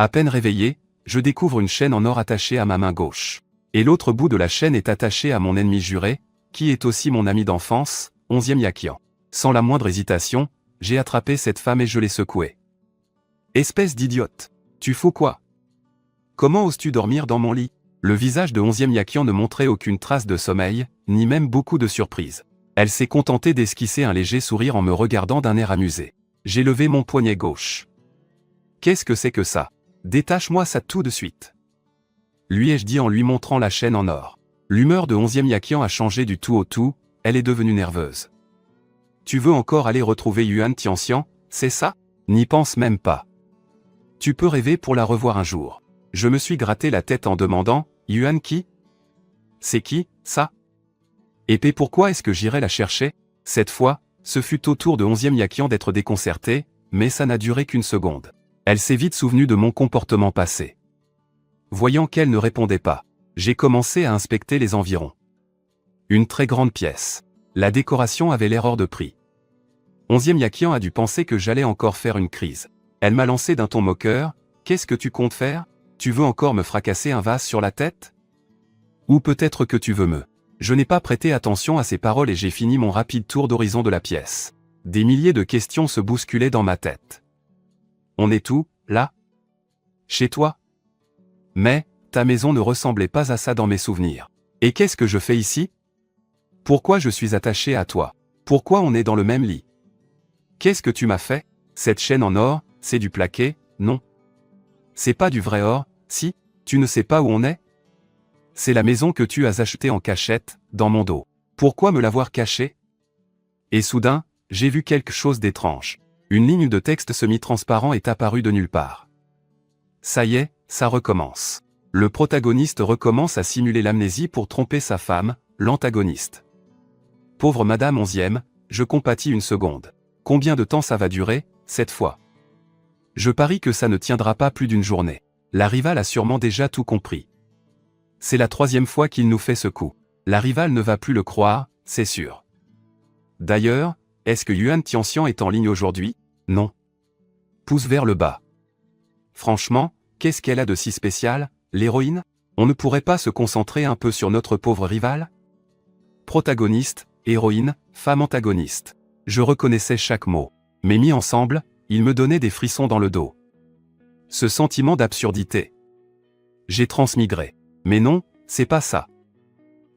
À peine réveillé, je découvre une chaîne en or attachée à ma main gauche. Et l'autre bout de la chaîne est attaché à mon ennemi juré, qui est aussi mon ami d'enfance, 11e Yakian. Sans la moindre hésitation, j'ai attrapé cette femme et je l'ai secouée. Espèce d'idiote! Tu fous quoi? Comment oses-tu dormir dans mon lit? Le visage de 11e Yakian ne montrait aucune trace de sommeil, ni même beaucoup de surprise. Elle s'est contentée d'esquisser un léger sourire en me regardant d'un air amusé. J'ai levé mon poignet gauche. Qu'est-ce que c'est que ça? Détache-moi ça tout de suite. Lui ai-je dit en lui montrant la chaîne en or. L'humeur de 11e Yakian a changé du tout au tout, elle est devenue nerveuse. Tu veux encore aller retrouver Yuan Tianxian, c'est ça? N'y pense même pas. Tu peux rêver pour la revoir un jour. Je me suis gratté la tête en demandant, Yuan qui? C'est qui, ça? Et pourquoi est-ce que j'irais la chercher? Cette fois, ce fut au tour de 11e Yakian d'être déconcertée, mais ça n'a duré qu'une seconde. Elle s'est vite souvenue de mon comportement passé. Voyant qu'elle ne répondait pas, j'ai commencé à inspecter les environs. Une très grande pièce. La décoration avait l'air hors de prix. 11e Yakian a dû penser que j'allais encore faire une crise. Elle m'a lancé d'un ton moqueur, « Qu'est-ce que tu comptes faire? Tu veux encore me fracasser un vase sur la tête? Ou peut-être que tu veux me... » Je n'ai pas prêté attention à ces paroles et j'ai fini mon rapide tour d'horizon de la pièce. Des milliers de questions se bousculaient dans ma tête. On est où, là? Chez toi? Mais, ta maison ne ressemblait pas à ça dans mes souvenirs. Et qu'est-ce que je fais ici? Pourquoi je suis attaché à toi? Pourquoi on est dans le même lit? Qu'est-ce que tu m'as fait? Cette chaîne en or, c'est du plaqué, non? C'est pas du vrai or, si? Tu ne sais pas où on est? C'est la maison que tu as achetée en cachette, dans mon dos. Pourquoi me l'avoir cachée? Et soudain, j'ai vu quelque chose d'étrange. Une ligne de texte semi-transparent est apparue de nulle part. Ça y est, ça recommence. Le protagoniste recommence à simuler l'amnésie pour tromper sa femme, l'antagoniste. Pauvre Madame 11e, je compatis une seconde. Combien de temps ça va durer, cette fois? Je parie que ça ne tiendra pas plus d'une journée. La rivale a sûrement déjà tout compris. C'est la 3e fois qu'il nous fait ce coup. La rivale ne va plus le croire, c'est sûr. D'ailleurs, est-ce que Yuan Tianxian est en ligne aujourd'hui? Non. Pouce vers le bas. Franchement, qu'est-ce qu'elle a de si spécial, l'héroïne? On ne pourrait pas se concentrer un peu sur notre pauvre rivale? Protagoniste, héroïne, femme antagoniste. Je reconnaissais chaque mot. Mais mis ensemble, il me donnait des frissons dans le dos. Ce sentiment d'absurdité. J'ai transmigré. Mais non, c'est pas ça.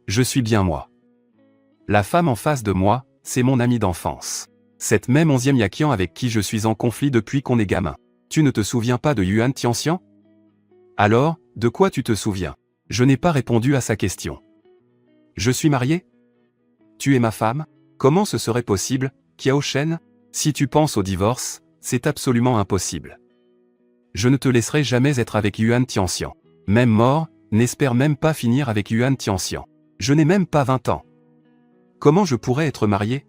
Je suis bien moi. La femme en face de moi, c'est mon amie d'enfance. Cette même 11e Yakian avec qui je suis en conflit depuis qu'on est gamin. Tu ne te souviens pas de Yuan Tianxian? Alors, de quoi tu te souviens? Je n'ai pas répondu à sa question. Je suis marié? Tu es ma femme? Comment ce serait possible, Kiao Shen? Si tu penses au divorce, c'est absolument impossible. Je ne te laisserai jamais être avec Yuan Tianxian. Même mort, n'espère même pas finir avec Yuan Tianxian. Je n'ai même pas 20 ans. Comment je pourrais être marié?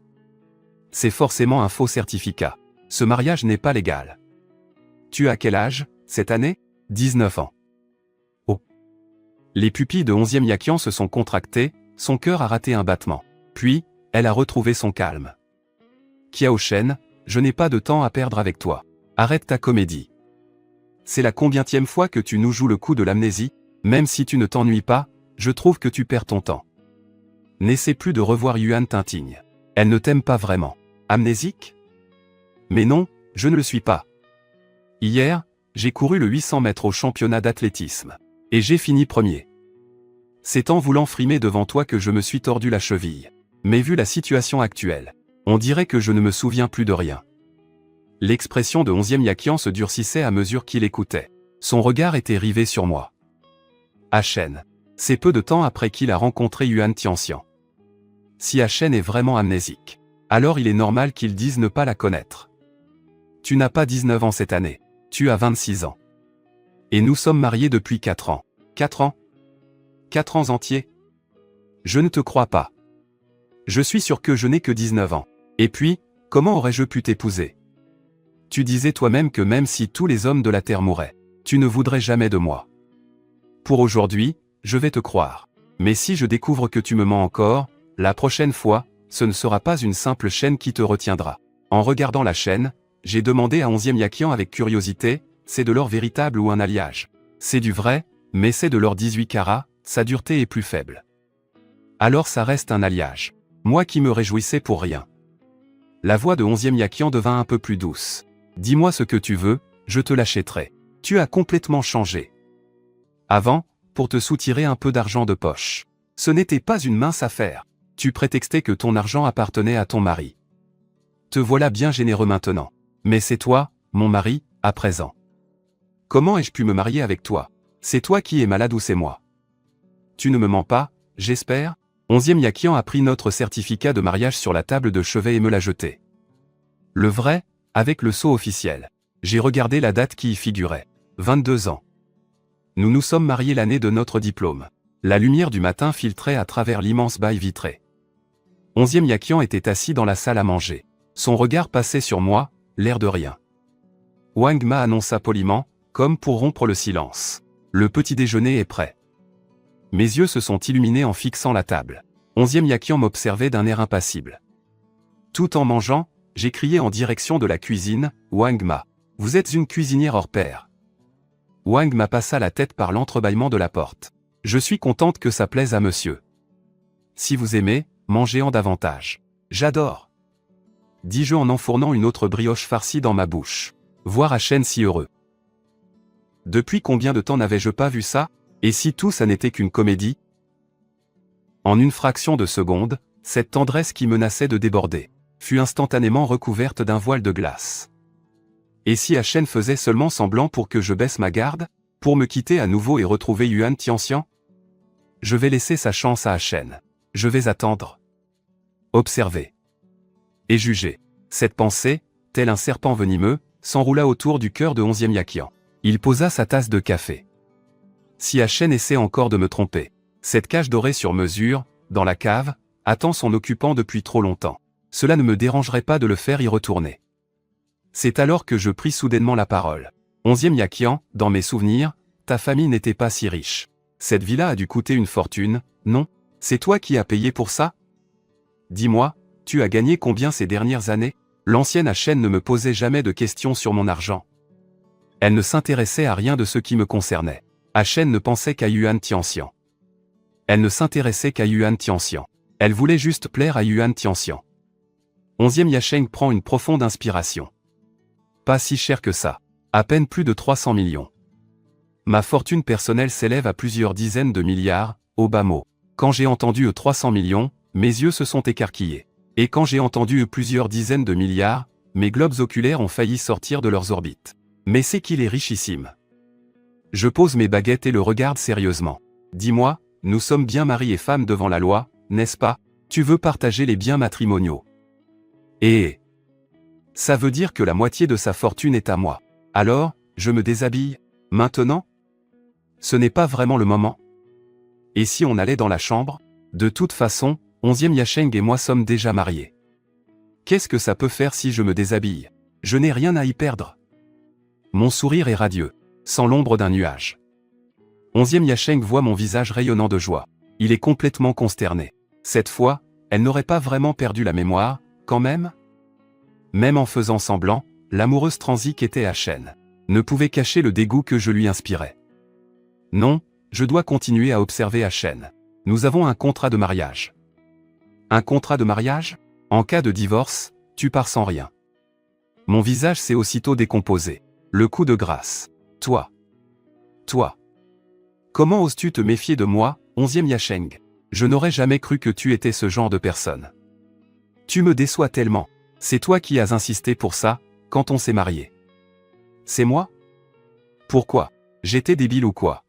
C'est forcément un faux certificat. Ce mariage n'est pas légal. Tu as quel âge, cette année? 19 ans. Oh. Les pupilles de 11e Yakian se sont contractées, son cœur a raté un battement. Puis, elle a retrouvé son calme. Kiao Shen, je n'ai pas de temps à perdre avec toi. Arrête ta comédie. C'est la combienième fois que tu nous joues le coup de l'amnésie? Même si tu ne t'ennuies pas, je trouve que tu perds ton temps. N'essaie plus de revoir Yuan Tintigne. Elle ne t'aime pas vraiment. Amnésique? Mais non, je ne le suis pas. Hier, j'ai couru le 800 mètres au championnat d'athlétisme. Et j'ai fini premier. C'est en voulant frimer devant toi que je me suis tordu la cheville. Mais vu la situation actuelle, on dirait que je ne me souviens plus de rien. L'expression de 11e Yakian se durcissait à mesure qu'il écoutait. Son regard était rivé sur moi. Shen. C'est peu de temps après qu'il a rencontré Yuan Tianxian. Si Shen est vraiment amnésique, alors il est normal qu'il dise ne pas la connaître. Tu n'as pas 19 ans cette année, tu as 26 ans. Et nous sommes mariés depuis 4 ans. 4 ans? 4 ans entiers? Je ne te crois pas. Je suis sûr que je n'ai que 19 ans. Et puis, comment aurais-je pu t'épouser? Tu disais toi-même que même si tous les hommes de la terre mouraient, tu ne voudrais jamais de moi. Pour aujourd'hui, je vais te croire. Mais si je découvre que tu me mens encore, la prochaine fois, ce ne sera pas une simple chaîne qui te retiendra. En regardant la chaîne, j'ai demandé à 11e Yakian avec curiosité, c'est de l'or véritable ou un alliage. C'est du vrai, mais c'est de l'or 18 carats, sa dureté est plus faible. Alors ça reste un alliage. Moi qui me réjouissais pour rien. La voix de 11e Yakian devint un peu plus douce. Dis-moi ce que tu veux, je te l'achèterai. Tu as complètement changé. Avant, pour te soutirer un peu d'argent de poche. Ce n'était pas une mince affaire. Tu prétextais que ton argent appartenait à ton mari. Te voilà bien généreux maintenant. Mais c'est toi, mon mari, à présent. Comment ai-je pu me marier avec toi? C'est toi qui es malade ou c'est moi? Tu ne me mens pas, j'espère? 11e Yakian a pris notre certificat de mariage sur la table de chevet et me l'a jeté. Le vrai, avec le sceau officiel. J'ai regardé la date qui y figurait. 22 ans. Nous nous sommes mariés l'année de notre diplôme. La lumière du matin filtrait à travers l'immense bail vitré. 11e Yakian était assis dans la salle à manger. Son regard passait sur moi, l'air de rien. Wang Ma annonça poliment, comme pour rompre le silence. Le petit déjeuner est prêt. Mes yeux se sont illuminés en fixant la table. 11e Yakian m'observait d'un air impassible. Tout en mangeant, j'ai crié en direction de la cuisine, Wang Ma. Vous êtes une cuisinière hors pair. Wang Ma passa la tête par l'entrebâillement de la porte. Je suis contente que ça plaise à monsieur. Si vous aimez, mangez-en davantage. J'adore. Dis-je en enfournant une autre brioche farcie dans ma bouche. Voir Hachem si heureux. Depuis combien de temps n'avais-je pas vu ça? Et si tout ça n'était qu'une comédie? En une fraction de seconde, cette tendresse qui menaçait de déborder, fut instantanément recouverte d'un voile de glace. Et si Hachem faisait seulement semblant pour que je baisse ma garde, pour me quitter à nouveau et retrouver Yuan Tianxian? Je vais laisser sa chance à Hachem. Je vais attendre. Observer. Et juger. Cette pensée, tel un serpent venimeux, s'enroula autour du cœur de 11e Yakian. Il posa sa tasse de café. Si Hachem essaie encore de me tromper, cette cage dorée sur mesure, dans la cave, attend son occupant depuis trop longtemps. Cela ne me dérangerait pas de le faire y retourner. C'est alors que je pris soudainement la parole. 11e Yakian, dans mes souvenirs, ta famille n'était pas si riche. Cette villa a dû coûter une fortune, non? C'est toi qui as payé pour ça? Dis-moi, tu as gagné combien ces dernières années? L'ancienne Hachem ne me posait jamais de questions sur mon argent. Elle ne s'intéressait à rien de ce qui me concernait. Hachem ne pensait qu'à Yuan Tianxian. Elle ne s'intéressait qu'à Yuan Tianxian. Elle voulait juste plaire à Yuan Tianxian. 11e Yasheng prend une profonde inspiration. Pas si cher que ça. À peine plus de 300 millions. Ma fortune personnelle s'élève à plusieurs dizaines de milliards, au bas mot. Quand j'ai entendu 300 millions, mes yeux se sont écarquillés. Et quand j'ai entendu plusieurs dizaines de milliards, mes globes oculaires ont failli sortir de leurs orbites. Mais c'est qu'il est richissime. Je pose mes baguettes et le regarde sérieusement. Dis-moi, nous sommes bien mari et femme devant la loi, n'est-ce pas? Tu veux partager les biens matrimoniaux. Et ça veut dire que la moitié de sa fortune est à moi. Alors, je me déshabille, maintenant? Ce n'est pas vraiment le moment. Et si on allait dans la chambre? De toute façon, 11e Yasheng et moi sommes déjà mariés. Qu'est-ce que ça peut faire si je me déshabille? Je n'ai rien à y perdre. Mon sourire est radieux, sans l'ombre d'un nuage. 11e Yasheng voit mon visage rayonnant de joie. Il est complètement consterné. Cette fois, elle n'aurait pas vraiment perdu la mémoire, quand même? Même en faisant semblant, l'amoureuse transie qu'était Hachem ne pouvait cacher le dégoût que je lui inspirais. Non, je dois continuer à observer Hachem. Nous avons un contrat de mariage. Un contrat de mariage? En cas de divorce, tu pars sans rien. Mon visage s'est aussitôt décomposé. Le coup de grâce. Toi. Comment oses-tu te méfier de moi, 11e Yasheng? Je n'aurais jamais cru que tu étais ce genre de personne. Tu me déçois tellement. C'est toi qui as insisté pour ça, quand on s'est marié. C'est moi? Pourquoi? J'étais débile ou quoi?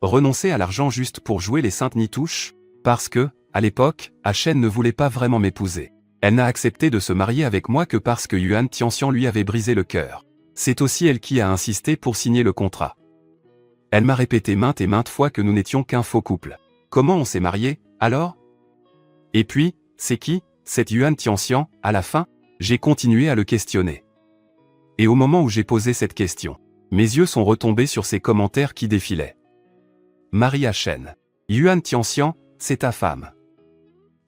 Renoncer à l'argent juste pour jouer les saintes nitouches? Parce que, à l'époque, Hachem ne voulait pas vraiment m'épouser. Elle n'a accepté de se marier avec moi que parce que Yuan Tianxian lui avait brisé le cœur. C'est aussi elle qui a insisté pour signer le contrat. Elle m'a répété maintes et maintes fois que nous n'étions qu'un faux couple. Comment on s'est marié, alors? Et puis, c'est qui, cette Yuan Tianxian, à la fin? J'ai continué à le questionner. Et au moment où j'ai posé cette question, mes yeux sont retombés sur ces commentaires qui défilaient. Marie Hachem. Yuan Tianxian, c'est ta femme.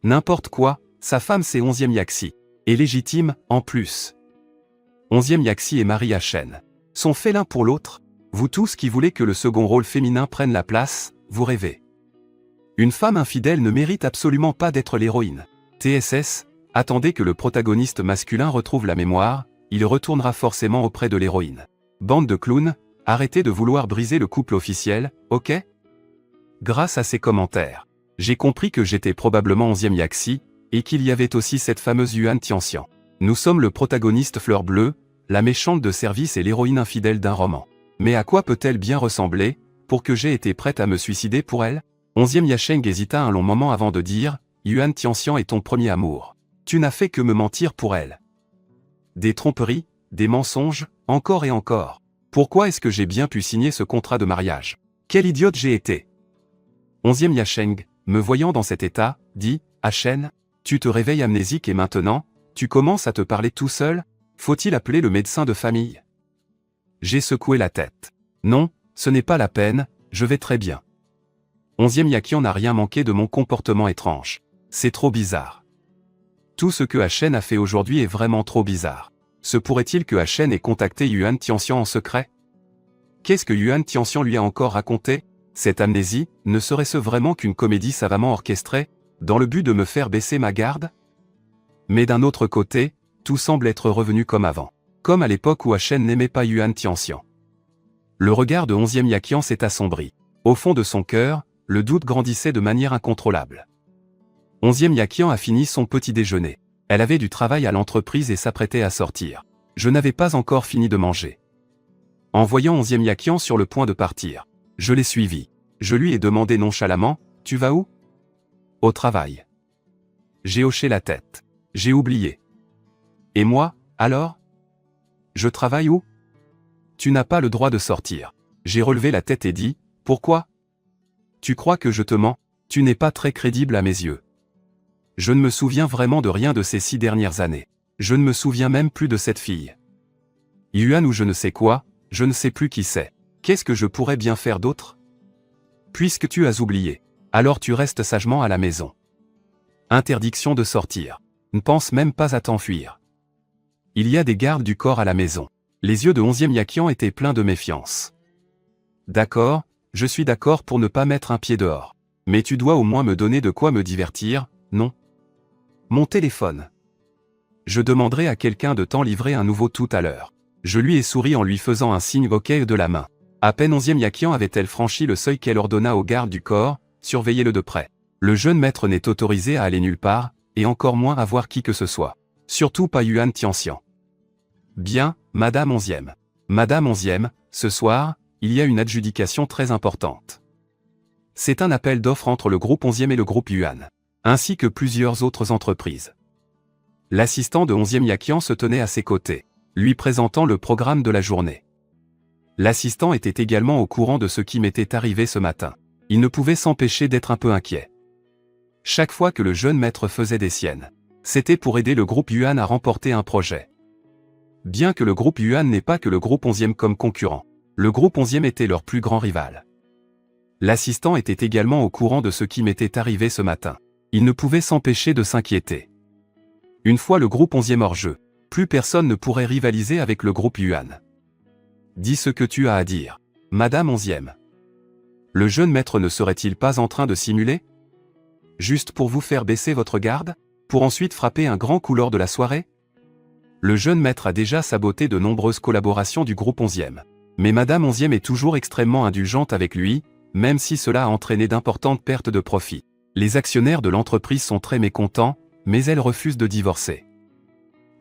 N'importe quoi, sa femme c'est 11e Yaxi. Et légitime, en plus. 11e Yaxi et Marie Hachem. sont faits l'un pour l'autre. Vous tous qui voulez que le second rôle féminin prenne la place, vous rêvez. Une femme infidèle ne mérite absolument pas d'être l'héroïne. TSS, attendez que le protagoniste masculin retrouve la mémoire, il retournera forcément auprès de l'héroïne. Bande de clowns, arrêtez de vouloir briser le couple officiel, ok? Grâce à ces commentaires, j'ai compris que j'étais probablement 11e Yaxi, et qu'il y avait aussi cette fameuse Yuan Tianxian. Nous sommes le protagoniste Fleur Bleue, la méchante de service et l'héroïne infidèle d'un roman. Mais à quoi peut-elle bien ressembler, pour que j'aie été prête à me suicider pour elle? 11e Yasheng hésita un long moment avant de dire, Yuan Tianxian est ton premier amour. Tu n'as fait que me mentir pour elle. Des tromperies, des mensonges, encore et encore. Pourquoi est-ce que j'ai bien pu signer ce contrat de mariage? Quelle idiote j'ai été! 11e Yasheng, me voyant dans cet état, dit, Achen, tu te réveilles amnésique et maintenant, tu commences à te parler tout seul? Faut-il appeler le médecin de famille? J'ai secoué la tête. Non, ce n'est pas la peine, je vais très bien. 11e Yakian n'a rien manqué de mon comportement étrange. C'est trop bizarre. Tout ce que Achen a fait aujourd'hui est vraiment trop bizarre. Se pourrait-il que Achen ait contacté Yuan Tianxian en secret? Qu'est-ce que Yuan Tianxian lui a encore raconté? Cette amnésie, ne serait-ce vraiment qu'une comédie savamment orchestrée, dans le but de me faire baisser ma garde? Mais d'un autre côté, tout semble être revenu comme avant. Comme à l'époque où Achen n'aimait pas Yuan Tianxian. Le regard de 11e Yakian s'est assombri. Au fond de son cœur, le doute grandissait de manière incontrôlable. 11e Yakian a fini son petit déjeuner. Elle avait du travail à l'entreprise et s'apprêtait à sortir. Je n'avais pas encore fini de manger. En voyant 11e Yakian sur le point de partir, je l'ai suivi. Je lui ai demandé nonchalamment, « Tu vas où ?»« Au travail. » J'ai hoché la tête. J'ai oublié. « Et moi, alors ? Je travaille où ? » Tu n'as pas le droit de sortir. J'ai relevé la tête et dit, « Pourquoi ? Tu crois que je te mens ? Tu n'es pas très crédible à mes yeux. Je ne me souviens vraiment de rien de ces 6 dernières années. Je ne me souviens même plus de cette fille. Yuan ou je ne sais quoi, je ne sais plus qui c'est. Qu'est-ce que je pourrais bien faire d'autre ? Puisque tu as oublié, alors tu restes sagement à la maison. Interdiction de sortir. Ne pense même pas à t'enfuir. Il y a des gardes du corps à la maison. Les yeux de 11e Yakian étaient pleins de méfiance. D'accord, je suis d'accord pour ne pas mettre un pied dehors. Mais tu dois au moins me donner de quoi me divertir, non ? Mon téléphone. Je demanderai à quelqu'un de t'en livrer un nouveau tout à l'heure. Je lui ai souri en lui faisant un signe OK de la main. À peine 11e Yakian avait-elle franchi le seuil qu'elle ordonna aux gardes du corps, surveillez-le de près. Le jeune maître n'est autorisé à aller nulle part, et encore moins à voir qui que ce soit. Surtout pas Yuan Tianxian. Bien, Madame 11e. Madame 11e, ce soir, il y a une adjudication très importante. C'est un appel d'offres entre le groupe 11e et le groupe Yuan, ainsi que plusieurs autres entreprises. L'assistant de 11e Yakian se tenait à ses côtés, lui présentant le programme de la journée. L'assistant était également au courant de ce qui m'était arrivé ce matin. Il ne pouvait s'empêcher d'être un peu inquiet. Chaque fois que le jeune maître faisait des siennes, c'était pour aider le groupe Yuan à remporter un projet. Bien que le groupe Yuan n'ait pas que le groupe 11e comme concurrent, le groupe 11e était leur plus grand rival. L'assistant était également au courant de ce qui m'était arrivé ce matin. Il ne pouvait s'empêcher de s'inquiéter. Une fois le groupe 11e hors jeu, plus personne ne pourrait rivaliser avec le groupe Yuan. Dis ce que tu as à dire, Madame 11e. Le jeune maître ne serait-il pas en train de simuler? Juste pour vous faire baisser votre garde? Pour ensuite frapper un grand coup lors de la soirée? Le jeune maître a déjà saboté de nombreuses collaborations du groupe 11e. Mais Madame 11e est toujours extrêmement indulgente avec lui, même si cela a entraîné d'importantes pertes de profit. Les actionnaires de l'entreprise sont très mécontents, mais elle refuse de divorcer.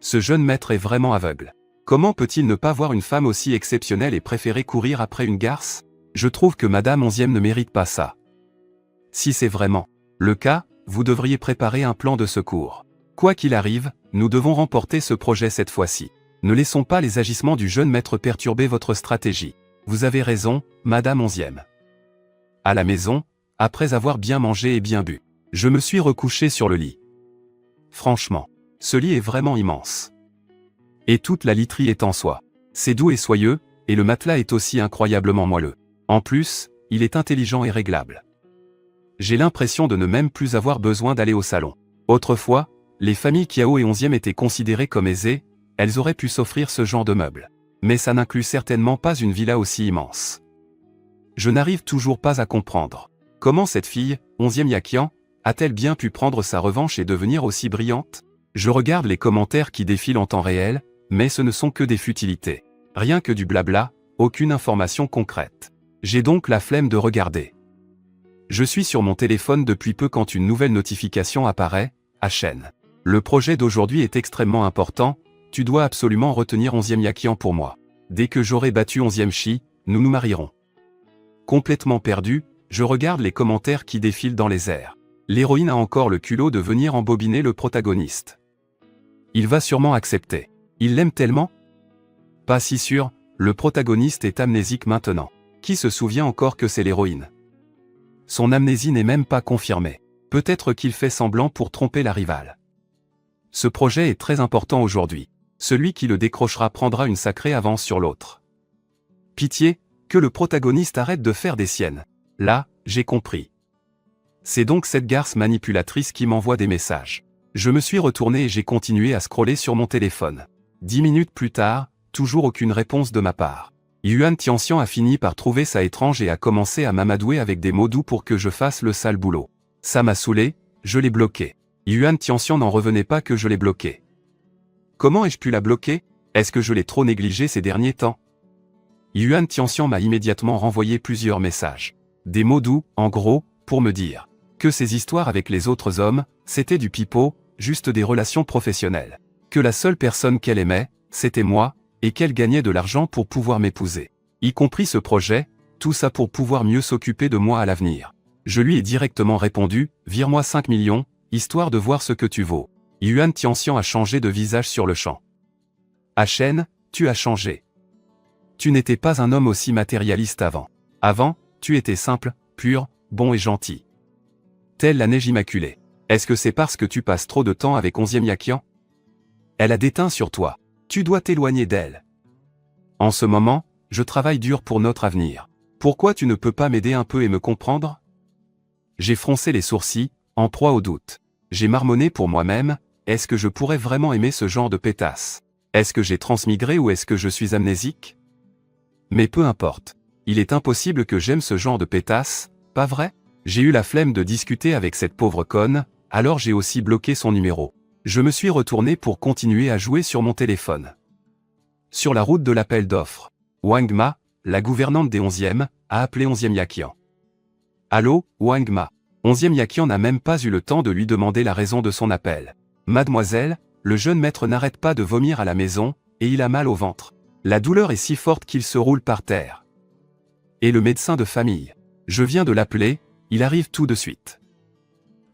Ce jeune maître est vraiment aveugle. Comment peut-il ne pas voir une femme aussi exceptionnelle et préférer courir après une garce? Je trouve que Madame 11e ne mérite pas ça. Si c'est vraiment le cas, vous devriez préparer un plan de secours. Quoi qu'il arrive, nous devons remporter ce projet cette fois-ci. Ne laissons pas les agissements du jeune maître perturber votre stratégie. Vous avez raison, Madame 11e. À la maison, après avoir bien mangé et bien bu, je me suis recouché sur le lit. Franchement, ce lit est vraiment immense. Et toute la literie est en soie. C'est doux et soyeux, et le matelas est aussi incroyablement moelleux. En plus, il est intelligent et réglable. J'ai l'impression de ne même plus avoir besoin d'aller au salon. Autrefois, les familles Kiao et 11e étaient considérées comme aisées, elles auraient pu s'offrir ce genre de meubles. Mais ça n'inclut certainement pas une villa aussi immense. Je n'arrive toujours pas à comprendre. Comment cette fille, 11e Yakian, a-t-elle bien pu prendre sa revanche et devenir aussi brillante? Je regarde les commentaires qui défilent en temps réel, mais ce ne sont que des futilités. Rien que du blabla, aucune information concrète. J'ai donc la flemme de regarder. Je suis sur mon téléphone depuis peu quand une nouvelle notification apparaît, Hachen. Le projet d'aujourd'hui est extrêmement important, tu dois absolument retenir 11e Yakian pour moi. Dès que j'aurai battu 11e Shi, nous nous marierons. Complètement perdu, je regarde les commentaires qui défilent dans les airs. L'héroïne a encore le culot de venir embobiner le protagoniste. Il va sûrement accepter. Il l'aime tellement? Pas si sûr, le protagoniste est amnésique maintenant. Qui se souvient encore que c'est l'héroïne? Son amnésie n'est même pas confirmée. Peut-être qu'il fait semblant pour tromper la rivale. Ce projet est très important aujourd'hui. Celui qui le décrochera prendra une sacrée avance sur l'autre. Pitié, que le protagoniste arrête de faire des siennes. Là, j'ai compris. C'est donc cette garce manipulatrice qui m'envoie des messages. Je me suis retourné et j'ai continué à scroller sur mon téléphone. 10 minutes plus tard, toujours aucune réponse de ma part. Yuan Tianxian a fini par trouver ça étrange et a commencé à m'amadouer avec des mots doux pour que je fasse le sale boulot. Ça m'a saoulé, je l'ai bloqué. Yuan Tianxian n'en revenait pas que je l'ai bloqué. Comment ai-je pu la bloquer? Est-ce que je l'ai trop négligée ces derniers temps? Yuan Tianxian m'a immédiatement renvoyé plusieurs messages. Des mots doux, en gros, pour me dire que ces histoires avec les autres hommes, c'était du pipeau, juste des relations professionnelles. Que la seule personne qu'elle aimait, c'était moi, et qu'elle gagnait de l'argent pour pouvoir m'épouser. Y compris ce projet, tout ça pour pouvoir mieux s'occuper de moi à l'avenir. Je lui ai directement répondu, vire-moi 5 millions, histoire de voir ce que tu vaux. Yuan Tianxian a changé de visage sur le champ. Hachen, tu as changé. Tu n'étais pas un homme aussi matérialiste avant. Avant, tu étais simple, pur, bon et gentil. Telle la neige immaculée. Est-ce que c'est parce que tu passes trop de temps avec 11e Yakian? Elle a déteint sur toi. Tu dois t'éloigner d'elle. En ce moment, je travaille dur pour notre avenir. Pourquoi tu ne peux pas m'aider un peu et me comprendre? J'ai froncé les sourcils, en proie au doute. J'ai marmonné pour moi-même, est-ce que je pourrais vraiment aimer ce genre de pétasse? Est-ce que j'ai transmigré ou est-ce que je suis amnésique? Mais peu importe. Il est impossible que j'aime ce genre de pétasse, pas vrai? J'ai eu la flemme de discuter avec cette pauvre conne, alors j'ai aussi bloqué son numéro. Je me suis retourné pour continuer à jouer sur mon téléphone. Sur la route de l'appel d'offres, Wang Ma, la gouvernante des 11e, a appelé 11e Yakian. Allô, Wang Ma. 11e Yakian n'a même pas eu le temps de lui demander la raison de son appel. Mademoiselle, le jeune maître n'arrête pas de vomir à la maison, et il a mal au ventre. La douleur est si forte qu'il se roule par terre. Et le médecin de famille. Je viens de l'appeler, il arrive tout de suite.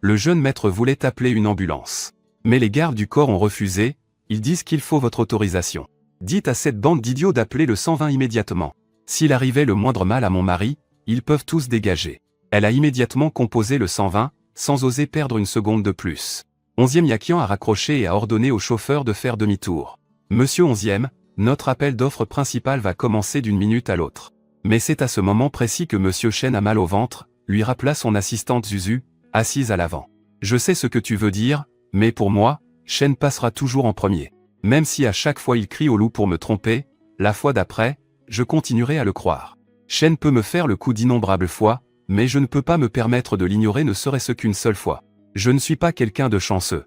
Le jeune maître voulait appeler une ambulance. Mais les gardes du corps ont refusé, ils disent qu'il faut votre autorisation. Dites à cette bande d'idiots d'appeler le 120 immédiatement. S'il arrivait le moindre mal à mon mari, ils peuvent tous dégager. Elle a immédiatement composé le 120, sans oser perdre une seconde de plus. 11e Yakian a raccroché et a ordonné au chauffeur de faire demi-tour. Monsieur 11e, notre appel d'offres principal va commencer d'une minute à l'autre. Mais c'est à ce moment précis que Monsieur Chen a mal au ventre, lui rappela son assistante Zuzu, assise à l'avant. Je sais ce que tu veux dire, mais pour moi, Chen passera toujours en premier. Même si à chaque fois il crie au loup pour me tromper, la fois d'après, je continuerai à le croire. Chen peut me faire le coup d'innombrables fois, mais je ne peux pas me permettre de l'ignorer ne serait-ce qu'une seule fois. Je ne suis pas quelqu'un de chanceux.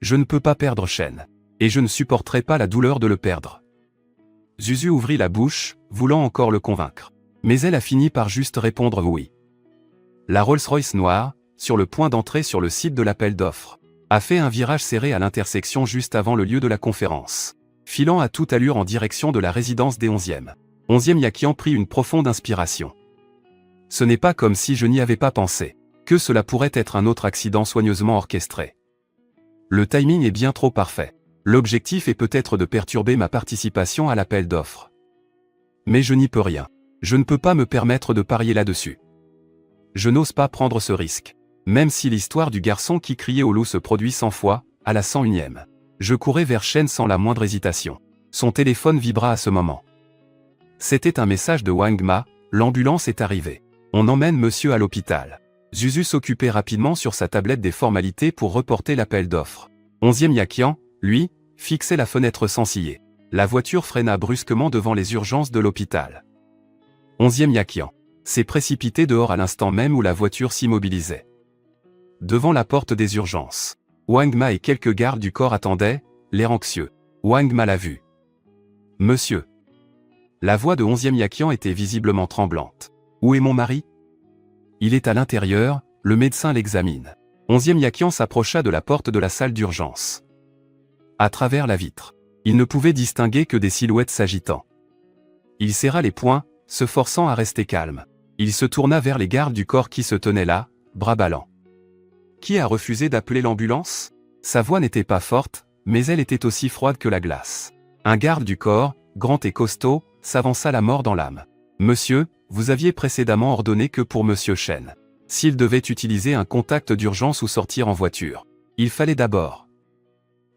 Je ne peux pas perdre Chen. Et je ne supporterai pas la douleur de le perdre. Zuzu ouvrit la bouche, voulant encore le convaincre. Mais elle a fini par juste répondre oui. La Rolls-Royce noire, sur le point d'entrer sur le site de l'appel d'offres, a fait un virage serré à l'intersection juste avant le lieu de la conférence. Filant à toute allure en direction de la résidence des 11e. 11e Yakian prit une profonde inspiration. Ce n'est pas comme si je n'y avais pas pensé. Que cela pourrait être un autre accident soigneusement orchestré. Le timing est bien trop parfait. L'objectif est peut-être de perturber ma participation à l'appel d'offres. Mais je n'y peux rien. Je ne peux pas me permettre de parier là-dessus. Je n'ose pas prendre ce risque. Même si l'histoire du garçon qui criait au loup se produit 100 fois, à la 101e. Je courais vers Chen sans la moindre hésitation. Son téléphone vibra à ce moment. C'était un message de Wang Ma, l'ambulance est arrivée. On emmène monsieur à l'hôpital. Zuzu s'occupait rapidement sur sa tablette des formalités pour reporter l'appel d'offres. 11e Yakian, lui, fixait la fenêtre sans ciller. La voiture freina brusquement devant les urgences de l'hôpital. 11e Yakian s'est précipité dehors à l'instant même où la voiture s'immobilisait. Devant la porte des urgences, Wang Ma et quelques gardes du corps attendaient, l'air anxieux. Wang Ma l'a vu. « Monsieur !» La voix de 11e Yakian était visiblement tremblante. « Où est mon mari ?»« Il est à l'intérieur, le médecin l'examine. » 11e Yakian s'approcha de la porte de la salle d'urgence. À travers la vitre, il ne pouvait distinguer que des silhouettes s'agitant. Il serra les poings, se forçant à rester calme. Il se tourna vers les gardes du corps qui se tenaient là, bras ballants. Qui a refusé d'appeler l'ambulance? Sa voix n'était pas forte, mais elle était aussi froide que la glace. Un garde du corps, grand et costaud, s'avança la mort dans l'âme. « Monsieur, vous aviez précédemment ordonné que pour Monsieur Chen, s'il devait utiliser un contact d'urgence ou sortir en voiture, il fallait d'abord.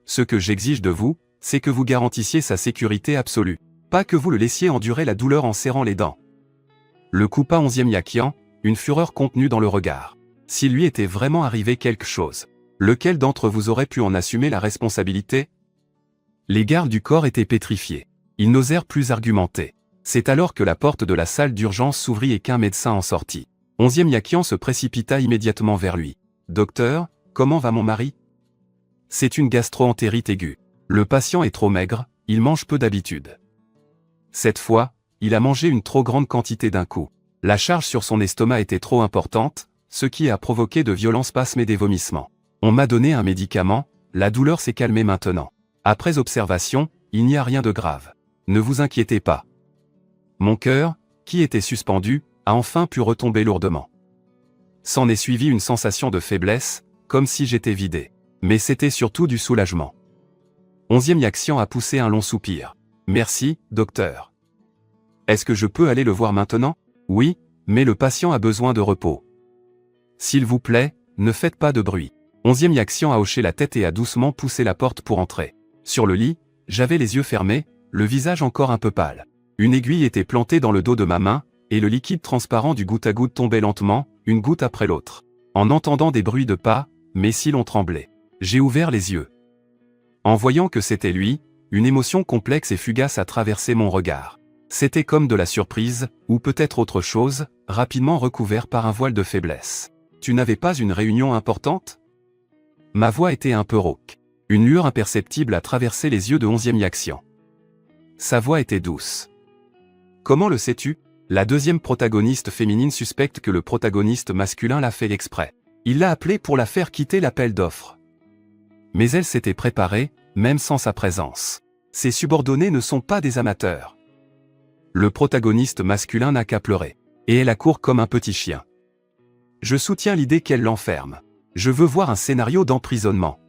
Ce que j'exige de vous, c'est que vous garantissiez sa sécurité absolue, pas que vous le laissiez endurer la douleur en serrant les dents. » Le coupa 11e Yakian, une fureur contenue dans le regard. S'il lui était vraiment arrivé quelque chose, lequel d'entre vous aurait pu en assumer la responsabilité? Les gardes du corps étaient pétrifiés. Ils n'osèrent plus argumenter. C'est alors que la porte de la salle d'urgence s'ouvrit et qu'un médecin en sortit. 11e Yakian se précipita immédiatement vers lui. « Docteur, comment va mon mari ?»« C'est une gastro-entérite aiguë. Le patient est trop maigre, il mange peu d'habitude. Cette fois, il a mangé une trop grande quantité d'un coup. La charge sur son estomac était trop importante, ce qui a provoqué de violents spasmes et des vomissements. On m'a donné un médicament, la douleur s'est calmée maintenant. Après observation, il n'y a rien de grave. Ne vous inquiétez pas. » Mon cœur, qui était suspendu, a enfin pu retomber lourdement. S'en est suivi une sensation de faiblesse, comme si j'étais vidé. Mais c'était surtout du soulagement. 11e Yakian a poussé un long soupir. « Merci, docteur. Est-ce que je peux aller le voir maintenant? » « Oui, mais le patient a besoin de repos. S'il vous plaît, ne faites pas de bruit. » 11e Yakian a hoché la tête et a doucement poussé la porte pour entrer. Sur le lit, j'avais les yeux fermés, le visage encore un peu pâle. Une aiguille était plantée dans le dos de ma main, et le liquide transparent du goutte à goutte tombait lentement, une goutte après l'autre. En entendant des bruits de pas, mes cils ont tremblé. J'ai ouvert les yeux. En voyant que c'était lui, une émotion complexe et fugace a traversé mon regard. C'était comme de la surprise, ou peut-être autre chose, rapidement recouvert par un voile de faiblesse. « Tu n'avais pas une réunion importante ?» Ma voix était un peu rauque. Une lueur imperceptible a traversé les yeux de 11e Yakian. Sa voix était douce. « Comment le sais-tu ?» La deuxième protagoniste féminine suspecte que le protagoniste masculin l'a fait exprès. Il l'a appelée pour la faire quitter l'appel d'offres. Mais elle s'était préparée, même sans sa présence. Ses subordonnés ne sont pas des amateurs. Le protagoniste masculin n'a qu'à pleurer. Et elle accourt comme un petit chien. Je soutiens l'idée qu'elle l'enferme. Je veux voir un scénario d'emprisonnement.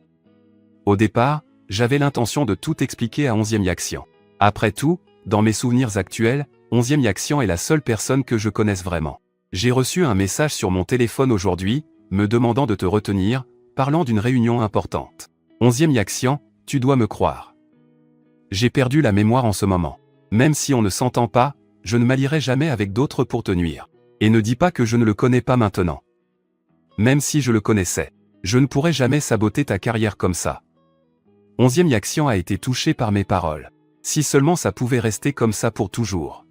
Au départ, j'avais l'intention de tout expliquer à 11e Yakian. Après tout, dans mes souvenirs actuels, 11e Yakian est la seule personne que je connaisse vraiment. J'ai reçu un message sur mon téléphone aujourd'hui, me demandant de te retenir, parlant d'une réunion importante. 11e Yakian, tu dois me croire. J'ai perdu la mémoire en ce moment. Même si on ne s'entend pas, je ne m'allierai jamais avec d'autres pour te nuire. Et ne dis pas que je ne le connais pas maintenant. Même si je le connaissais, je ne pourrais jamais saboter ta carrière comme ça. 11e Yakian a été touché par mes paroles. Si seulement ça pouvait rester comme ça pour toujours.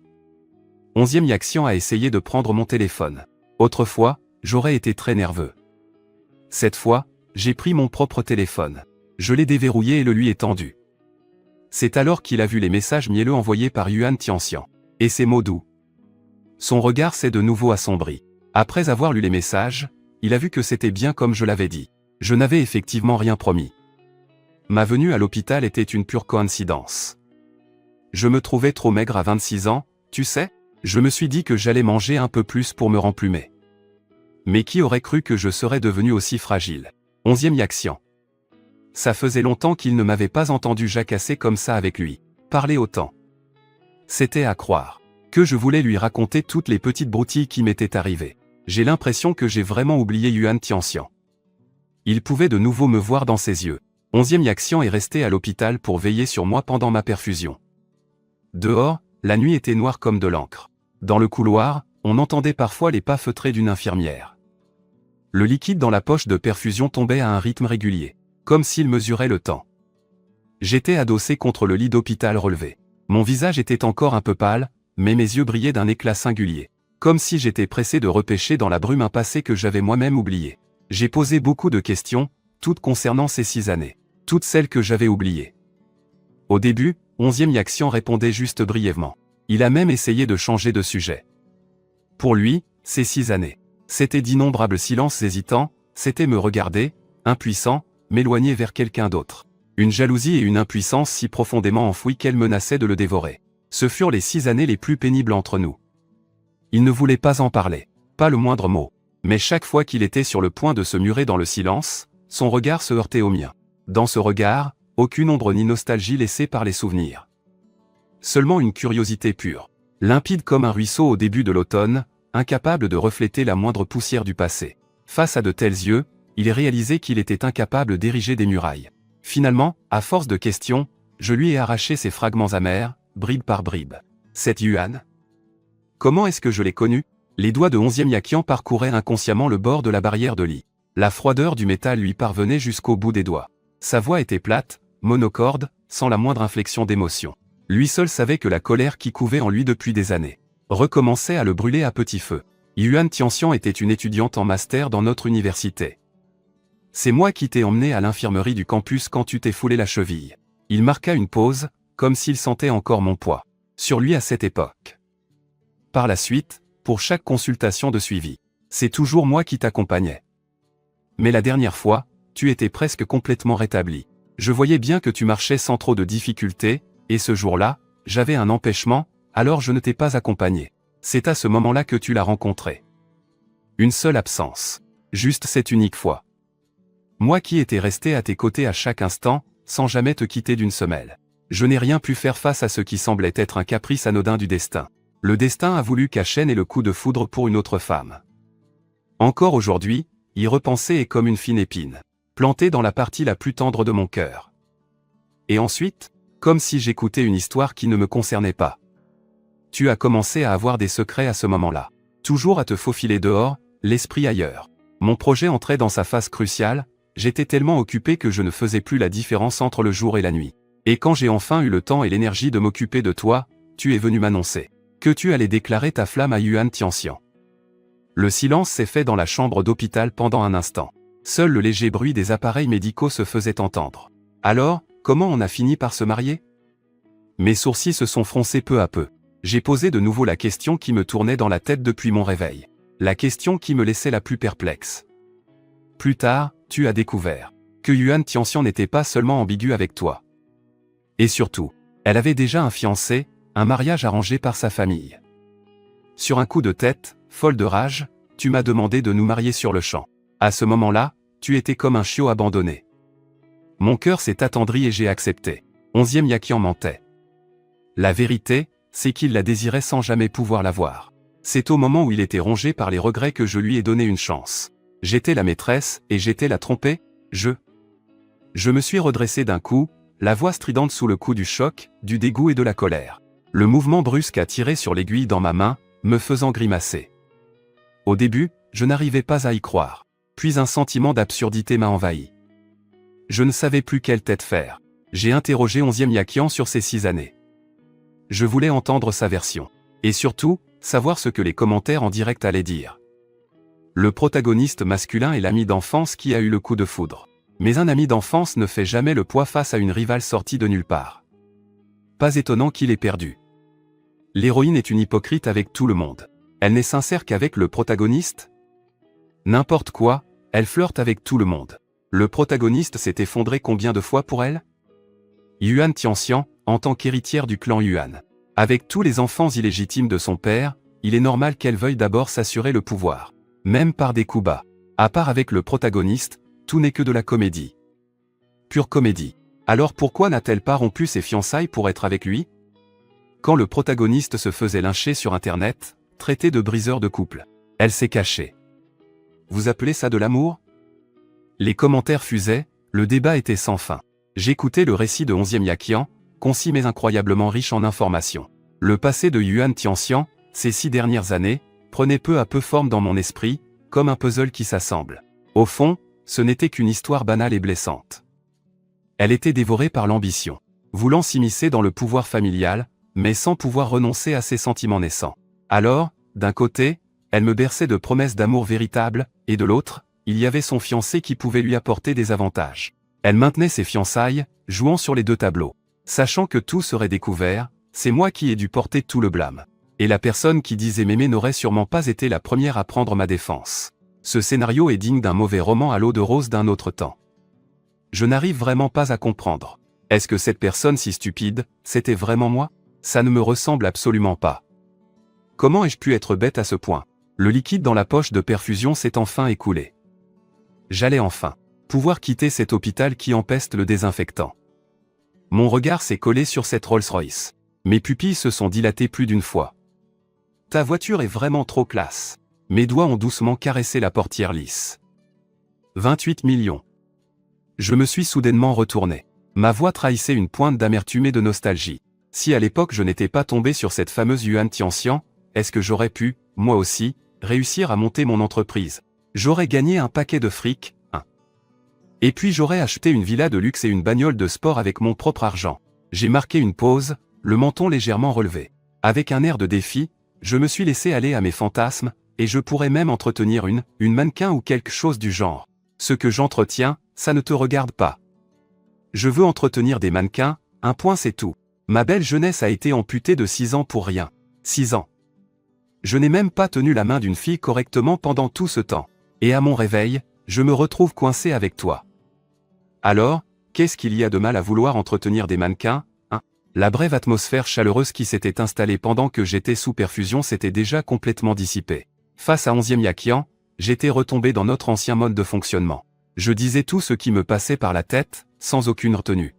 11e Yakian a essayé de prendre mon téléphone. Autrefois, j'aurais été très nerveux. Cette fois, j'ai pris mon propre téléphone. Je l'ai déverrouillé et le lui ai tendu. C'est alors qu'il a vu les messages mielleux envoyés par Yuan Tianxian. Et ses mots doux. Son regard s'est de nouveau assombri. Après avoir lu les messages, il a vu que c'était bien comme je l'avais dit. Je n'avais effectivement rien promis. Ma venue à l'hôpital était une pure coïncidence. Je me trouvais trop maigre à 26 ans, tu sais, je me suis dit que j'allais manger un peu plus pour me remplumer. Mais qui aurait cru que je serais devenu aussi fragile? 11e Yakian. Ça faisait longtemps qu'il ne m'avait pas entendu jacasser comme ça avec lui. Parler autant. C'était à croire que je voulais lui raconter toutes les petites broutilles qui m'étaient arrivées. J'ai l'impression que j'ai vraiment oublié Yuan Tianxian. Il pouvait de nouveau me voir dans ses yeux. 11e Yakian est resté à l'hôpital pour veiller sur moi pendant ma perfusion. Dehors, la nuit était noire comme de l'encre. Dans le couloir, on entendait parfois les pas feutrés d'une infirmière. Le liquide dans la poche de perfusion tombait à un rythme régulier, comme s'il mesurait le temps. J'étais adossé contre le lit d'hôpital relevé. Mon visage était encore un peu pâle, mais mes yeux brillaient d'un éclat singulier. Comme si j'étais pressé de repêcher dans la brume un passé que j'avais moi-même oublié. J'ai posé beaucoup de questions, toutes concernant ces 6 années. Toutes celles que j'avais oubliées. Au début, 11e Yaxian répondait juste brièvement. Il a même essayé de changer de sujet. Pour lui, ces 6 années, c'était d'innombrables silences hésitants, c'était me regarder, impuissant, m'éloigner vers quelqu'un d'autre. Une jalousie et une impuissance si profondément enfouies qu'elles menaçaient de le dévorer. Ce furent les 6 années les plus pénibles entre nous. Il ne voulait pas en parler, pas le moindre mot. Mais chaque fois qu'il était sur le point de se murer dans le silence, son regard se heurtait au mien. Dans ce regard, aucune ombre ni nostalgie laissée par les souvenirs. Seulement une curiosité pure, limpide comme un ruisseau au début de l'automne, incapable de refléter la moindre poussière du passé. Face à de tels yeux, il réalisait qu'il était incapable d'ériger des murailles. Finalement, à force de questions, je lui ai arraché ces fragments amers, bribe par bribe. Cette Yuan. Comment est-ce que je l'ai connue? Les doigts de 11e Yaxian parcouraient inconsciemment le bord de la barrière de lit. La froideur du métal lui parvenait jusqu'au bout des doigts. Sa voix était plate, monocorde, sans la moindre inflexion d'émotion. Lui seul savait que la colère qui couvait en lui depuis des années recommençait à le brûler à petit feu. Yuan Tianxian était une étudiante en master dans notre université. C'est moi qui t'ai emmené à l'infirmerie du campus quand tu t'es foulé la cheville. Il marqua une pause, comme s'il sentait encore mon poids sur lui à cette époque. Par la suite, pour chaque consultation de suivi, c'est toujours moi qui t'accompagnais. Mais la dernière fois, tu étais presque complètement rétabli. Je voyais bien que tu marchais sans trop de difficultés, et ce jour-là, j'avais un empêchement, alors je ne t'ai pas accompagné. C'est à ce moment-là que tu l'as rencontré. Une seule absence. Juste cette unique fois. Moi qui étais resté à tes côtés à chaque instant, sans jamais te quitter d'une semelle. Je n'ai rien pu faire face à ce qui semblait être un caprice anodin du destin. Le destin a voulu qu'Achen ait le coup de foudre pour une autre femme. Encore aujourd'hui, y repenser est comme une fine épine, plantée dans la partie la plus tendre de mon cœur. Et ensuite, comme si j'écoutais une histoire qui ne me concernait pas. Tu as commencé à avoir des secrets à ce moment-là. Toujours à te faufiler dehors, l'esprit ailleurs. Mon projet entrait dans sa phase cruciale, j'étais tellement occupé que je ne faisais plus la différence entre le jour et la nuit. Et quand j'ai enfin eu le temps et l'énergie de m'occuper de toi, tu es venu m'annoncer que tu allais déclarer ta flamme à Yuan Tianxian. Le silence s'est fait dans la chambre d'hôpital pendant un instant. Seul le léger bruit des appareils médicaux se faisait entendre. Alors, comment on a fini par se marier? Mes sourcils se sont froncés peu à peu. J'ai posé de nouveau la question qui me tournait dans la tête depuis mon réveil. La question qui me laissait la plus perplexe. Plus tard, tu as découvert que Yuan Tianxian n'était pas seulement ambiguë avec toi. Et surtout, elle avait déjà un fiancé, un mariage arrangé par sa famille. Sur un coup de tête, folle de rage, tu m'as demandé de nous marier sur le champ. À ce moment-là, tu étais comme un chiot abandonné. Mon cœur s'est attendri et j'ai accepté. 11e Yaxian mentait. La vérité, c'est qu'il la désirait sans jamais pouvoir l'avoir. C'est au moment où il était rongé par les regrets que je lui ai donné une chance. J'étais la maîtresse, et j'étais la trompée, Je me suis redressé d'un coup, la voix stridente sous le coup du choc, du dégoût et de la colère. Le mouvement brusque a tiré sur l'aiguille dans ma main, me faisant grimacer. Au début, je n'arrivais pas à y croire. Puis un sentiment d'absurdité m'a envahi. Je ne savais plus quelle tête faire. J'ai interrogé 11e Yaxian sur ces 6 années. Je voulais entendre sa version. Et surtout, savoir ce que les commentaires en direct allaient dire. Le protagoniste masculin est l'ami d'enfance qui a eu le coup de foudre. Mais un ami d'enfance ne fait jamais le poids face à une rivale sortie de nulle part. Pas étonnant qu'il ait perdu. L'héroïne est une hypocrite avec tout le monde. Elle n'est sincère qu'avec le protagoniste? N'importe quoi, elle flirte avec tout le monde. Le protagoniste s'est effondré combien de fois pour elle? Yuan Tianxian, en tant qu'héritière du clan Yuan. Avec tous les enfants illégitimes de son père, il est normal qu'elle veuille d'abord s'assurer le pouvoir. Même par des coups bas. À part avec le protagoniste, tout n'est que de la comédie. Pure comédie. Alors pourquoi n'a-t-elle pas rompu ses fiançailles pour être avec lui? Quand le protagoniste se faisait lyncher sur internet, traité de briseur de couple, elle s'est cachée. Vous appelez ça de l'amour? Les commentaires fusaient, le débat était sans fin. J'écoutais le récit de 11e Yaxian, concis mais incroyablement riche en informations. Le passé de Yuan Tianxian, ces 6 dernières années, prenait peu à peu forme dans mon esprit, comme un puzzle qui s'assemble. Au fond, ce n'était qu'une histoire banale et blessante. Elle était dévorée par l'ambition, voulant s'immiscer dans le pouvoir familial, mais sans pouvoir renoncer à ses sentiments naissants. Alors, d'un côté, elle me berçait de promesses d'amour véritables, et de l'autre, il y avait son fiancé qui pouvait lui apporter des avantages. Elle maintenait ses fiançailles, jouant sur les deux tableaux. Sachant que tout serait découvert, c'est moi qui ai dû porter tout le blâme. Et la personne qui disait m'aimer n'aurait sûrement pas été la première à prendre ma défense. Ce scénario est digne d'un mauvais roman à l'eau de rose d'un autre temps. Je n'arrive vraiment pas à comprendre. Est-ce que cette personne si stupide, c'était vraiment moi? Ça ne me ressemble absolument pas. Comment ai-je pu être bête à ce point? Le liquide dans la poche de perfusion s'est enfin écoulé. J'allais enfin pouvoir quitter cet hôpital qui empeste le désinfectant. Mon regard s'est collé sur cette Rolls-Royce. Mes pupilles se sont dilatées plus d'une fois. Ta voiture est vraiment trop classe. Mes doigts ont doucement caressé la portière lisse. 28 millions. Je me suis soudainement retourné. Ma voix trahissait une pointe d'amertume et de nostalgie. Si à l'époque je n'étais pas tombé sur cette fameuse Yuan Tianxian, est-ce que j'aurais pu, moi aussi, réussir à monter mon entreprise? J'aurais gagné un paquet de fric, Et puis j'aurais acheté une villa de luxe et une bagnole de sport avec mon propre argent. J'ai marqué une pause, le menton légèrement relevé. Avec un air de défi, je me suis laissé aller à mes fantasmes, et je pourrais même entretenir une mannequin ou quelque chose du genre. Ce que j'entretiens, ça ne te regarde pas. Je veux entretenir des mannequins, un point c'est tout. Ma belle jeunesse a été amputée de 6 ans pour rien. 6 ans. Je n'ai même pas tenu la main d'une fille correctement pendant tout ce temps. Et à mon réveil, je me retrouve coincé avec toi. Alors, qu'est-ce qu'il y a de mal à vouloir entretenir des mannequins, La brève atmosphère chaleureuse qui s'était installée pendant que j'étais sous perfusion s'était déjà complètement dissipée. Face à 11e Yakian, j'étais retombé dans notre ancien mode de fonctionnement. Je disais tout ce qui me passait par la tête, sans aucune retenue.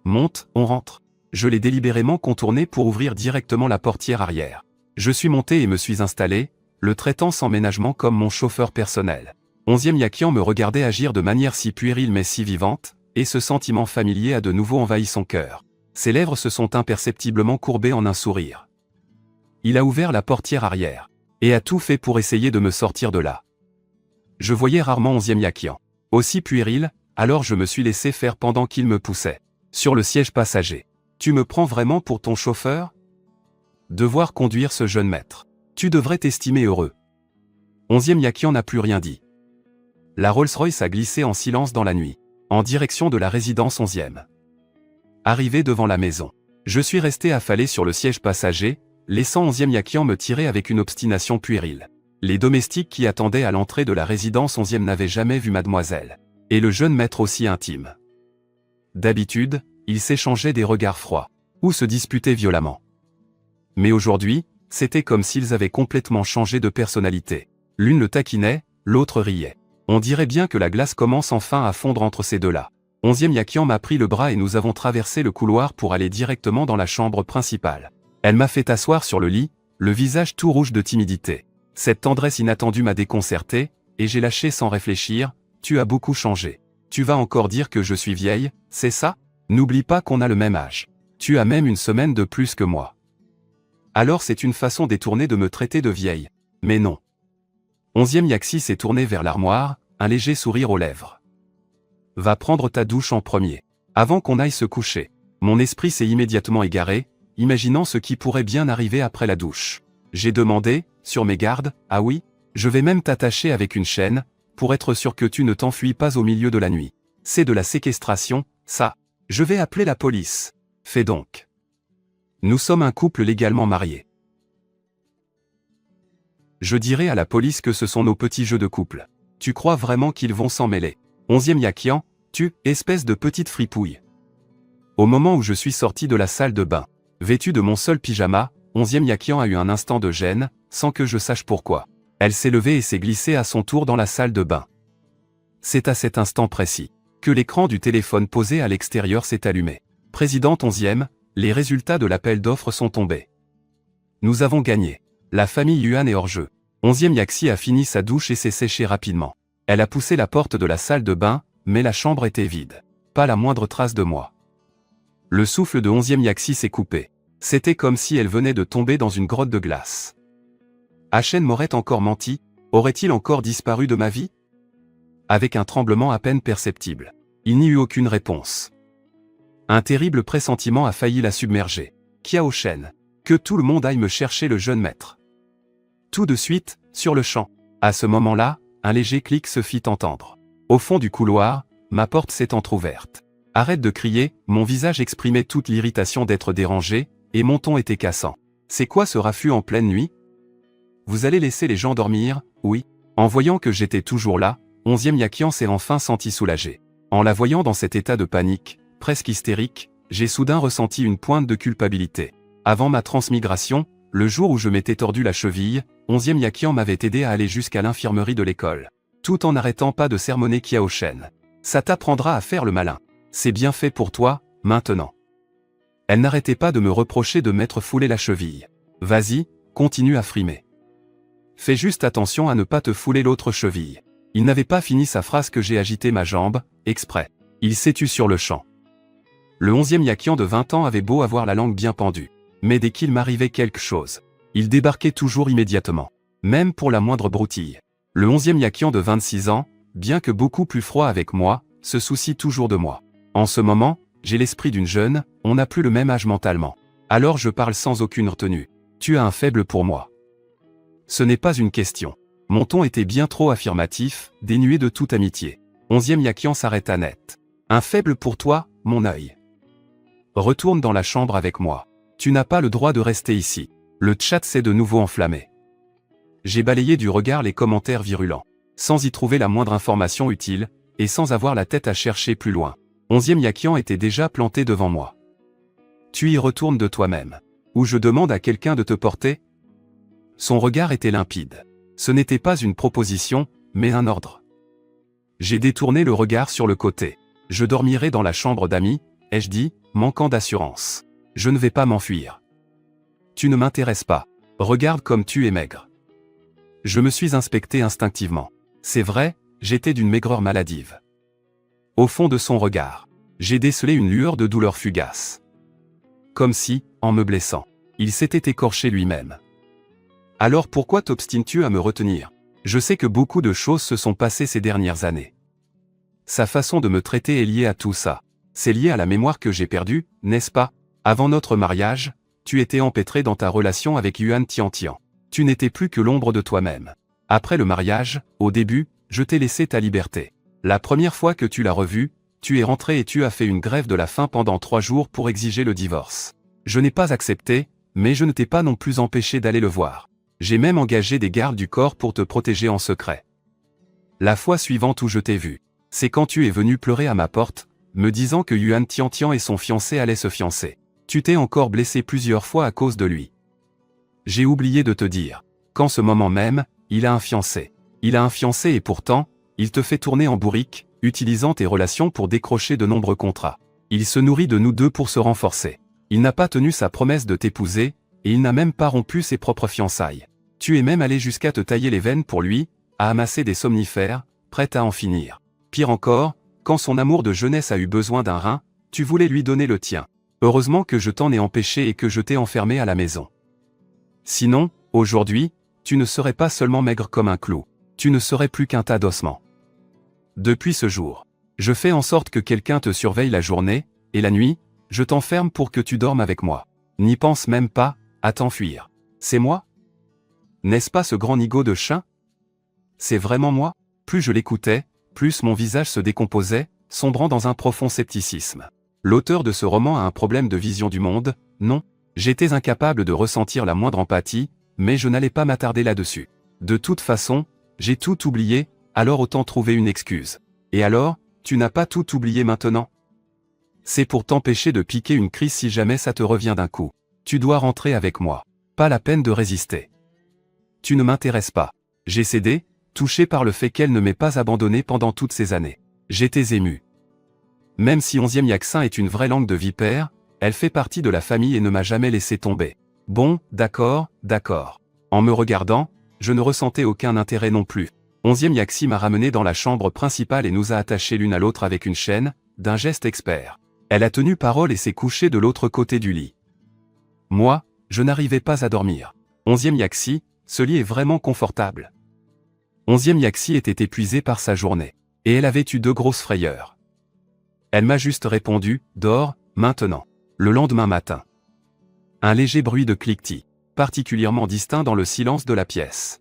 Monte, on rentre. Je l'ai délibérément contourné pour ouvrir directement la portière arrière. Je suis monté et me suis installé, le traitant sans ménagement comme mon chauffeur personnel. 11e Yakian me regardait agir de manière si puérile mais si vivante, et ce sentiment familier a de nouveau envahi son cœur. Ses lèvres se sont imperceptiblement courbées en un sourire. Il a ouvert la portière arrière, et a tout fait pour essayer de me sortir de là. Je voyais rarement 11e Yakian. Aussi puéril, alors je me suis laissé faire pendant qu'il me poussait. Sur le siège passager. Tu me prends vraiment pour ton chauffeur? Devoir conduire ce jeune maître. Tu devrais t'estimer heureux. 11e Yakian n'a plus rien dit. La Rolls-Royce a glissé en silence dans la nuit, en direction de la résidence 11e. Arrivé devant la maison, je suis resté affalé sur le siège passager, laissant 11e Yakian me tirer avec une obstination puérile. Les domestiques qui attendaient à l'entrée de la résidence 11e n'avaient jamais vu mademoiselle. Et le jeune maître aussi intime. D'habitude, ils s'échangeaient des regards froids, ou se disputaient violemment. Mais aujourd'hui, c'était comme s'ils avaient complètement changé de personnalité. L'une le taquinait, l'autre riait. On dirait bien que la glace commence enfin à fondre entre ces deux-là. 11e Yakian m'a pris le bras et nous avons traversé le couloir pour aller directement dans la chambre principale. Elle m'a fait asseoir sur le lit, le visage tout rouge de timidité. Cette tendresse inattendue m'a déconcerté, et j'ai lâché sans réfléchir, « Tu as beaucoup changé. Tu vas encore dire que je suis vieille, c'est ça? N'oublie pas qu'on a le même âge. Tu as même une semaine de plus que moi. » Alors c'est une façon détournée de me traiter de vieille. Mais non. 11e Yaksi s'est tourné vers l'armoire, un léger sourire aux lèvres. Va prendre ta douche en premier. Avant qu'on aille se coucher. Mon esprit s'est immédiatement égaré, imaginant ce qui pourrait bien arriver après la douche. J'ai demandé, sur mes gardes, ah oui, je vais même t'attacher avec une chaîne, pour être sûr que tu ne t'enfuis pas au milieu de la nuit. C'est de la séquestration, ça. Je vais appeler la police. Fais donc. Nous sommes un couple légalement marié. Je dirai à la police que ce sont nos petits jeux de couple. Tu crois vraiment qu'ils vont s'en mêler? 11e Yakian, tu, espèce de petite fripouille. Au moment où je suis sorti de la salle de bain, vêtu de mon seul pyjama, 11e Yakian a eu un instant de gêne, sans que je sache pourquoi. Elle s'est levée et s'est glissée à son tour dans la salle de bain. C'est à cet instant précis que l'écran du téléphone posé à l'extérieur s'est allumé. Présidente 11e, les résultats de l'appel d'offres sont tombés. Nous avons gagné. La famille Yuan est hors jeu. 11e Yaksi a fini sa douche et s'est séchée rapidement. Elle a poussé la porte de la salle de bain, mais la chambre était vide. Pas la moindre trace de moi. Le souffle de 11e Yaksi s'est coupé. C'était comme si elle venait de tomber dans une grotte de glace. Hachen m'aurait encore menti, aurait-il encore disparu de ma vie? Avec un tremblement à peine perceptible. Il n'y eut aucune réponse. Un terrible pressentiment a failli la submerger. Kiao-shen. Que tout le monde aille me chercher le jeune maître. Tout de suite, sur le champ. À ce moment-là, un léger clic se fit entendre. Au fond du couloir, ma porte s'est entr'ouverte. Arrête de crier, mon visage exprimait toute l'irritation d'être dérangé, et mon ton était cassant. C'est quoi ce raffut en pleine nuit? Vous allez laisser les gens dormir, oui. En voyant que j'étais toujours là, 11e Yakian s'est enfin senti soulagé. En la voyant dans cet état de panique, presque hystérique, j'ai soudain ressenti une pointe de culpabilité. Avant ma transmigration, le jour où je m'étais tordu la cheville, 11e Yakian m'avait aidé à aller jusqu'à l'infirmerie de l'école. Tout en n'arrêtant pas de sermonner Kiao-shen. Ça t'apprendra à faire le malin. C'est bien fait pour toi, maintenant. Elle n'arrêtait pas de me reprocher de m'être foulé la cheville. Vas-y, continue à frimer. Fais juste attention à ne pas te fouler l'autre cheville. Il n'avait pas fini sa phrase que j'ai agité ma jambe, exprès. Il s'est tu sur le champ. Le 11e Yakian de 20 ans avait beau avoir la langue bien pendue. Mais dès qu'il m'arrivait quelque chose, il débarquait toujours immédiatement. Même pour la moindre broutille. Le 11e Yakian de 26 ans, bien que beaucoup plus froid avec moi, se soucie toujours de moi. En ce moment, j'ai l'esprit d'une jeune, on n'a plus le même âge mentalement. Alors je parle sans aucune retenue. Tu as un faible pour moi. Ce n'est pas une question. Mon ton était bien trop affirmatif, dénué de toute amitié. 11e Yakian s'arrêta net. Un faible pour toi, mon œil. Retourne dans la chambre avec moi. Tu n'as pas le droit de rester ici. Le chat s'est de nouveau enflammé. J'ai balayé du regard les commentaires virulents, sans y trouver la moindre information utile, et sans avoir la tête à chercher plus loin. 11e Yakian était déjà planté devant moi. Tu y retournes de toi-même. Ou je demande à quelqu'un de te porter? Son regard était limpide. Ce n'était pas une proposition, mais un ordre. J'ai détourné le regard sur le côté. Je dormirai dans la chambre d'amis, ai-je dit, manquant d'assurance. Je ne vais pas m'enfuir. Tu ne m'intéresses pas. Regarde comme tu es maigre. Je me suis inspecté instinctivement. C'est vrai, j'étais d'une maigreur maladive. Au fond de son regard, j'ai décelé une lueur de douleur fugace. Comme si, en me blessant, il s'était écorché lui-même. Alors pourquoi t'obstines-tu à me retenir? Je sais que beaucoup de choses se sont passées ces dernières années. Sa façon de me traiter est liée à tout ça. C'est lié à la mémoire que j'ai perdue, n'est-ce pas? Avant notre mariage, tu étais empêtré dans ta relation avec Yuan Tiantian. Tu n'étais plus que l'ombre de toi-même. Après le mariage, au début, je t'ai laissé ta liberté. La première fois que tu l'as revu, tu es rentré et tu as fait une grève de la faim pendant 3 jours pour exiger le divorce. Je n'ai pas accepté, mais je ne t'ai pas non plus empêché d'aller le voir. J'ai même engagé des gardes du corps pour te protéger en secret. La fois suivante où je t'ai vu, c'est quand tu es venu pleurer à ma porte, me disant que Yuan Tiantian et son fiancé allaient se fiancer. Tu t'es encore blessé plusieurs fois à cause de lui. J'ai oublié de te dire qu'en ce moment même, il a un fiancé. Il a un fiancé et pourtant, il te fait tourner en bourrique, utilisant tes relations pour décrocher de nombreux contrats. Il se nourrit de nous deux pour se renforcer. Il n'a pas tenu sa promesse de t'épouser, et il n'a même pas rompu ses propres fiançailles. Tu es même allé jusqu'à te tailler les veines pour lui, à amasser des somnifères, prêt à en finir. Pire encore, quand son amour de jeunesse a eu besoin d'un rein, tu voulais lui donner le tien. Heureusement que je t'en ai empêché et que je t'ai enfermé à la maison. Sinon, aujourd'hui, tu ne serais pas seulement maigre comme un clou, tu ne serais plus qu'un tas d'ossements. Depuis ce jour, je fais en sorte que quelqu'un te surveille la journée, et la nuit, je t'enferme pour que tu dormes avec moi. N'y pense même pas, à t'enfuir. C'est moi? N'est-ce pas ce grand nigaud de chien? C'est vraiment moi? Plus je l'écoutais, plus mon visage se décomposait, sombrant dans un profond scepticisme. L'auteur de ce roman a un problème de vision du monde, non? J'étais incapable de ressentir la moindre empathie, mais je n'allais pas m'attarder là-dessus. De toute façon, j'ai tout oublié, alors autant trouver une excuse. Et alors, tu n'as pas tout oublié maintenant? C'est pour t'empêcher de piquer une crise si jamais ça te revient d'un coup. Tu dois rentrer avec moi. Pas la peine de résister. Tu ne m'intéresses pas. J'ai cédé, touché par le fait qu'elle ne m'ait pas abandonné pendant toutes ces années. J'étais ému. Même si 11e Yaksin est une vraie langue de vipère, elle fait partie de la famille et ne m'a jamais laissé tomber. Bon, d'accord, d'accord. En me regardant, je ne ressentais aucun intérêt non plus. 11e Yaxi m'a ramené dans la chambre principale et nous a attachés l'une à l'autre avec une chaîne, d'un geste expert. Elle a tenu parole et s'est couchée de l'autre côté du lit. Moi, je n'arrivais pas à dormir. 11e Yaxi, ce lit est vraiment confortable. 11e Yaxi était épuisée par sa journée. Et elle avait eu 2 grosses frayeurs. Elle m'a juste répondu, dors, maintenant. Le lendemain matin. Un léger bruit de cliquetis, particulièrement distinct dans le silence de la pièce.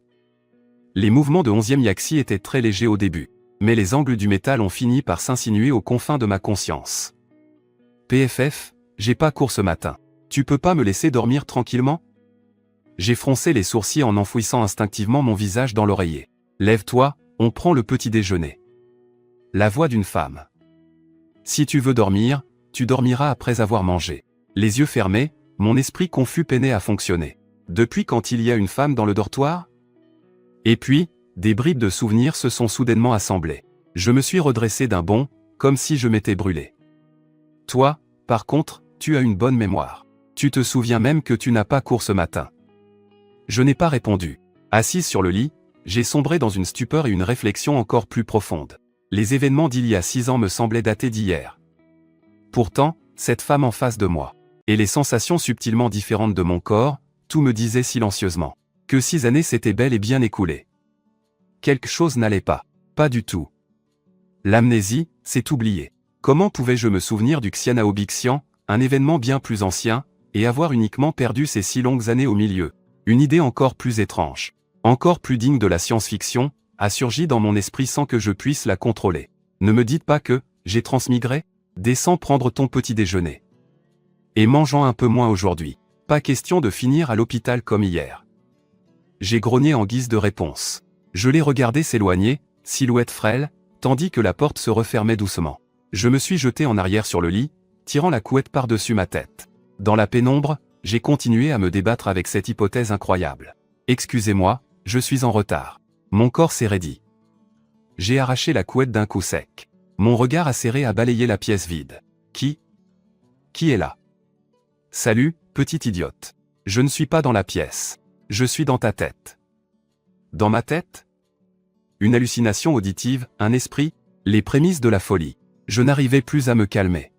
Les mouvements de 11e Yaxi étaient très légers au début, mais les angles du métal ont fini par s'insinuer aux confins de ma conscience. PFF, j'ai pas cours ce matin. Tu peux pas me laisser dormir tranquillement? J'ai froncé les sourcils en enfouissant instinctivement mon visage dans l'oreiller. Lève-toi, on prend le petit déjeuner. La voix d'une femme. Si tu veux dormir, tu dormiras après avoir mangé. Les yeux fermés, mon esprit confus peinait à fonctionner. Depuis quand il y a une femme dans le dortoir? Et puis, des bribes de souvenirs se sont soudainement assemblées. Je me suis redressé d'un bond, comme si je m'étais brûlé. Toi, par contre, tu as une bonne mémoire. Tu te souviens même que tu n'as pas cours ce matin. Je n'ai pas répondu. Assise sur le lit, j'ai sombré dans une stupeur et une réflexion encore plus profonde. Les événements d'il y a 6 ans me semblaient dater d'hier. Pourtant, cette femme en face de moi, et les sensations subtilement différentes de mon corps, tout me disait silencieusement que 6 années s'étaient bel et bien écoulées. Quelque chose n'allait pas. Pas du tout. L'amnésie, c'est oublier. Comment pouvais-je me souvenir du Xianaobixian, un événement bien plus ancien, et avoir uniquement perdu ces 6 longues années au milieu? Une idée encore plus étrange, encore plus digne de la science-fiction, a surgi dans mon esprit sans que je puisse la contrôler. Ne me dites pas que j'ai transmigré? Descends prendre ton petit déjeuner. Et mangeant un peu moins aujourd'hui. Pas question de finir à l'hôpital comme hier. J'ai grogné en guise de réponse. Je l'ai regardé s'éloigner, silhouette frêle, tandis que la porte se refermait doucement. Je me suis jeté en arrière sur le lit, tirant la couette par-dessus ma tête. Dans la pénombre, j'ai continué à me débattre avec cette hypothèse incroyable. Excusez-moi, je suis en retard. Mon corps s'est raidi. J'ai arraché la couette d'un coup sec. Mon regard acéré a balayé la pièce vide. Qui est là? Salut, petite idiote. Je ne suis pas dans la pièce. Je suis dans ta tête. Dans ma tête? Une hallucination auditive, un esprit, les prémices de la folie. Je n'arrivais plus à me calmer.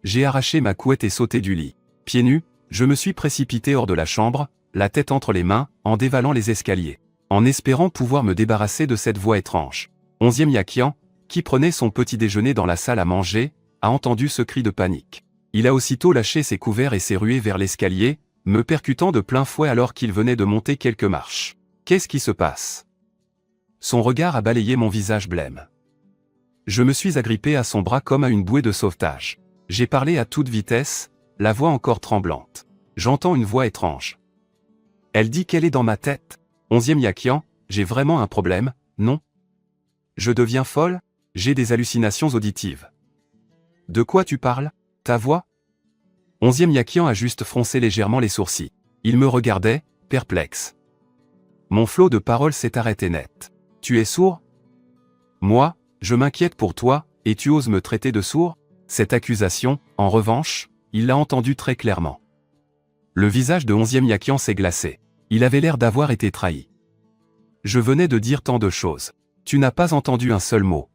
J'ai arraché ma couette et sauté du lit. Pieds nus, je me suis précipité hors de la chambre, la tête entre les mains, en dévalant les escaliers. En espérant pouvoir me débarrasser de cette voix étrange. 11e Yakian, qui prenait son petit déjeuner dans la salle à manger, a entendu ce cri de panique. Il a aussitôt lâché ses couverts et s'est rué vers l'escalier, me percutant de plein fouet alors qu'il venait de monter quelques marches. Qu'est-ce qui se passe? Son regard a balayé mon visage blême. Je me suis agrippé à son bras comme à une bouée de sauvetage. J'ai parlé à toute vitesse, la voix encore tremblante. J'entends une voix étrange. Elle dit qu'elle est dans ma tête. 11e Yakian, j'ai vraiment un problème, non? Je deviens folle? J'ai des hallucinations auditives. De quoi tu parles? Ta voix? 11e Yakian a juste froncé légèrement les sourcils. Il me regardait, perplexe. Mon flot de paroles s'est arrêté net. Tu es sourd? Moi, je m'inquiète pour toi, et tu oses me traiter de sourd? Cette accusation, en revanche, il l'a entendue très clairement. Le visage de 11e Yakian s'est glacé. Il avait l'air d'avoir été trahi. Je venais de dire tant de choses. Tu n'as pas entendu un seul mot.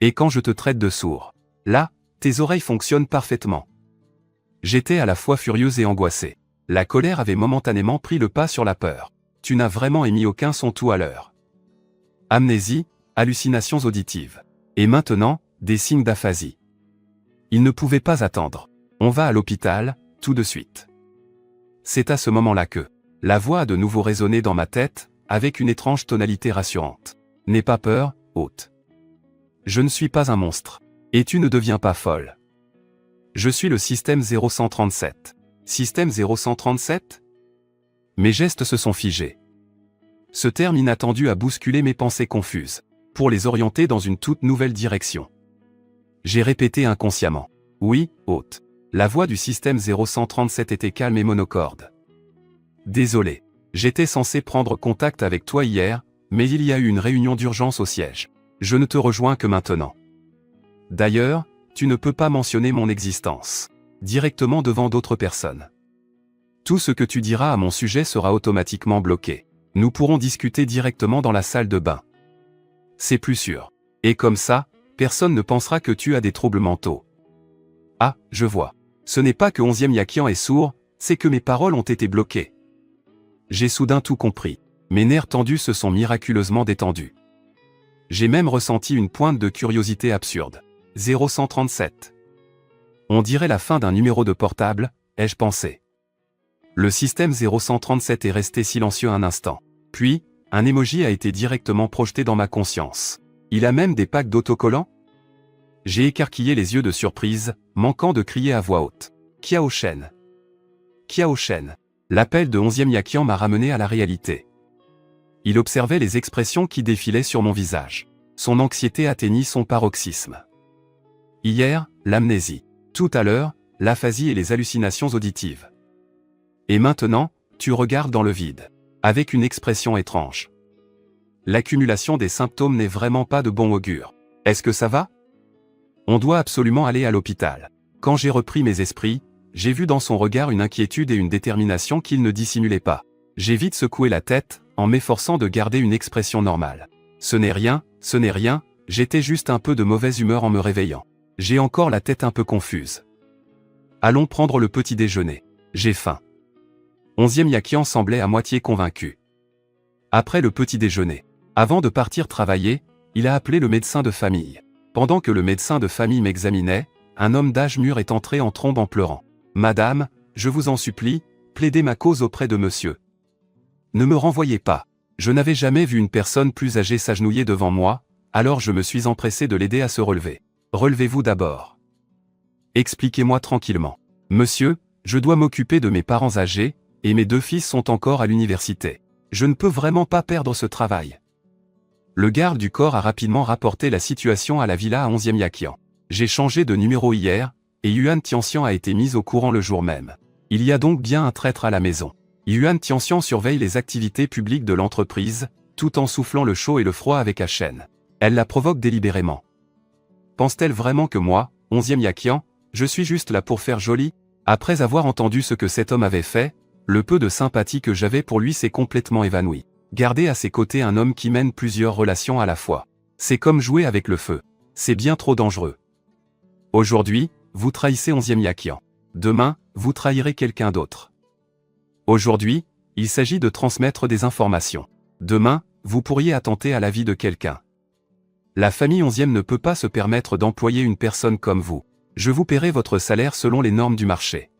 Et quand je te traite de sourd, là, tes oreilles fonctionnent parfaitement. J'étais à la fois furieuse et angoissée. La colère avait momentanément pris le pas sur la peur. Tu n'as vraiment émis aucun son tout à l'heure. Amnésie, hallucinations auditives. Et maintenant, des signes d'aphasie. Il ne pouvait pas attendre. On va à l'hôpital, tout de suite. C'est à ce moment-là que la voix a de nouveau résonné dans ma tête, avec une étrange tonalité rassurante. N'aie pas peur, hôte. Je ne suis pas un monstre. Et tu ne deviens pas folle. Je suis le système 0137. Système 0137? Mes gestes se sont figés. Ce terme inattendu a bousculé mes pensées confuses, pour les orienter dans une toute nouvelle direction. J'ai répété inconsciemment. Oui, hôte. La voix du système 0137 était calme et monocorde. Désolé. J'étais censé prendre contact avec toi hier, mais il y a eu une réunion d'urgence au siège. Je ne te rejoins que maintenant. D'ailleurs, tu ne peux pas mentionner mon existence directement devant d'autres personnes. Tout ce que tu diras à mon sujet sera automatiquement bloqué. Nous pourrons discuter directement dans la salle de bain. C'est plus sûr. Et comme ça, personne ne pensera que tu as des troubles mentaux. Ah, je vois. Ce n'est pas que 11e Yakian est sourd, c'est que mes paroles ont été bloquées. J'ai soudain tout compris. Mes nerfs tendus se sont miraculeusement détendus. J'ai même ressenti une pointe de curiosité absurde. 0137. On dirait la fin d'un numéro de portable, ai-je pensé. Le système 0137 est resté silencieux un instant. Puis, un emoji a été directement projeté dans ma conscience. Il a même des packs d'autocollants? J'ai écarquillé les yeux de surprise, manquant de crier à voix haute. Kiao-shen. Kiao-shen. L'appel de 11e Yakian m'a ramené à la réalité. Il observait les expressions qui défilaient sur mon visage. Son anxiété atteignit son paroxysme. Hier, l'amnésie. Tout à l'heure, l'aphasie et les hallucinations auditives. Et maintenant, tu regardes dans le vide. Avec une expression étrange. L'accumulation des symptômes n'est vraiment pas de bon augure. Est-ce que ça va? On doit absolument aller à l'hôpital. Quand j'ai repris mes esprits, j'ai vu dans son regard une inquiétude et une détermination qu'il ne dissimulait pas. J'ai vite secoué la tête, en m'efforçant de garder une expression normale. Ce n'est rien, j'étais juste un peu de mauvaise humeur en me réveillant. J'ai encore la tête un peu confuse. Allons prendre le petit déjeuner. J'ai faim. 11e Yakian semblait à moitié convaincu. Après le petit déjeuner, avant de partir travailler, il a appelé le médecin de famille. Pendant que le médecin de famille m'examinait, un homme d'âge mûr est entré en trombe en pleurant. « Madame, je vous en supplie, plaidez ma cause auprès de monsieur. Ne me renvoyez pas. » Je n'avais jamais vu une personne plus âgée s'agenouiller devant moi, alors je me suis empressé de l'aider à se relever. « Relevez-vous d'abord. Expliquez-moi tranquillement. Monsieur, je dois m'occuper de mes parents âgés, et mes 2 fils sont encore à l'université. Je ne peux vraiment pas perdre ce travail. » Le garde du corps a rapidement rapporté la situation à la villa à 11e Yakian. J'ai changé de numéro hier, et Yuan Tianxian a été mise au courant le jour même. Il y a donc bien un traître à la maison. Yuan Tianxian surveille les activités publiques de l'entreprise, tout en soufflant le chaud et le froid avec Chen. Elle la provoque délibérément. Pense-t-elle vraiment que moi, 11e Yakian, je suis juste là pour faire joli? Après avoir entendu ce que cet homme avait fait, le peu de sympathie que j'avais pour lui s'est complètement évanoui. Garder à ses côtés un homme qui mène plusieurs relations à la fois. C'est comme jouer avec le feu. C'est bien trop dangereux. Aujourd'hui, vous trahissez 11e Yakian. Demain, vous trahirez quelqu'un d'autre. Aujourd'hui, il s'agit de transmettre des informations. Demain, vous pourriez attenter à la vie de quelqu'un. La famille 11e ne peut pas se permettre d'employer une personne comme vous. Je vous paierai votre salaire selon les normes du marché.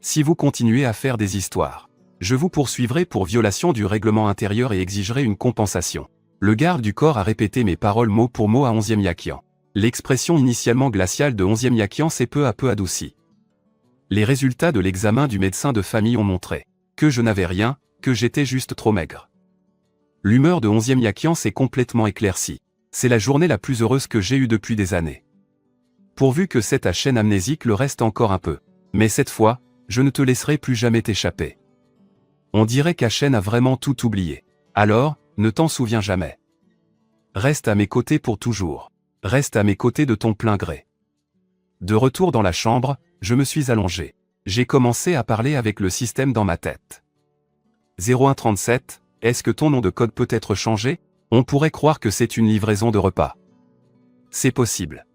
Si vous continuez à faire des histoires, je vous poursuivrai pour violation du règlement intérieur et exigerai une compensation. Le garde du corps a répété mes paroles mot pour mot à 11e Yakian. L'expression initialement glaciale de 11e Yakian s'est peu à peu adoucie. Les résultats de l'examen du médecin de famille ont montré que je n'avais rien, que j'étais juste trop maigre. L'humeur de 11e Yakian s'est complètement éclaircie. C'est la journée la plus heureuse que j'ai eue depuis des années. Pourvu que cette chaîne amnésique le reste encore un peu. Mais cette fois, je ne te laisserai plus jamais t'échapper. On dirait qu'Achen a vraiment tout oublié. Alors, ne t'en souviens jamais. Reste à mes côtés pour toujours. Reste à mes côtés de ton plein gré. De retour dans la chambre, je me suis allongé. J'ai commencé à parler avec le système dans ma tête. 0137, est-ce que ton nom de code peut être changé? On pourrait croire que c'est une livraison de repas. C'est possible.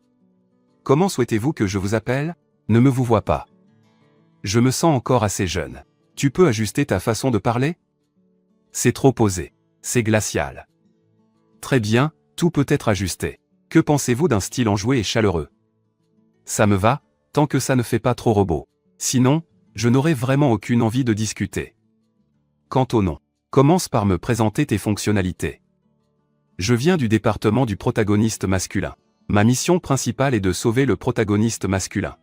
Comment souhaitez-vous que je vous appelle? Ne me vous vois pas. Je me sens encore assez jeune. Tu peux ajuster ta façon de parler? C'est trop posé. C'est glacial. Très bien, tout peut être ajusté. Que pensez-vous d'un style enjoué et chaleureux? Ça me va, tant que ça ne fait pas trop robot. Sinon, je n'aurais vraiment aucune envie de discuter. Quant au nom, commence par me présenter tes fonctionnalités. Je viens du département du protagoniste masculin. Ma mission principale est de sauver le protagoniste masculin.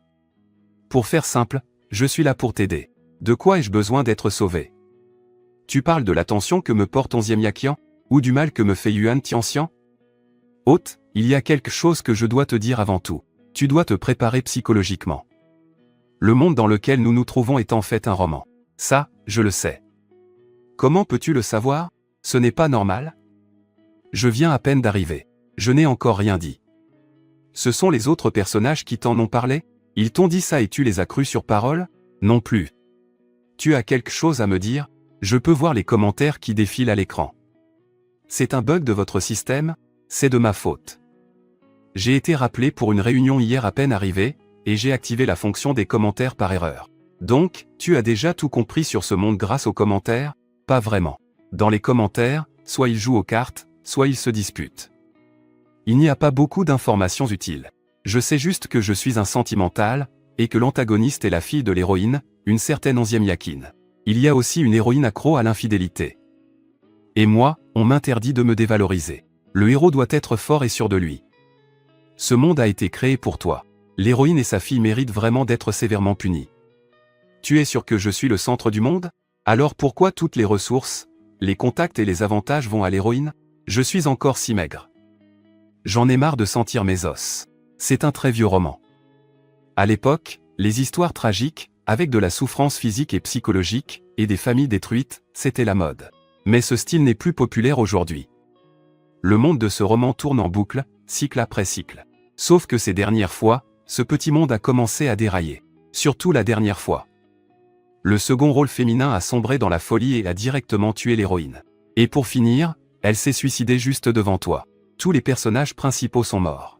Pour faire simple, je suis là pour t'aider. De quoi ai-je besoin d'être sauvé? Tu parles de l'attention que me porte 11e Yakian, ou du mal que me fait Yuan Tianxian? Hôte, il y a quelque chose que je dois te dire avant tout. Tu dois te préparer psychologiquement. Le monde dans lequel nous nous trouvons est en fait un roman. Ça, je le sais. Comment peux-tu le savoir? Ce n'est pas normal? Je viens à peine d'arriver. Je n'ai encore rien dit. Ce sont les autres personnages qui t'en ont parlé? Ils t'ont dit ça et tu les as crus sur parole? Non plus. Tu as quelque chose à me dire? Je peux voir les commentaires qui défilent à l'écran. C'est un bug de votre système? C'est de ma faute. J'ai été rappelé pour une réunion hier à peine arrivé, et j'ai activé la fonction des commentaires par erreur. Donc, tu as déjà tout compris sur ce monde grâce aux commentaires? Pas vraiment. Dans les commentaires, soit ils jouent aux cartes, soit ils se disputent. Il n'y a pas beaucoup d'informations utiles. Je sais juste que je suis un sentimental, et que l'antagoniste est la fille de l'héroïne, une certaine 11e Yakine. Il y a aussi une héroïne accro à l'infidélité. Et moi, on m'interdit de me dévaloriser. Le héros doit être fort et sûr de lui. Ce monde a été créé pour toi. L'héroïne et sa fille méritent vraiment d'être sévèrement punies. Tu es sûr que je suis le centre du monde? Alors pourquoi toutes les ressources, les contacts et les avantages vont à l'héroïne? Je suis encore si maigre. J'en ai marre de sentir mes os. C'est un très vieux roman. À l'époque, les histoires tragiques, avec de la souffrance physique et psychologique, et des familles détruites, c'était la mode. Mais ce style n'est plus populaire aujourd'hui. Le monde de ce roman tourne en boucle, cycle après cycle. Sauf que ces dernières fois, ce petit monde a commencé à dérailler. Surtout la dernière fois. Le second rôle féminin a sombré dans la folie et a directement tué l'héroïne. Et pour finir, elle s'est suicidée juste devant toi. Tous les personnages principaux sont morts.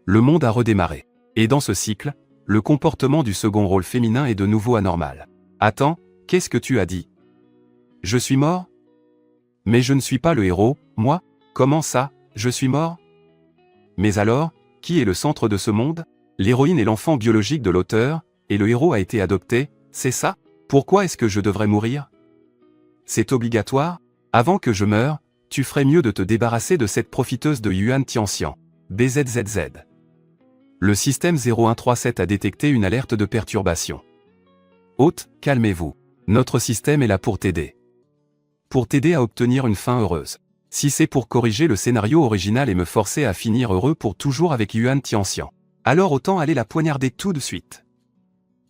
Le monde a redémarré. Et dans ce cycle, le comportement du second rôle féminin est de nouveau anormal. Attends, qu'est-ce que tu as dit? Je suis mort? Mais je ne suis pas le héros, moi? Comment ça, je suis mort? Mais alors, qui est le centre de ce monde? L'héroïne est l'enfant biologique de l'auteur, et le héros a été adopté, c'est ça? Pourquoi est-ce que je devrais mourir? C'est obligatoire? Avant que je meure, tu ferais mieux de te débarrasser de cette profiteuse de Yuan Tianxian. BZZZ. Le système 0137 a détecté une alerte de perturbation. Hôte, calmez-vous. Notre système est là pour t'aider. Pour t'aider à obtenir une fin heureuse. Si c'est pour corriger le scénario original et me forcer à finir heureux pour toujours avec Yuan Tianxian, alors autant aller la poignarder tout de suite.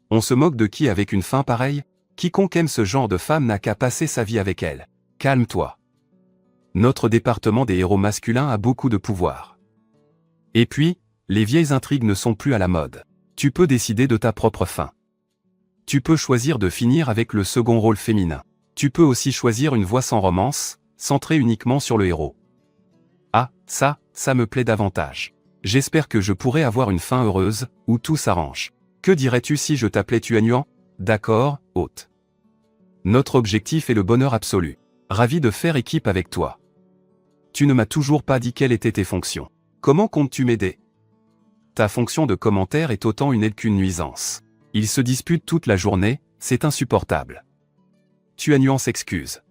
On se moque de qui avec une fin pareille? Quiconque aime ce genre de femme n'a qu'à passer sa vie avec elle. Calme-toi. Notre département des héros masculins a beaucoup de pouvoir. Et puis, les vieilles intrigues ne sont plus à la mode. Tu peux décider de ta propre fin. Tu peux choisir de finir avec le second rôle féminin. Tu peux aussi choisir une voie sans romance, centrée uniquement sur le héros. Ah, ça me plaît davantage. J'espère que je pourrai avoir une fin heureuse, où tout s'arrange. Que dirais-tu si je t'appelais Tuanyuan? D'accord, hôte. Notre objectif est le bonheur absolu. Ravi de faire équipe avec toi. Tu ne m'as toujours pas dit quelles étaient tes fonctions. Comment comptes-tu m'aider? Ta fonction de commentaire est autant une aide qu'une nuisance. Ils se disputent toute la journée, c'est insupportable. Tuanyuan s'excuse.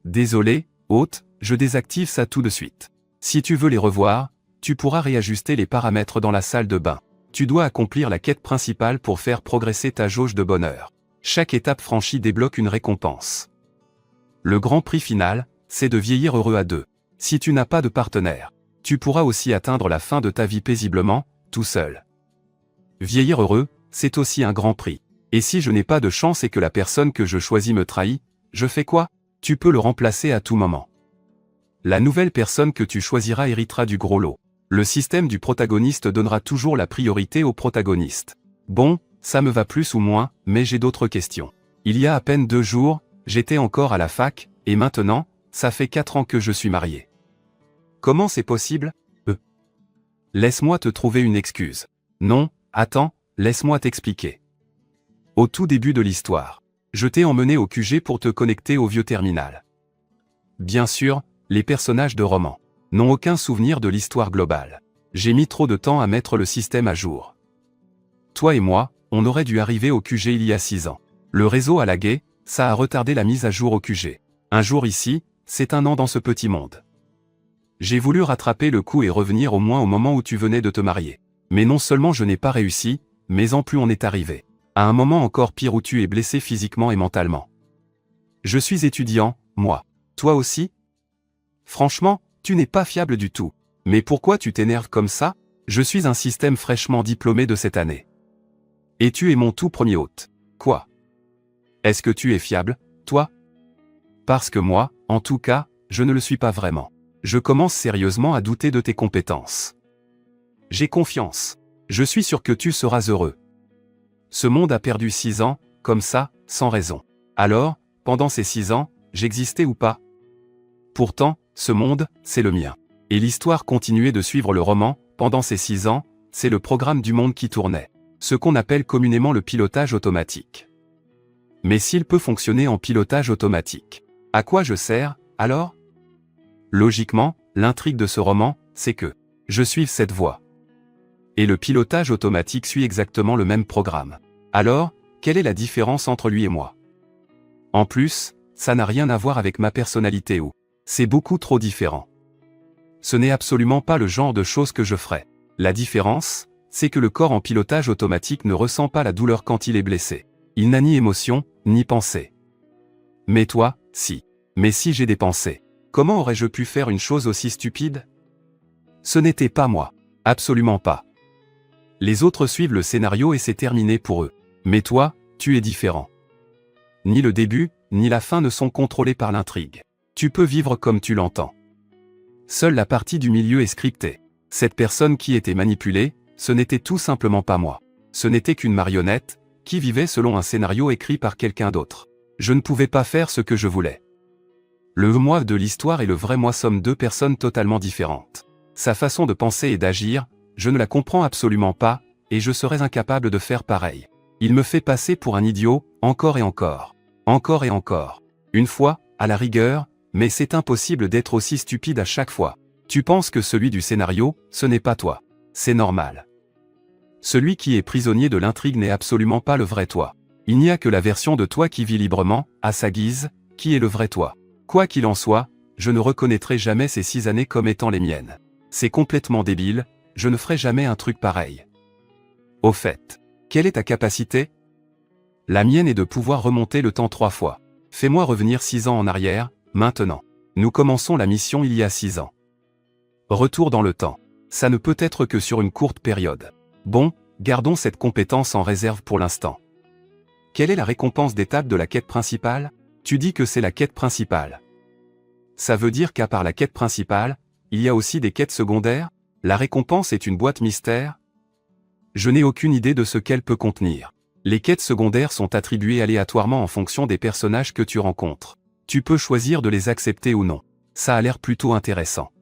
Désolé, hôte, je désactive ça tout de suite. Si tu veux les revoir, tu pourras réajuster les paramètres dans la salle de bain. Tu dois accomplir la quête principale pour faire progresser ta jauge de bonheur. Chaque étape franchie débloque une récompense. Le grand prix final, c'est de vieillir heureux à deux. Si tu n'as pas de partenaire, tu pourras aussi atteindre la fin de ta vie paisiblement, tout seul. Vieillir heureux, c'est aussi un grand prix. Et si je n'ai pas de chance et que la personne que je choisis me trahit, je fais quoi? Tu peux le remplacer à tout moment. La nouvelle personne que tu choisiras héritera du gros lot. Le système du protagoniste donnera toujours la priorité au protagoniste. Bon, ça me va plus ou moins, mais j'ai d'autres questions. Il y a à peine 2 jours, j'étais encore à la fac, et maintenant, ça fait 4 ans que je suis marié. Comment c'est possible? Laisse-moi te trouver une excuse. Non, attends, laisse-moi t'expliquer. Au tout début de l'histoire, je t'ai emmené au QG pour te connecter au vieux terminal. Bien sûr, les personnages de roman n'ont aucun souvenir de l'histoire globale. J'ai mis trop de temps à mettre le système à jour. Toi et moi, on aurait dû arriver au QG il y a 6 ans. Le réseau a lagué, ça a retardé la mise à jour au QG. Un jour ici, c'est 1 an dans ce petit monde. J'ai voulu rattraper le coup et revenir au moins au moment où tu venais de te marier. Mais non seulement je n'ai pas réussi, mais en plus on est arrivé à un moment encore pire où tu es blessé physiquement et mentalement. Je suis étudiant, moi. Toi aussi? Franchement, tu n'es pas fiable du tout. Mais pourquoi tu t'énerves comme ça? Je suis un système fraîchement diplômé de cette année. Et tu es mon tout premier hôte. Quoi? Est-ce que tu es fiable, toi? Parce que moi, en tout cas, je ne le suis pas vraiment. Je commence sérieusement à douter de tes compétences. J'ai confiance. Je suis sûr que tu seras heureux. Ce monde a perdu 6 ans, comme ça, sans raison. Alors, pendant ces 6 ans, j'existais ou pas? Pourtant, ce monde, c'est le mien. Et l'histoire continuait de suivre le roman, pendant ces 6 ans, c'est le programme du monde qui tournait. Ce qu'on appelle communément le pilotage automatique. Mais s'il peut fonctionner en pilotage automatique, à quoi je sers, alors? Logiquement, l'intrigue de ce roman, c'est que je suive cette voie. Et le pilotage automatique suit exactement le même programme. Alors, quelle est la différence entre lui et moi? En plus, ça n'a rien à voir avec ma personnalité ou c'est beaucoup trop différent. Ce n'est absolument pas le genre de choses que je ferais. La différence, c'est que le corps en pilotage automatique ne ressent pas la douleur quand il est blessé. Il n'a ni émotion, ni pensée. Mais toi, si. Mais si j'ai des pensées, comment aurais-je pu faire une chose aussi stupide? Ce n'était pas moi. Absolument pas. Les autres suivent le scénario et c'est terminé pour eux. Mais toi, tu es différent. Ni le début, ni la fin ne sont contrôlés par l'intrigue. Tu peux vivre comme tu l'entends. Seule la partie du milieu est scriptée. Cette personne qui était manipulée, ce n'était tout simplement pas moi. Ce n'était qu'une marionnette, qui vivait selon un scénario écrit par quelqu'un d'autre. Je ne pouvais pas faire ce que je voulais. Le moi de l'histoire et le vrai moi sommes deux personnes totalement différentes. Sa façon de penser et d'agir, je ne la comprends absolument pas, et je serais incapable de faire pareil. Il me fait passer pour un idiot, encore et encore. Encore et encore. Une fois, à la rigueur, mais c'est impossible d'être aussi stupide à chaque fois. Tu penses que celui du scénario, ce n'est pas toi. C'est normal. Celui qui est prisonnier de l'intrigue n'est absolument pas le vrai toi. Il n'y a que la version de toi qui vit librement, à sa guise, qui est le vrai toi. Quoi qu'il en soit, je ne reconnaîtrai jamais ces 6 années comme étant les miennes. C'est complètement débile, je ne ferai jamais un truc pareil. Au fait, quelle est ta capacité? La mienne est de pouvoir remonter le temps 3 fois. Fais-moi revenir 6 ans en arrière, maintenant. Nous commençons la mission il y a 6 ans. Retour dans le temps. Ça ne peut être que sur une courte période. Bon, gardons cette compétence en réserve pour l'instant. Quelle est la récompense d'étape de la quête principale? Tu dis que c'est la quête principale. Ça veut dire qu'à part la quête principale, il y a aussi des quêtes secondaires? La récompense est une boîte mystère? Je n'ai aucune idée de ce qu'elle peut contenir. Les quêtes secondaires sont attribuées aléatoirement en fonction des personnages que tu rencontres. Tu peux choisir de les accepter ou non. Ça a l'air plutôt intéressant.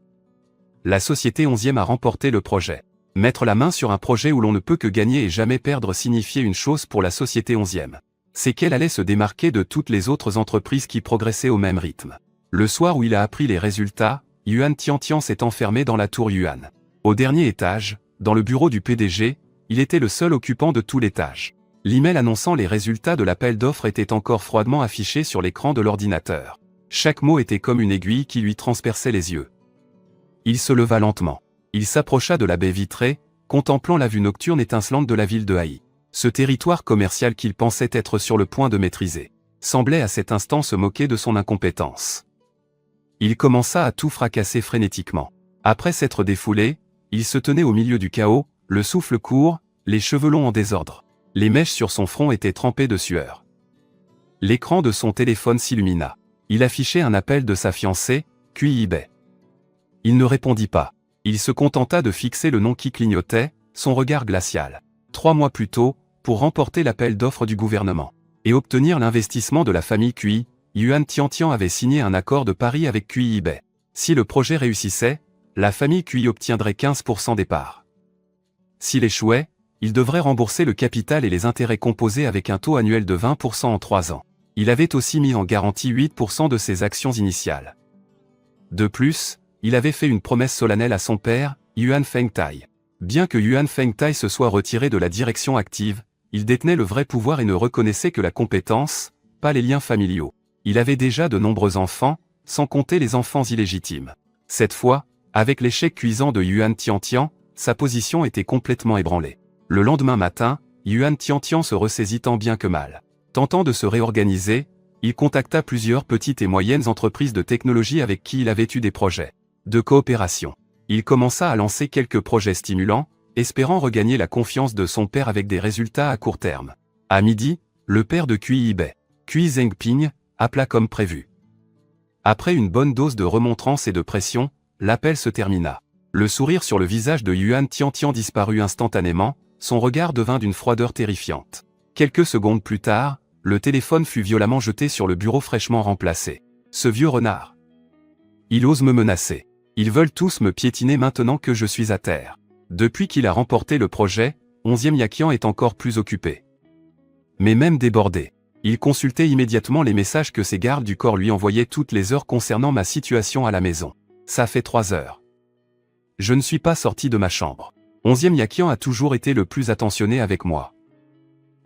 La société 11e a remporté le projet. Mettre la main sur un projet où l'on ne peut que gagner et jamais perdre signifiait une chose pour la société 11e. C'est qu'elle allait se démarquer de toutes les autres entreprises qui progressaient au même rythme. Le soir où il a appris les résultats, Yuan Tiantian s'est enfermé dans la tour Yuan. Au dernier étage, dans le bureau du PDG, il était le seul occupant de tout l'étage. L'email annonçant les résultats de l'appel d'offres était encore froidement affiché sur l'écran de l'ordinateur. Chaque mot était comme une aiguille qui lui transperçait les yeux. Il se leva lentement. Il s'approcha de la baie vitrée, contemplant la vue nocturne étincelante de la ville de Haï. Ce territoire commercial qu'il pensait être sur le point de maîtriser, semblait à cet instant se moquer de son incompétence. Il commença à tout fracasser frénétiquement. Après s'être défoulé, il se tenait au milieu du chaos, le souffle court, les cheveux longs en désordre. Les mèches sur son front étaient trempées de sueur. L'écran de son téléphone s'illumina. Il affichait un appel de sa fiancée, Kui Ibe. Il ne répondit pas. Il se contenta de fixer le nom qui clignotait, son regard glacial. 3 mois plus tôt, pour remporter l'appel d'offres du gouvernement et obtenir l'investissement de la famille Kui, Yuan Tiantian avait signé un accord de pari avec Kui Ibe. Si le projet réussissait, la famille Kui obtiendrait 15% des parts. S'il échouait, il devrait rembourser le capital et les intérêts composés avec un taux annuel de 20% en 3 ans. Il avait aussi mis en garantie 8% de ses actions initiales. De plus, il avait fait une promesse solennelle à son père, Yuan Fengtai. Bien que Yuan Fengtai se soit retiré de la direction active, il détenait le vrai pouvoir et ne reconnaissait que la compétence, pas les liens familiaux. Il avait déjà de nombreux enfants, sans compter les enfants illégitimes. Cette fois, avec l'échec cuisant de Yuan Tiantian, sa position était complètement ébranlée. Le lendemain matin, Yuan Tiantian se ressaisit tant bien que mal. Tentant de se réorganiser, il contacta plusieurs petites et moyennes entreprises de technologie avec qui il avait eu des projets de coopération. Il commença à lancer quelques projets stimulants, espérant regagner la confiance de son père avec des résultats à court terme. À midi, le père de Kui Ibe, Kui Zhengping, appela comme prévu. Après une bonne dose de remontrance et de pression, l'appel se termina. Le sourire sur le visage de Yuan Tiantian disparut instantanément, son regard devint d'une froideur terrifiante. Quelques secondes plus tard, le téléphone fut violemment jeté sur le bureau fraîchement remplacé. Ce vieux renard. Il ose me menacer. Ils veulent tous me piétiner maintenant que je suis à terre. Depuis qu'il a remporté le projet, 11e Yakian est encore plus occupé. Mais même débordé. Il consultait immédiatement les messages que ses gardes du corps lui envoyaient toutes les heures concernant ma situation à la maison. Ça fait 3 heures. Je ne suis pas sorti de ma chambre. 11e Yakian a toujours été le plus attentionné avec moi.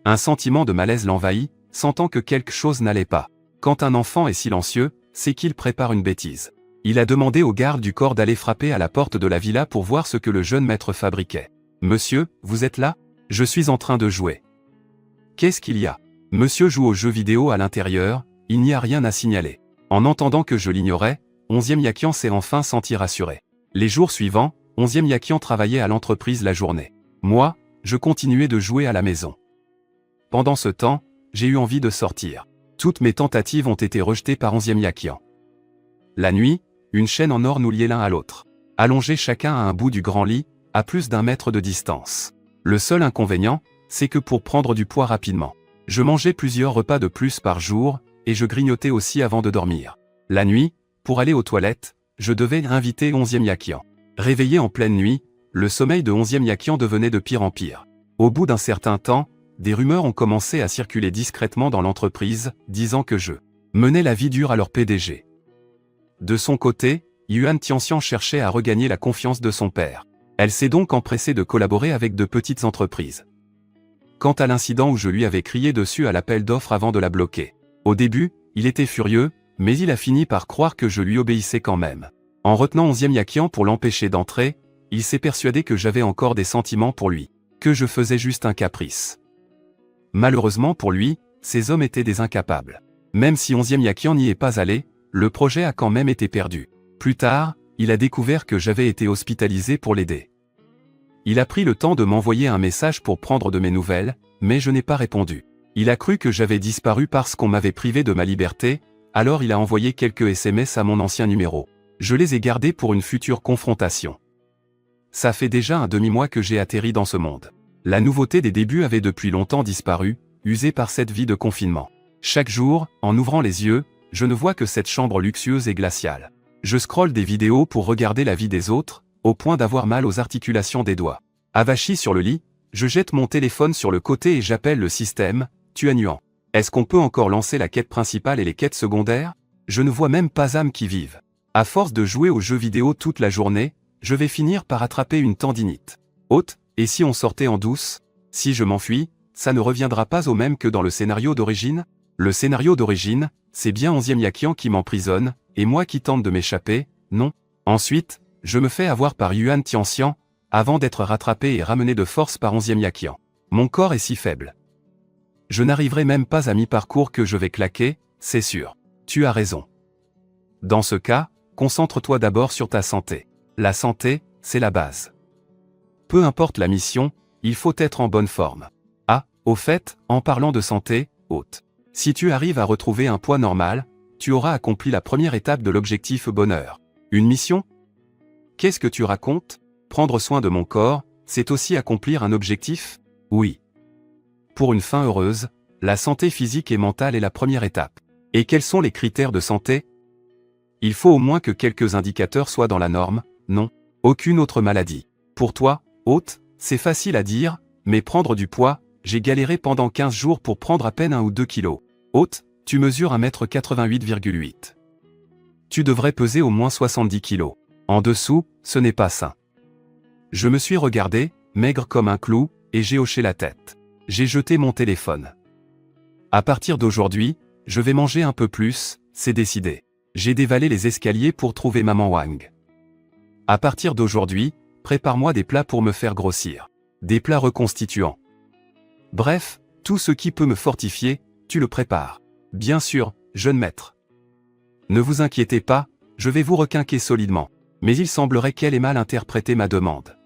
Un sentiment de malaise l'envahit, sentant que quelque chose n'allait pas. Quand un enfant est silencieux, c'est qu'il prépare une bêtise. Il a demandé au garde du corps d'aller frapper à la porte de la villa pour voir ce que le jeune maître fabriquait. « Monsieur, vous êtes là ? Je suis en train de jouer. » « Qu'est-ce qu'il y a ? » Monsieur joue aux jeux vidéo à l'intérieur, il n'y a rien à signaler. En entendant que je l'ignorais, 11e Yakian s'est enfin senti rassuré. Les jours suivants, 11e Yakian travaillait à l'entreprise la journée. Moi, je continuais de jouer à la maison. Pendant ce temps, j'ai eu envie de sortir. Toutes mes tentatives ont été rejetées par 11e Yakian. La nuit, une chaîne en or nous liait l'un à l'autre. Allongés chacun à un bout du grand lit, à plus d'1 mètre de distance. Le seul inconvénient, c'est que pour prendre du poids rapidement, je mangeais plusieurs repas de plus par jour, et je grignotais aussi avant de dormir. La nuit, pour aller aux toilettes, je devais inviter 11e Yakian. Réveillé en pleine nuit, le sommeil de 11e Yakian devenait de pire en pire. Au bout d'un certain temps, des rumeurs ont commencé à circuler discrètement dans l'entreprise, disant que je menais la vie dure à leur PDG. De son côté, Yuan Tianxian cherchait à regagner la confiance de son père. Elle s'est donc empressée de collaborer avec de petites entreprises. Quant à l'incident où je lui avais crié dessus à l'appel d'offres avant de la bloquer. Au début, il était furieux, mais il a fini par croire que je lui obéissais quand même. En retenant 11e Yakian pour l'empêcher d'entrer, il s'est persuadé que j'avais encore des sentiments pour lui, que je faisais juste un caprice. Malheureusement pour lui, ces hommes étaient des incapables. Même si 11e Yakian n'y est pas allé, le projet a quand même été perdu. Plus tard, il a découvert que j'avais été hospitalisé pour l'aider. Il a pris le temps de m'envoyer un message pour prendre de mes nouvelles, mais je n'ai pas répondu. Il a cru que j'avais disparu parce qu'on m'avait privé de ma liberté, alors il a envoyé quelques SMS à mon ancien numéro. Je les ai gardés pour une future confrontation. Ça fait déjà un demi-mois que j'ai atterri dans ce monde. La nouveauté des débuts avait depuis longtemps disparu, usée par cette vie de confinement. Chaque jour, en ouvrant les yeux, je ne vois que cette chambre luxueuse et glaciale. Je scrolle des vidéos pour regarder la vie des autres, au point d'avoir mal aux articulations des doigts. Avachi sur le lit, je jette mon téléphone sur le côté et j'appelle le système, Tuanuan. Est-ce qu'on peut encore lancer la quête principale et les quêtes secondaires? Je ne vois même pas âme qui vive. À force de jouer aux jeux vidéo toute la journée, je vais finir par attraper une tendinite. Hôte, et si on sortait en douce? Si je m'enfuis, ça ne reviendra pas au même que dans le scénario d'origine? Le scénario d'origine, c'est bien 11e Yakian qui m'emprisonne, et moi qui tente de m'échapper, non? Ensuite, je me fais avoir par Yuan Tianxian, avant d'être rattrapé et ramené de force par 11e Yakian. Mon corps est si faible. Je n'arriverai même pas à mi-parcours que je vais claquer, c'est sûr. Tu as raison. Dans ce cas, concentre-toi d'abord sur ta santé. La santé, c'est la base. Peu importe la mission, il faut être en bonne forme. Ah, au fait, en parlant de santé, hôte. Si tu arrives à retrouver un poids normal, tu auras accompli la première étape de l'objectif bonheur. Une mission? Qu'est-ce que tu racontes? Prendre soin de mon corps, c'est aussi accomplir un objectif? Oui. Pour une fin heureuse, la santé physique et mentale est la première étape. Et quels sont les critères de santé? Il faut au moins que quelques indicateurs soient dans la norme, non, aucune autre maladie. Pour toi, hôte, c'est facile à dire, mais prendre du poids, j'ai galéré pendant 15 jours pour prendre à peine 1 ou 2 kilos. Hôte, tu mesures 1m88,8. Tu devrais peser au moins 70 kilos. En dessous, ce n'est pas sain. Je me suis regardé, maigre comme un clou, et j'ai hoché la tête. J'ai jeté mon téléphone. À partir d'aujourd'hui, je vais manger un peu plus, c'est décidé. J'ai dévalé les escaliers pour trouver maman Wang. À partir d'aujourd'hui, prépare-moi des plats pour me faire grossir. Des plats reconstituants. Bref, tout ce qui peut me fortifier, tu le prépares. Bien sûr, jeune maître. Ne vous inquiétez pas, je vais vous requinquer solidement. Mais il semblerait qu'elle ait mal interprété ma demande.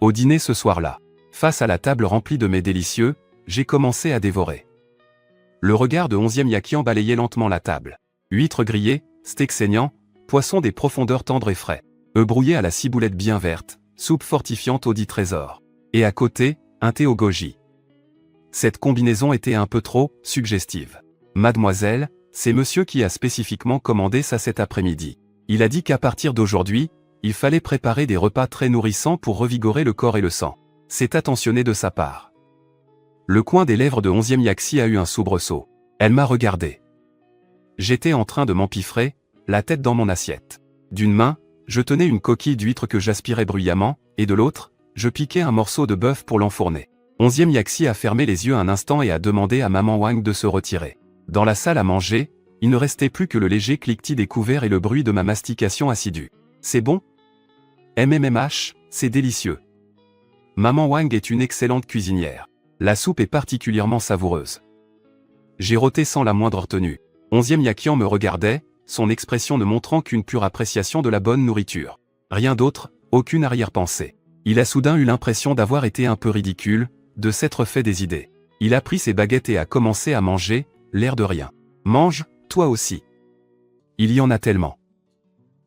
Au dîner ce soir-là, face à la table remplie de mets délicieux, j'ai commencé à dévorer. Le regard de 11e Yakian balayait lentement la table. Huîtres grillées, steak saignant, poisson des profondeurs tendres et frais, œufs brouillés à la ciboulette bien verte, soupe fortifiante au dit trésor. Et à côté, un thé au goji. Cette combinaison était un peu trop suggestive. Mademoiselle, c'est monsieur qui a spécifiquement commandé ça cet après-midi. Il a dit qu'à partir d'aujourd'hui, il fallait préparer des repas très nourrissants pour revigorer le corps et le sang. C'est attentionné de sa part. Le coin des lèvres de 11e Yaxi a eu un soubresaut. Elle m'a regardé. J'étais en train de m'empiffrer, la tête dans mon assiette. D'une main, je tenais une coquille d'huître que j'aspirais bruyamment, et de l'autre, je piquais un morceau de bœuf pour l'enfourner. 11e Yaxi a fermé les yeux un instant et a demandé à maman Wang de se retirer. Dans la salle à manger, il ne restait plus que le léger cliquetis des couverts et le bruit de ma mastication assidue. C'est bon? MMMH, c'est délicieux. Maman Wang est une excellente cuisinière. La soupe est particulièrement savoureuse. J'ai roté sans la moindre retenue. 11e Yakian me regardait, son expression ne montrant qu'une pure appréciation de la bonne nourriture. Rien d'autre, aucune arrière-pensée. Il a soudain eu l'impression d'avoir été un peu ridicule, de s'être fait des idées. Il a pris ses baguettes et a commencé à manger, l'air de rien. Mange, toi aussi. Il y en a tellement.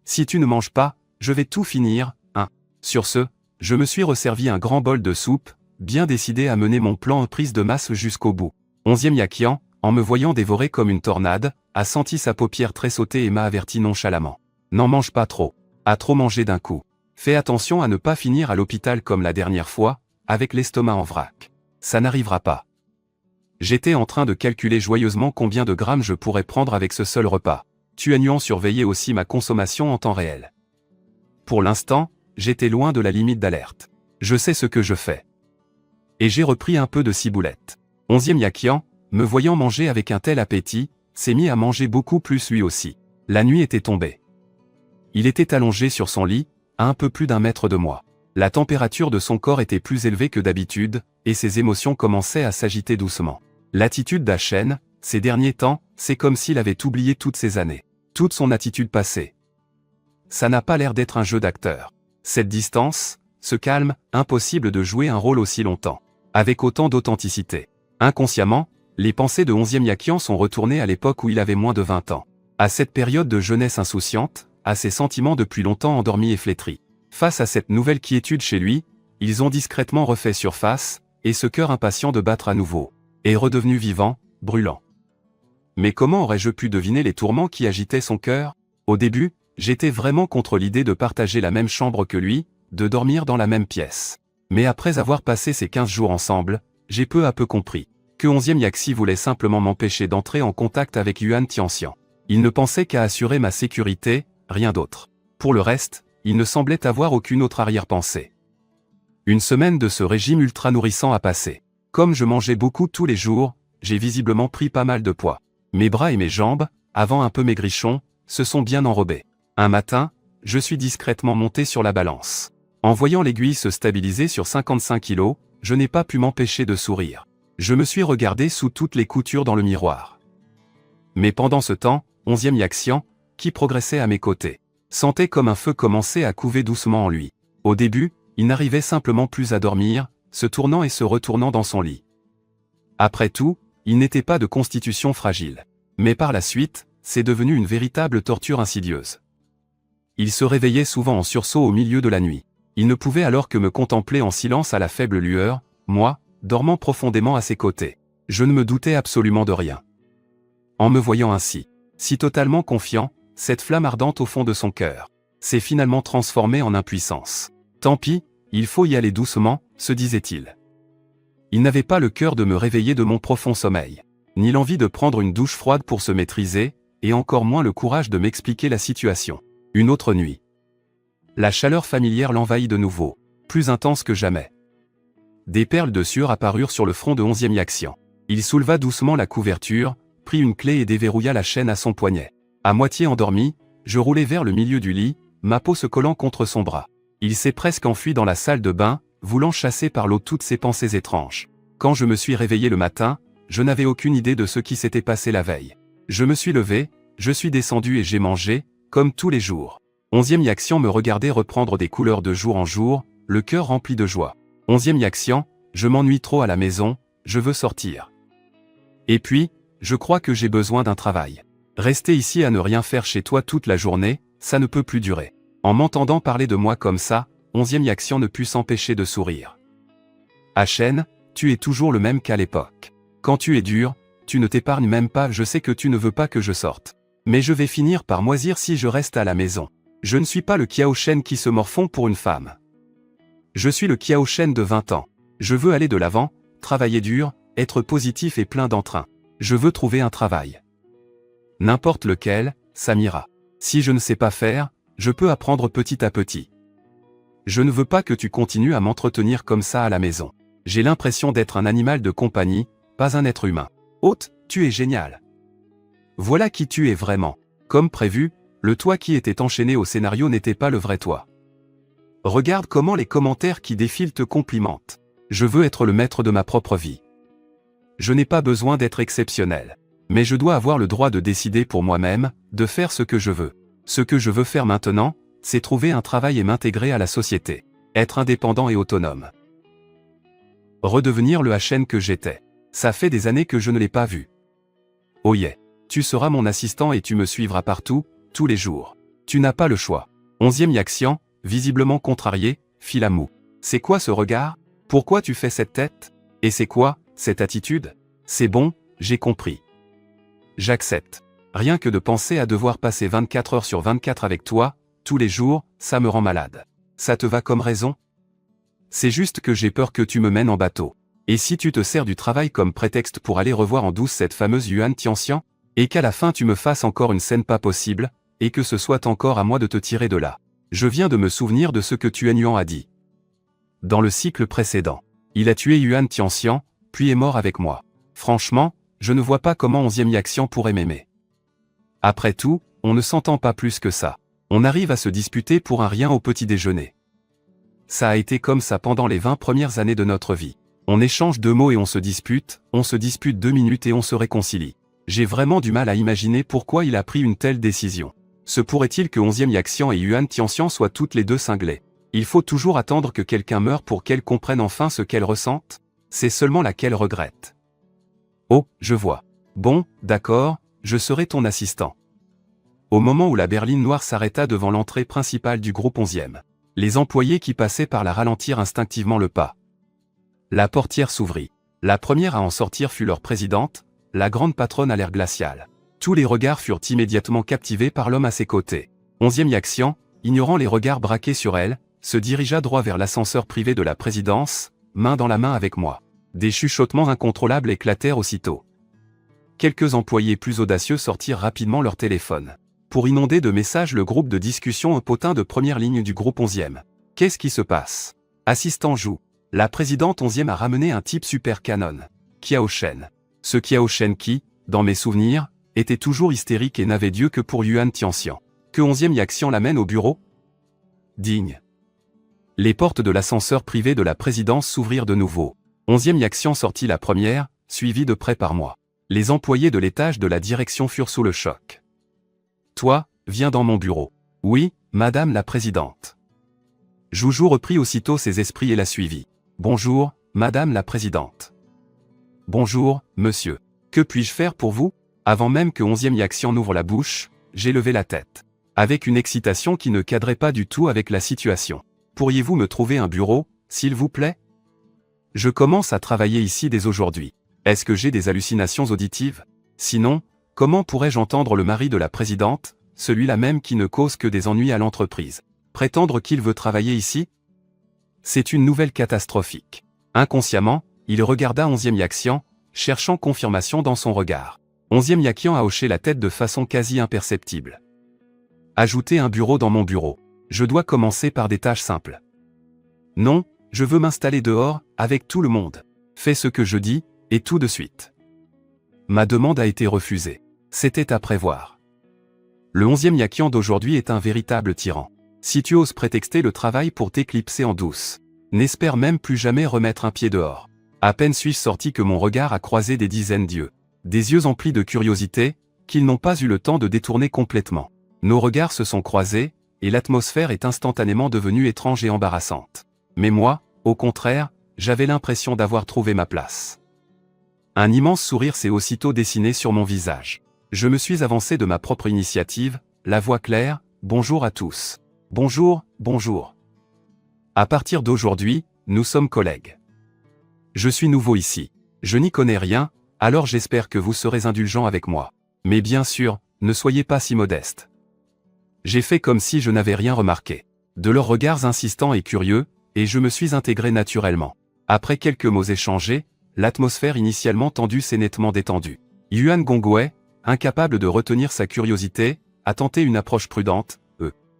Si tu ne manges pas, je vais tout finir, hein. Sur ce, je me suis resservi un grand bol de soupe, bien décidé à mener mon plan en prise de masse jusqu'au bout. 11e Yakian, en me voyant dévorer comme une tornade, a senti sa paupière tressauter et m'a averti nonchalamment. N'en mange pas trop. À trop manger d'un coup. Fais attention à ne pas finir à l'hôpital comme la dernière fois, avec l'estomac en vrac. Ça n'arrivera pas. J'étais en train de calculer joyeusement combien de grammes je pourrais prendre avec ce seul repas. Tuan surveillait aussi ma consommation en temps réel. Pour l'instant, j'étais loin de la limite d'alerte. Je sais ce que je fais. Et j'ai repris un peu de ciboulette. 11e Yakian, me voyant manger avec un tel appétit, s'est mis à manger beaucoup plus lui aussi. La nuit était tombée. Il était allongé sur son lit, à un peu plus d'1 mètre de moi. La température de son corps était plus élevée que d'habitude, et ses émotions commençaient à s'agiter doucement. L'attitude d'Achen, ces derniers temps, c'est comme s'il avait oublié toutes ces années. Toute son attitude passée. Ça n'a pas l'air d'être un jeu d'acteur. Cette distance, ce calme, impossible de jouer un rôle aussi longtemps. Avec autant d'authenticité. Inconsciemment, les pensées de 11e Yakian sont retournées à l'époque où il avait moins de 20 ans. À cette période de jeunesse insouciante, à ses sentiments depuis longtemps endormis et flétris. Face à cette nouvelle quiétude chez lui, ils ont discrètement refait surface, et ce cœur impatient de battre à nouveau, est redevenu vivant, brûlant. Mais comment aurais-je pu deviner les tourments qui agitaient son cœur? Au début, j'étais vraiment contre l'idée de partager la même chambre que lui, de dormir dans la même pièce. Mais après avoir passé ces 15 jours ensemble, j'ai peu à peu compris que 11e Yaxi voulait simplement m'empêcher d'entrer en contact avec Yuan Tianxian. Il ne pensait qu'à assurer ma sécurité, rien d'autre. Pour le reste, il ne semblait avoir aucune autre arrière-pensée. Une semaine de ce régime ultra nourrissant a passé. Comme je mangeais beaucoup tous les jours, j'ai visiblement pris pas mal de poids. Mes bras et mes jambes, avant un peu maigrichons, se sont bien enrobés. Un matin, je suis discrètement monté sur la balance. En voyant l'aiguille se stabiliser sur 55 kilos, je n'ai pas pu m'empêcher de sourire. Je me suis regardé sous toutes les coutures dans le miroir. Mais pendant ce temps, 11e Yaxian, qui progressait à mes côtés, sentait comme un feu commencer à couver doucement en lui. Au début, il n'arrivait simplement plus à dormir, se tournant et se retournant dans son lit. Après tout, il n'était pas de constitution fragile. Mais par la suite, c'est devenu une véritable torture insidieuse. Il se réveillait souvent en sursaut au milieu de la nuit. Il ne pouvait alors que me contempler en silence à la faible lueur, moi, dormant profondément à ses côtés. Je ne me doutais absolument de rien. En me voyant ainsi, si totalement confiant, cette flamme ardente au fond de son cœur s'est finalement transformée en impuissance. Tant pis, il faut y aller doucement, se disait-il. Il n'avait pas le cœur de me réveiller de mon profond sommeil, ni l'envie de prendre une douche froide pour se maîtriser, et encore moins le courage de m'expliquer la situation. Une autre nuit. La chaleur familière l'envahit de nouveau, plus intense que jamais. Des perles de sueur apparurent sur le front de 11e Yaxian. Il souleva doucement la couverture, prit une clé et déverrouilla la chaîne à son poignet. À moitié endormi, je roulai vers le milieu du lit, ma peau se collant contre son bras. Il s'est presque enfui dans la salle de bain, voulant chasser par l'eau toutes ses pensées étranges. Quand je me suis réveillé le matin, je n'avais aucune idée de ce qui s'était passé la veille. Je me suis levé, je suis descendu et j'ai mangé, comme tous les jours. 11e Yaxian me regardait reprendre des couleurs de jour en jour, le cœur rempli de joie. 11e Yaxian, je m'ennuie trop à la maison, je veux sortir. Et puis, je crois que j'ai besoin d'un travail. Rester ici à ne rien faire chez toi toute la journée, ça ne peut plus durer. En m'entendant parler de moi comme ça, 11e Yaxian ne put s'empêcher de sourire. Achen, tu es toujours le même qu'à l'époque. Quand tu es dur, tu ne t'épargnes même pas, je sais que tu ne veux pas que je sorte. Mais je vais finir par moisir si je reste à la maison. Je ne suis pas le Kiao Shen qui se morfond pour une femme. Je suis le Kiao Shen de 20 ans. Je veux aller de l'avant, travailler dur, être positif et plein d'entrain. Je veux trouver un travail. N'importe lequel, ça m'ira. Si je ne sais pas faire, je peux apprendre petit à petit. Je ne veux pas que tu continues à m'entretenir comme ça à la maison. J'ai l'impression d'être un animal de compagnie, pas un être humain. Hôte, tu es génial. Voilà qui tu es vraiment. Comme prévu, le toi qui était enchaîné au scénario n'était pas le vrai toi. Regarde comment les commentaires qui défilent te complimentent. Je veux être le maître de ma propre vie. Je n'ai pas besoin d'être exceptionnel. Mais je dois avoir le droit de décider pour moi-même, de faire ce que je veux. Ce que je veux faire maintenant, c'est trouver un travail et m'intégrer à la société. Être indépendant et autonome. Redevenir le HN que j'étais. Ça fait des années que je ne l'ai pas vu. Oh yeah. Tu seras mon assistant et tu me suivras partout, tous les jours. Tu n'as pas le choix. 11e Yaxian, visiblement contrarié, fit la moue. C'est quoi ce regard? Pourquoi tu fais cette tête? Et c'est quoi, cette attitude? C'est bon, j'ai compris. J'accepte. Rien que de penser à devoir passer 24 heures sur 24 avec toi, tous les jours, ça me rend malade. Ça te va comme raison? C'est juste que j'ai peur que tu me mènes en bateau. Et si tu te sers du travail comme prétexte pour aller revoir en douce cette fameuse Yuan Tianxian, et qu'à la fin tu me fasses encore une scène pas possible, et que ce soit encore à moi de te tirer de là. Je viens de me souvenir de ce que Tuan Yuan a dit. Dans le cycle précédent, il a tué Yuan Tianxian, puis est mort avec moi. Franchement, je ne vois pas comment 11e Yaxian pourrait m'aimer. Après tout, on ne s'entend pas plus que ça. On arrive à se disputer pour un rien au petit déjeuner. Ça a été comme ça pendant les 20 premières années de notre vie. On échange 2 mots et on se dispute 2 minutes et on se réconcilie. J'ai vraiment du mal à imaginer pourquoi il a pris une telle décision. Se pourrait-il que 11e Yaxian et Yuan Tianxian soient toutes les deux cinglées? Il faut toujours attendre que quelqu'un meure pour qu'elle comprenne enfin ce qu'elle ressente? C'est seulement là qu'elle regrette. Oh, je vois. Bon, d'accord, je serai ton assistant. Au moment où la berline noire s'arrêta devant l'entrée principale du groupe 11e, les employés qui passaient par là ralentirent instinctivement le pas. La portière s'ouvrit. La première à en sortir fut leur présidente, la grande patronne à l'air glacial. Tous les regards furent immédiatement captivés par l'homme à ses côtés. 11e Yaxian, ignorant les regards braqués sur elle, se dirigea droit vers l'ascenseur privé de la présidence, main dans la main avec moi. Des chuchotements incontrôlables éclatèrent aussitôt. Quelques employés plus audacieux sortirent rapidement leur téléphone. Pour inonder de messages le groupe de discussion un potin de première ligne du groupe 11e. Qu'est-ce qui se passe? Assistant joue. La présidente 11e a ramené un type super canon. Kiao Shen. Ce Kiao Shen qui, dans mes souvenirs, était toujours hystérique et n'avait Dieu que pour Yuan Tianxian. Que 11e Yaxian l'amène au bureau? Digne. Les portes de l'ascenseur privé de la présidence s'ouvrirent de nouveau. 11e Yaxian sortit la première, suivie de près par moi. Les employés de l'étage de la direction furent sous le choc. Toi, viens dans mon bureau. Oui, madame la présidente. Joujou reprit aussitôt ses esprits et la suivit. Bonjour, madame la présidente. Bonjour, monsieur. Que puis-je faire pour vous? Avant même que 11e Yaxian n'ouvre la bouche, j'ai levé la tête. Avec une excitation qui ne cadrait pas du tout avec la situation. Pourriez-vous me trouver un bureau, s'il vous plaît? Je commence à travailler ici dès aujourd'hui. Est-ce que j'ai des hallucinations auditives? Sinon, comment pourrais-je entendre le mari de la présidente, celui-là même qui ne cause que des ennuis à l'entreprise, prétendre qu'il veut travailler ici? C'est une nouvelle catastrophique. Inconsciemment, il regarda 11e Yaxian, cherchant confirmation dans son regard. 11e Yaxian a hoché la tête de façon quasi imperceptible. Ajouter un bureau dans mon bureau. Je dois commencer par des tâches simples. Non, je veux m'installer dehors, avec tout le monde. Fais ce que je dis, et tout de suite. Ma demande a été refusée. C'était à prévoir. Le 11e Yaxian d'aujourd'hui est un véritable tyran. Si tu oses prétexter le travail pour t'éclipser en douce, n'espère même plus jamais remettre un pied dehors. À peine suis-je sorti que mon regard a croisé des dizaines d'yeux. Des yeux emplis de curiosité, qu'ils n'ont pas eu le temps de détourner complètement. Nos regards se sont croisés, et l'atmosphère est instantanément devenue étrange et embarrassante. Mais moi, au contraire, j'avais l'impression d'avoir trouvé ma place. Un immense sourire s'est aussitôt dessiné sur mon visage. Je me suis avancé de ma propre initiative, la voix claire, bonjour à tous. Bonjour, bonjour. À partir d'aujourd'hui, nous sommes collègues. Je suis nouveau ici. Je n'y connais rien, alors j'espère que vous serez indulgents avec moi. Mais bien sûr, ne soyez pas si modeste. J'ai fait comme si je n'avais rien remarqué. De leurs regards insistants et curieux, et je me suis intégré naturellement. Après quelques mots échangés, l'atmosphère initialement tendue s'est nettement détendue. Yuan Gongwei, incapable de retenir sa curiosité, a tenté une approche prudente.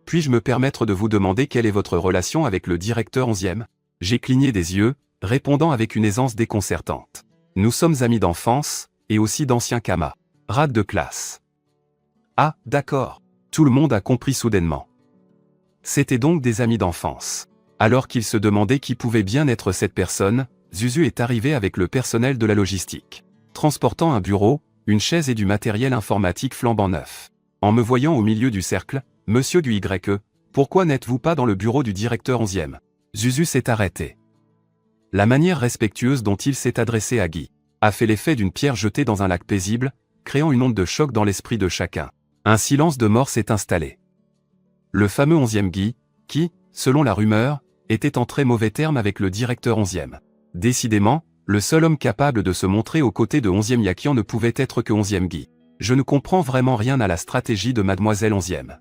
Puis-je me permettre de vous demander quelle est votre relation avec le directeur 11e? J'ai cligné des yeux, répondant avec une aisance déconcertante. Nous sommes amis d'enfance, et aussi d'anciens camarades de classe. Ah, d'accord. Tout le monde a compris soudainement. C'étaient donc des amis d'enfance. Alors qu'il se demandait qui pouvait bien être cette personne, Zuzu est arrivé avec le personnel de la logistique, transportant un bureau, une chaise et du matériel informatique flambant neuf. En me voyant au milieu du cercle, Monsieur du YE, pourquoi n'êtes-vous pas dans le bureau du directeur 11e? Zuzu s'est arrêté. La manière respectueuse dont il s'est adressé à Guy a fait l'effet d'une pierre jetée dans un lac paisible, créant une onde de choc dans l'esprit de chacun. Un silence de mort s'est installé. Le fameux 11e Guy, qui, selon la rumeur, était en très mauvais termes avec le directeur 11e. Décidément, le seul homme capable de se montrer aux côtés de 11e Yakian ne pouvait être que 11e Guy. Je ne comprends vraiment rien à la stratégie de Mademoiselle 11e.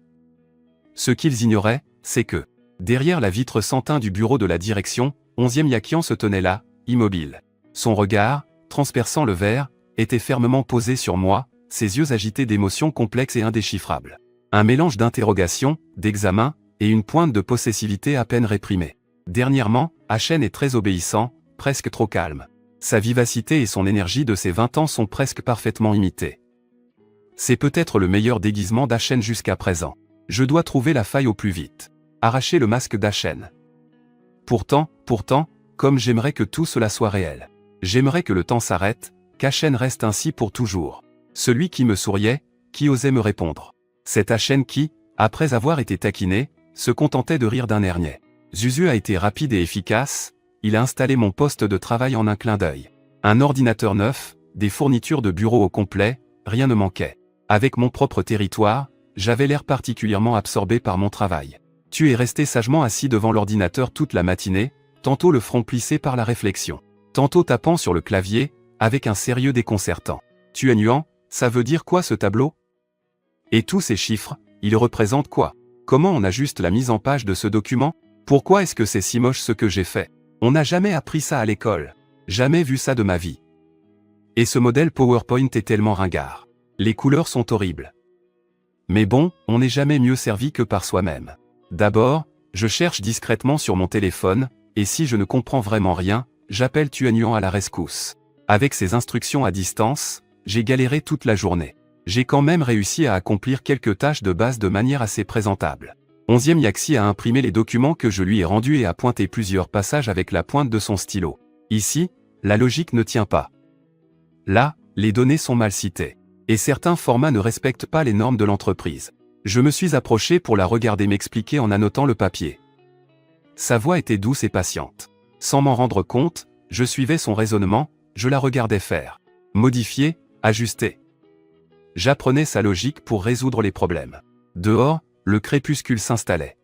Ce qu'ils ignoraient, c'est que, derrière la vitre sans teint du bureau de la direction, 11e Yakian se tenait là, immobile. Son regard, transperçant le verre, était fermement posé sur moi, ses yeux agités d'émotions complexes et indéchiffrables. Un mélange d'interrogation, d'examen, et une pointe de possessivité à peine réprimée. Dernièrement, Hachen est très obéissant, presque trop calme. Sa vivacité et son énergie de ses 20 ans sont presque parfaitement imitées. C'est peut-être le meilleur déguisement d'Hachen jusqu'à présent. Je dois trouver la faille au plus vite. Arracher le masque d'Hachen. Pourtant, comme j'aimerais que tout cela soit réel. J'aimerais que le temps s'arrête, qu'Hachen reste ainsi pour toujours. Celui qui me souriait, qui osait me répondre. Cet Hachen qui, après avoir été taquiné, se contentait de rire d'un air niais. Zuzu a été rapide et efficace, il a installé mon poste de travail en un clin d'œil. Un ordinateur neuf, des fournitures de bureau au complet, rien ne manquait. Avec mon propre territoire, j'avais l'air particulièrement absorbé par mon travail. Tu es resté sagement assis devant l'ordinateur toute la matinée, tantôt le front plissé par la réflexion, tantôt tapant sur le clavier, avec un sérieux déconcertant. Tu es nuant, ça veut dire quoi ce tableau? Et tous ces chiffres, ils représentent quoi? Comment on ajuste la mise en page de ce document? Pourquoi est-ce que c'est si moche ce que j'ai fait? On n'a jamais appris ça à l'école. Jamais vu ça de ma vie. Et ce modèle PowerPoint est tellement ringard. Les couleurs sont horribles. Mais bon, on n'est jamais mieux servi que par soi-même. D'abord, je cherche discrètement sur mon téléphone, et si je ne comprends vraiment rien, j'appelle Tuanuan à la rescousse. Avec ces instructions à distance, j'ai galéré toute la journée. J'ai quand même réussi à accomplir quelques tâches de base de manière assez présentable. 11e Yaxi a imprimé les documents que je lui ai rendus et a pointé plusieurs passages avec la pointe de son stylo. Ici, la logique ne tient pas. Là, les données sont mal citées. Et certains formats ne respectent pas les normes de l'entreprise. Je me suis approché pour la regarder m'expliquer en annotant le papier. Sa voix était douce et patiente. Sans m'en rendre compte, je suivais son raisonnement, je la regardais faire. Modifier, ajuster. J'apprenais sa logique pour résoudre les problèmes. Dehors, le crépuscule s'installait.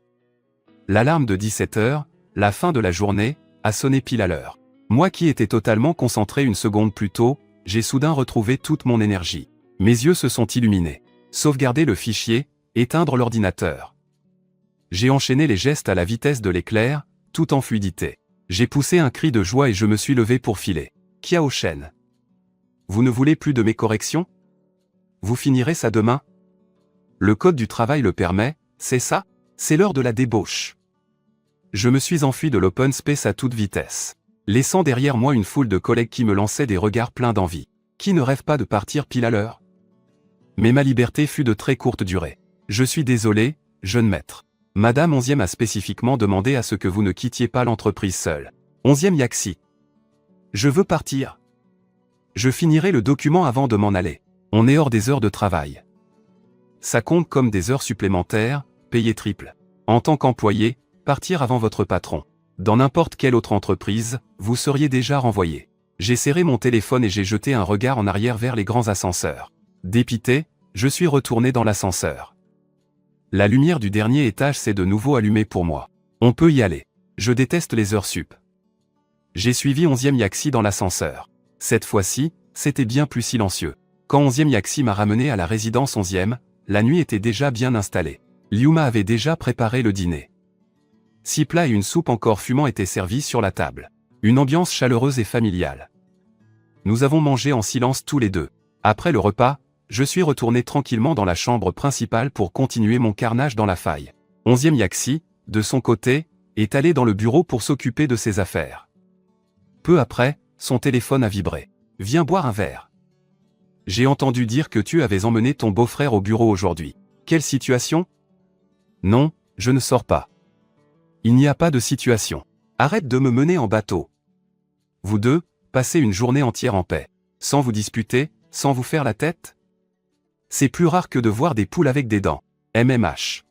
L'alarme de 17 h, la fin de la journée, a sonné pile à l'heure. Moi qui étais totalement concentré une seconde plus tôt, j'ai soudain retrouvé toute mon énergie. Mes yeux se sont illuminés. Sauvegarder le fichier, éteindre l'ordinateur. J'ai enchaîné les gestes à la vitesse de l'éclair, tout en fluidité. J'ai poussé un cri de joie et je me suis levé pour filer. Kiao Shen. Vous ne voulez plus de mes corrections? Vous finirez ça demain? Le code du travail le permet, c'est ça? C'est l'heure de la débauche. Je me suis enfui de l'open space à toute vitesse, laissant derrière moi une foule de collègues qui me lançaient des regards pleins d'envie. Qui ne rêve pas de partir pile à l'heure? Mais ma liberté fut de très courte durée. Je suis désolé, jeune maître. Madame 11e a spécifiquement demandé à ce que vous ne quittiez pas l'entreprise seule. 11e Yaxi. Je veux partir. Je finirai le document avant de m'en aller. On est hors des heures de travail. Ça compte comme des heures supplémentaires, payées triple. En tant qu'employé, partir avant votre patron. Dans n'importe quelle autre entreprise, vous seriez déjà renvoyé. J'ai serré mon téléphone et j'ai jeté un regard en arrière vers les grands ascenseurs. Dépité, je suis retourné dans l'ascenseur. La lumière du dernier étage s'est de nouveau allumée pour moi. On peut y aller. Je déteste les heures sup. J'ai suivi 11e Yaxi dans l'ascenseur. Cette fois-ci, c'était bien plus silencieux. Quand 11e Yaxi m'a ramené à la résidence 11e, la nuit était déjà bien installée. Liuma avait déjà préparé le dîner. 6 plats et une soupe encore fumant étaient servis sur la table. Une ambiance chaleureuse et familiale. Nous avons mangé en silence tous les deux. Après le repas, je suis retourné tranquillement dans la chambre principale pour continuer mon carnage dans la faille. Onzième Yaxi, de son côté, est allé dans le bureau pour s'occuper de ses affaires. Peu après, son téléphone a vibré. « Viens boire un verre. J'ai entendu dire que tu avais emmené ton beau-frère au bureau aujourd'hui. Quelle situation ? » Non, je ne sors pas. Il n'y a pas de situation. Arrête de me mener en bateau. Vous deux, passez une journée entière en paix. Sans vous disputer, sans vous faire la tête ? C'est plus rare que de voir des poules avec des dents. MMH.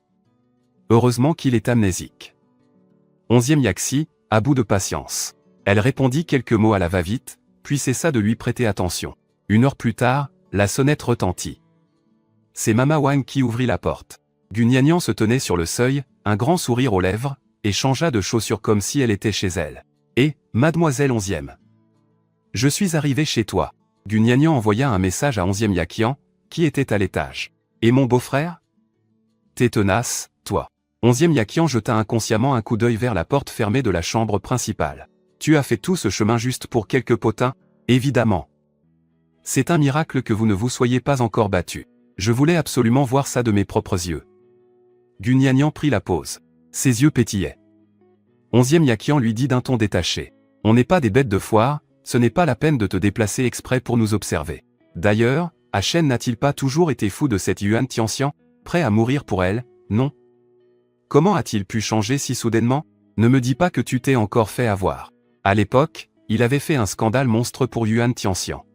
Heureusement qu'il est amnésique. Onzième Yaxi, à bout de patience. Elle répondit quelques mots à la va-vite, puis cessa de lui prêter attention. 1 heure plus tard, la sonnette retentit. C'est Mama Wang qui ouvrit la porte. Gugnagnan se tenait sur le seuil, un grand sourire aux lèvres, et changea de chaussures comme si elle était chez elle. « Et, mademoiselle Onzième. Je suis arrivé chez toi. » Gugnagnan envoya un message à Onzième Yakian, qui était à l'étage. « Et mon beau-frère ? T'es tenace, toi. » Onzième Yakian jeta inconsciemment un coup d'œil vers la porte fermée de la chambre principale. « Tu as fait tout ce chemin juste pour quelques potins ? Évidemment. C'est un miracle que vous ne vous soyez pas encore battu. Je voulais absolument voir ça de mes propres yeux. » Gugnagnan prit la pause. Ses yeux pétillaient. Onzième Yakian lui dit d'un ton détaché. « On n'est pas des bêtes de foire, ce n'est pas la peine de te déplacer exprès pour nous observer. D'ailleurs, Shen n'a-t-il pas toujours été fou de cette Yuan Tianxian, prêt à mourir pour elle, non ? Comment a-t-il pu changer si soudainement ? Ne me dis pas que tu t'es encore fait avoir. À l'époque, il avait fait un scandale monstre pour Yuan Tianxian.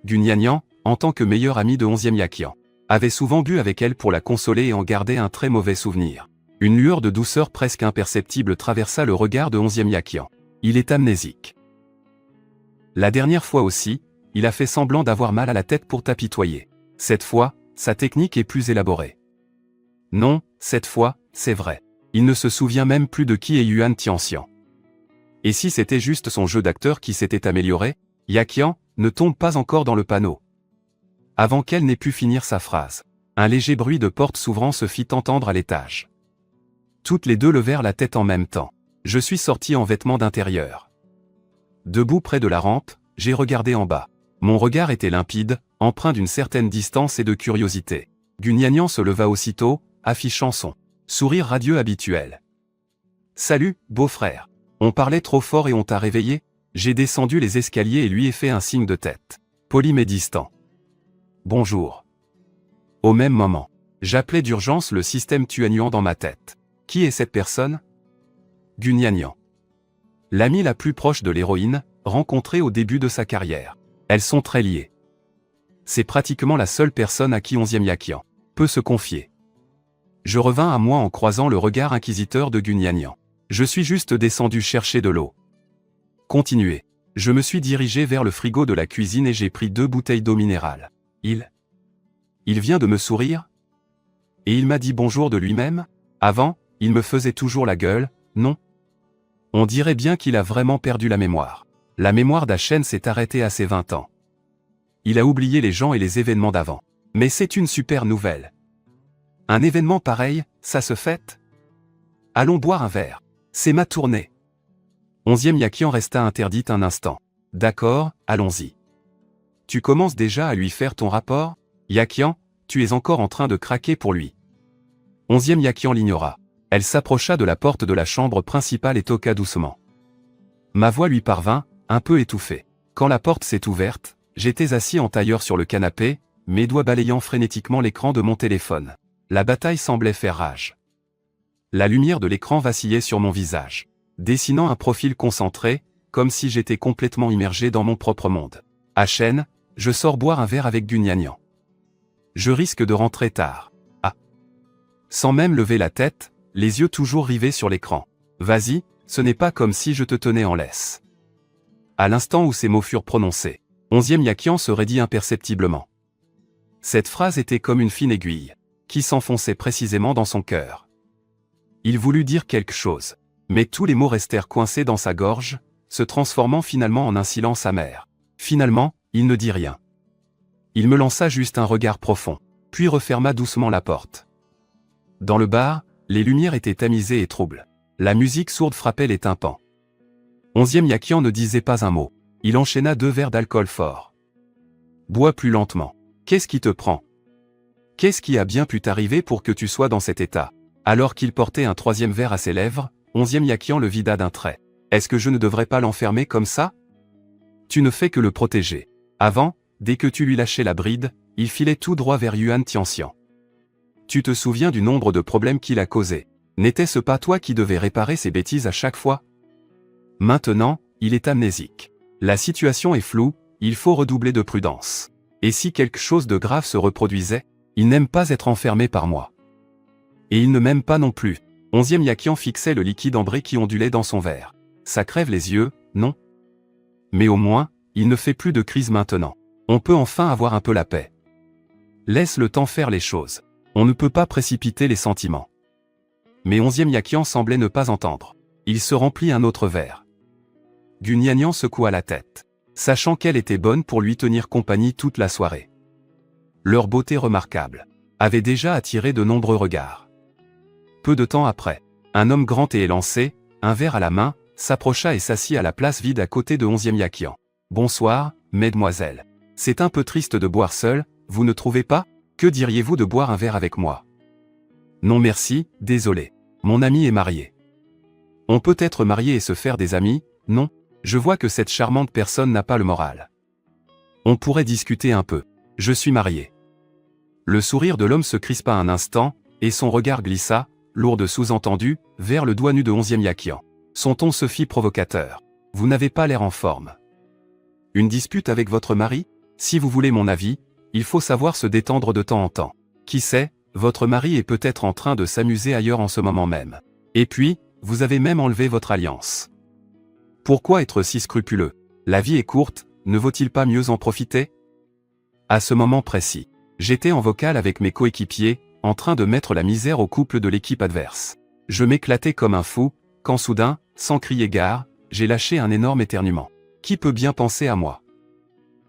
Gugnagnan, en tant que meilleur ami de Onzième Yakian, avait souvent bu avec elle pour la consoler et en garder un très mauvais souvenir. Une lueur de douceur presque imperceptible traversa le regard de Onzième Yakian. Il est amnésique. La dernière fois aussi, il a fait semblant d'avoir mal à la tête pour t'apitoyer. Cette fois, sa technique est plus élaborée. Non, cette fois, c'est vrai. Il ne se souvient même plus de qui est Yuan Tianxian. Et si c'était juste son jeu d'acteur qui s'était amélioré, Yakian, ne tombe pas encore dans le panneau. Avant qu'elle n'ait pu finir sa phrase, un léger bruit de porte s'ouvrant se fit entendre à l'étage. Toutes les deux levèrent la tête en même temps. Je suis sorti en vêtements d'intérieur. Debout près de la rampe, j'ai regardé en bas. Mon regard était limpide, empreint d'une certaine distance et de curiosité. Gugnagnan se leva aussitôt, affichant son sourire radieux habituel. « Salut, beau-frère. On parlait trop fort et on t'a réveillé ?» J'ai descendu les escaliers et lui ai fait un signe de tête. Poli mais distant. « Bonjour. » Au même moment, j'appelais d'urgence le système Tuanyuan dans ma tête. Qui est cette personne ? Gugnagnan. L'amie la plus proche de l'héroïne, rencontrée au début de sa carrière. Elles sont très liées. C'est pratiquement la seule personne à qui Onzième Yakian peut se confier. Je revins à moi en croisant le regard inquisiteur de Gugnagnan. Je suis juste descendu chercher de l'eau. Continuez. Je me suis dirigé vers le frigo de la cuisine et j'ai pris 2 bouteilles d'eau minérale. Il vient de me sourire ? Et il m'a dit bonjour de lui-même ? Avant, il me faisait toujours la gueule, non ? On dirait bien qu'il a vraiment perdu la mémoire. La mémoire d'Shen s'est arrêtée à ses 20 ans. Il a oublié les gens et les événements d'avant. Mais c'est une super nouvelle. Un événement pareil, ça se fête ? Allons boire un verre. C'est ma tournée. Onzième Yakian resta interdite un instant. D'accord, allons-y. Tu commences déjà à lui faire ton rapport ? Yakian, tu es encore en train de craquer pour lui. Onzième Yakian l'ignora. Elle s'approcha de la porte de la chambre principale et toqua doucement. Ma voix lui parvint, un peu étouffée. Quand la porte s'est ouverte, j'étais assis en tailleur sur le canapé, mes doigts balayant frénétiquement l'écran de mon téléphone. La bataille semblait faire rage. La lumière de l'écran vacillait sur mon visage, dessinant un profil concentré, comme si j'étais complètement immergé dans mon propre monde. Shen, je sors boire un verre avec Gugnagnan. Je risque de rentrer tard. Ah. Sans même lever la tête, les yeux toujours rivés sur l'écran. Vas-y, ce n'est pas comme si je te tenais en laisse. À l'instant où ces mots furent prononcés, Onzième Yakian se raidit imperceptiblement. Cette phrase était comme une fine aiguille, qui s'enfonçait précisément dans son cœur. Il voulut dire quelque chose, mais tous les mots restèrent coincés dans sa gorge, se transformant finalement en un silence amer. Finalement, il ne dit rien. Il me lança juste un regard profond, puis referma doucement la porte. Dans le bar, les lumières étaient tamisées et troubles. La musique sourde frappait les tympans. Onzième Yakian ne disait pas un mot. Il enchaîna 2 verres d'alcool fort. Bois plus lentement. Qu'est-ce qui te prend ? Qu'est-ce qui a bien pu t'arriver pour que tu sois dans cet état ? Alors qu'il portait un troisième verre à ses lèvres, onzième Yakian le vida d'un trait. Est-ce que je ne devrais pas l'enfermer comme ça? Tu ne fais que le protéger. Avant, dès que tu lui lâchais la bride, il filait tout droit vers Yuan Tianxian. Tu te souviens du nombre de problèmes qu'il a causés. N'était-ce pas toi qui devais réparer ses bêtises à chaque fois? Maintenant, il est amnésique. La situation est floue, il faut redoubler de prudence. Et si quelque chose de grave se reproduisait? Il n'aime pas être enfermé par moi. Et il ne m'aime pas non plus. Onzième Yakian fixait le liquide ambré qui ondulait dans son verre. Ça crève les yeux, non? Mais au moins, il ne fait plus de crise maintenant. On peut enfin avoir un peu la paix. Laisse le temps faire les choses. On ne peut pas précipiter les sentiments. Mais onzième Yakian semblait ne pas entendre. Il se remplit un autre verre. Gugnagnan secoua la tête, sachant qu'elle était bonne pour lui tenir compagnie toute la soirée. Leur beauté remarquable avait déjà attiré de nombreux regards. Peu de temps après, un homme grand et élancé, un verre à la main, s'approcha et s'assit à la place vide à côté de onzième Yakian. « Bonsoir, mesdemoiselles. C'est un peu triste de boire seul, vous ne trouvez pas? Que diriez-vous de boire un verre avec moi? » « Non merci, désolé. Mon ami est marié. » « On peut être marié et se faire des amis, non? Je vois que cette charmante personne n'a pas le moral. On pourrait discuter un peu. Je suis marié. » Le sourire de l'homme se crispa un instant, et son regard glissa, lourd de sous-entendu, vers le doigt nu de onzième Yakian. Son ton se fit provocateur. « Vous n'avez pas l'air en forme. Une dispute avec votre mari? Si vous voulez mon avis, il faut savoir se détendre de temps en temps. Qui sait, votre mari est peut-être en train de s'amuser ailleurs en ce moment même. Et puis, vous avez même enlevé votre alliance. Pourquoi être si scrupuleux? La vie est courte, ne vaut-il pas mieux en profiter? » À ce moment précis, j'étais en vocal avec mes coéquipiers, en train de mettre la misère au couple de l'équipe adverse. Je m'éclatais comme un fou, quand soudain, sans crier gare, j'ai lâché un énorme éternuement. Qui peut bien penser à moi?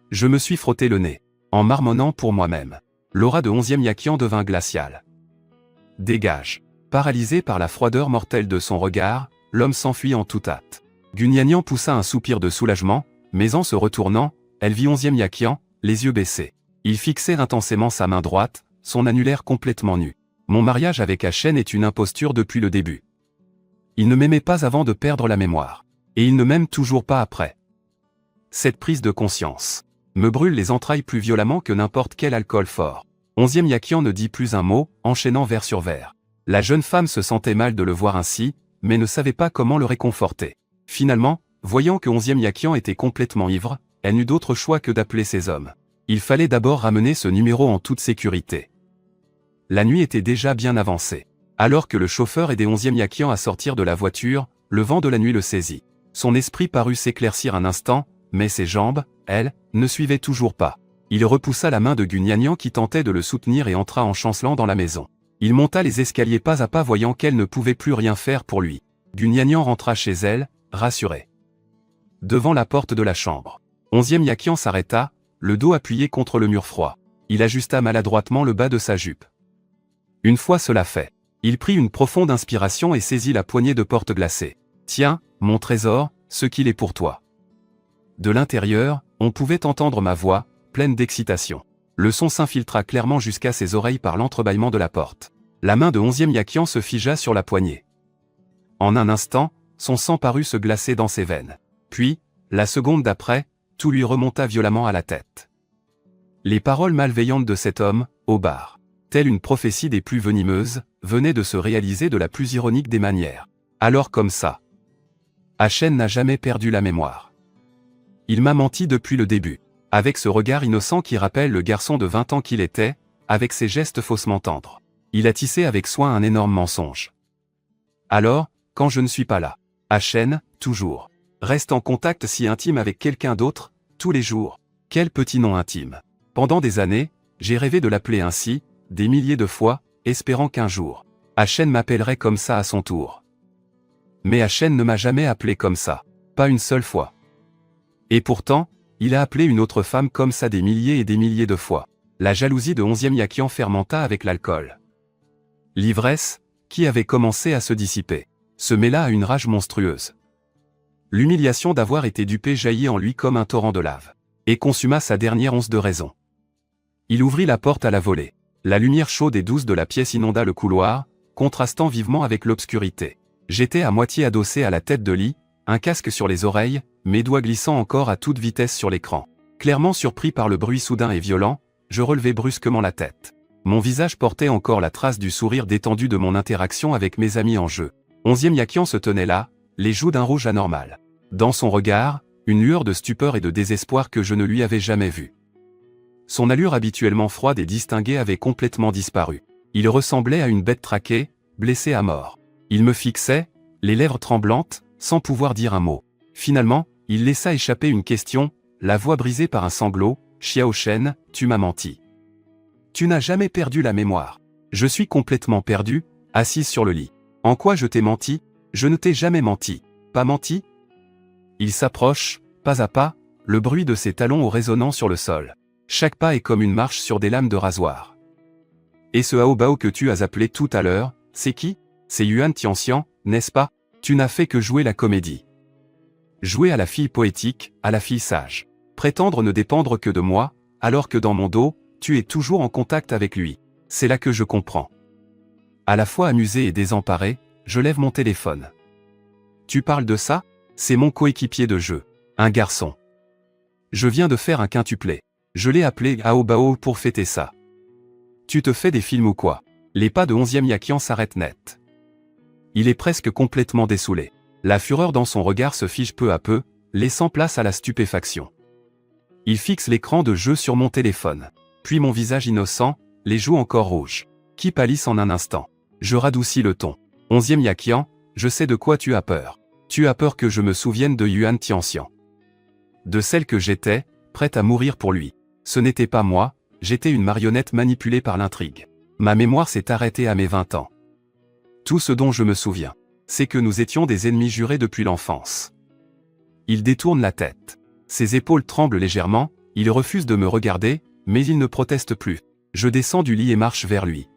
Je me suis frotté le nez, en marmonnant pour moi-même. L'aura de onzième Yakian devint glaciale. « Dégage !» Paralysé par la froideur mortelle de son regard, l'homme s'enfuit en toute hâte. Gugnagnan poussa un soupir de soulagement, mais en se retournant, elle vit onzième Yakian, les yeux baissés. Il fixait intensément sa main droite, son annulaire complètement nu. Mon mariage avec Achen est une imposture depuis le début. Il ne m'aimait pas avant de perdre la mémoire. Et il ne m'aime toujours pas après. Cette prise de conscience me brûle les entrailles plus violemment que n'importe quel alcool fort. Onzième Yakian ne dit plus un mot, enchaînant verre sur verre. La jeune femme se sentait mal de le voir ainsi, mais ne savait pas comment le réconforter. Finalement, voyant que onzième Yakian était complètement ivre, elle n'eut d'autre choix que d'appeler ses hommes. Il fallait d'abord ramener ce numéro en toute sécurité. La nuit était déjà bien avancée. Alors que le chauffeur aidait onzième Yakian à sortir de la voiture, le vent de la nuit le saisit. Son esprit parut s'éclaircir un instant, mais ses jambes, elles, ne suivaient toujours pas. Il repoussa la main de Gugnagnan qui tentait de le soutenir et entra en chancelant dans la maison. Il monta les escaliers pas à pas voyant qu'elle ne pouvait plus rien faire pour lui. Gugnagnan rentra chez elle, rassuré. Devant la porte de la chambre, onzième Yakian s'arrêta, le dos appuyé contre le mur froid. Il ajusta maladroitement le bas de sa jupe. Une fois cela fait, il prit une profonde inspiration et saisit la poignée de porte glacée. « Tiens, mon trésor, ce qu'il est pour toi. » De l'intérieur, on pouvait entendre ma voix, pleine d'excitation. Le son s'infiltra clairement jusqu'à ses oreilles par l'entrebâillement de la porte. La main de onzième Yakian se figea sur la poignée. En un instant, son sang parut se glacer dans ses veines. Puis, la seconde d'après, tout lui remonta violemment à la tête. Les paroles malveillantes de cet homme, au bar, telle une prophétie des plus venimeuses, venaient de se réaliser de la plus ironique des manières. Alors comme ça. Achen n'a jamais perdu la mémoire. Il m'a menti depuis le début. Avec ce regard innocent qui rappelle le garçon de 20 ans qu'il était, avec ses gestes faussement tendres. Il a tissé avec soin un énorme mensonge. Alors, quand je ne suis pas là, Achen, toujours, reste en contact si intime avec quelqu'un d'autre, tous les jours. Quel petit nom intime. Pendant des années, j'ai rêvé de l'appeler ainsi, des milliers de fois, espérant qu'un jour, Achen m'appellerait comme ça à son tour. Mais Achen ne m'a jamais appelé comme ça, pas une seule fois. Et pourtant, il a appelé une autre femme comme ça des milliers et des milliers de fois. La jalousie de onzième Yakian fermenta avec l'alcool. L'ivresse, qui avait commencé à se dissiper, se mêla à une rage monstrueuse. L'humiliation d'avoir été dupé jaillit en lui comme un torrent de lave, et consuma sa dernière once de raison. Il ouvrit la porte à la volée. La lumière chaude et douce de la pièce inonda le couloir, contrastant vivement avec l'obscurité. J'étais à moitié adossé à la tête de lit, un casque sur les oreilles, mes doigts glissant encore à toute vitesse sur l'écran. Clairement surpris par le bruit soudain et violent, je relevai brusquement la tête. Mon visage portait encore la trace du sourire détendu de mon interaction avec mes amis en jeu. 11e Yakian se tenait là, les joues d'un rouge anormal. Dans son regard, une lueur de stupeur et de désespoir que je ne lui avais jamais vue. Son allure habituellement froide et distinguée avait complètement disparu. Il ressemblait à une bête traquée, blessée à mort. Il me fixait, les lèvres tremblantes, sans pouvoir dire un mot. Finalement, il laissa échapper une question, la voix brisée par un sanglot. Xiao Shen, tu m'as menti. Tu n'as jamais perdu la mémoire. Je suis complètement perdu, assise sur le lit. En quoi je t'ai menti? Je ne t'ai jamais menti. Pas menti? Il s'approche, pas à pas, le bruit de ses talons résonnant sur le sol. Chaque pas est comme une marche sur des lames de rasoir. Et ce Hao Bao que tu as appelé tout à l'heure, c'est qui? C'est Yuan Tianxian, n'est-ce pas? Tu n'as fait que jouer la comédie. Jouer à la fille poétique, à la fille sage. Prétendre ne dépendre que de moi, alors que dans mon dos, tu es toujours en contact avec lui. C'est là que je comprends. À la fois amusé et désemparé, je lève mon téléphone. Tu parles de ça? C'est mon coéquipier de jeu. Un garçon. Je viens de faire un quintuplé. Je l'ai appelé Hao Bao pour fêter ça. Tu te fais des films ou quoi? Les pas de 11e Yakian s'arrêtent net. Il est presque complètement dessoulé. La fureur dans son regard se fige peu à peu, laissant place à la stupéfaction. Il fixe l'écran de jeu sur mon téléphone. Puis mon visage innocent, les joues encore rouges, qui pâlissent en un instant. Je radoucis le ton. 11e Yakian, je sais de quoi tu as peur. Tu as peur que je me souvienne de Yuan Tianxian. De celle que j'étais, prête à mourir pour lui. Ce n'était pas moi, j'étais une marionnette manipulée par l'intrigue. Ma mémoire s'est arrêtée à mes 20 ans. Tout ce dont je me souviens, c'est que nous étions des ennemis jurés depuis l'enfance. Il détourne la tête. Ses épaules tremblent légèrement, il refuse de me regarder, mais il ne proteste plus. Je descends du lit et marche vers lui.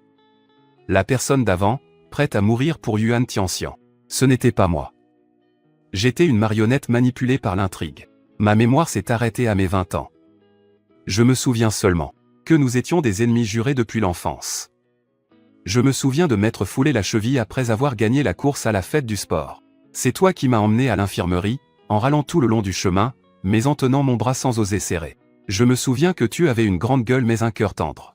La personne d'avant, prête à mourir pour Yuan Tianxian. Ce n'était pas moi. J'étais une marionnette manipulée par l'intrigue. Ma mémoire s'est arrêtée à mes 20 ans. Je me souviens seulement que nous étions des ennemis jurés depuis l'enfance. Je me souviens de m'être foulé la cheville après avoir gagné la course à la fête du sport. C'est toi qui m'as emmené à l'infirmerie, en râlant tout le long du chemin, mais en tenant mon bras sans oser serrer. Je me souviens que tu avais une grande gueule mais un cœur tendre.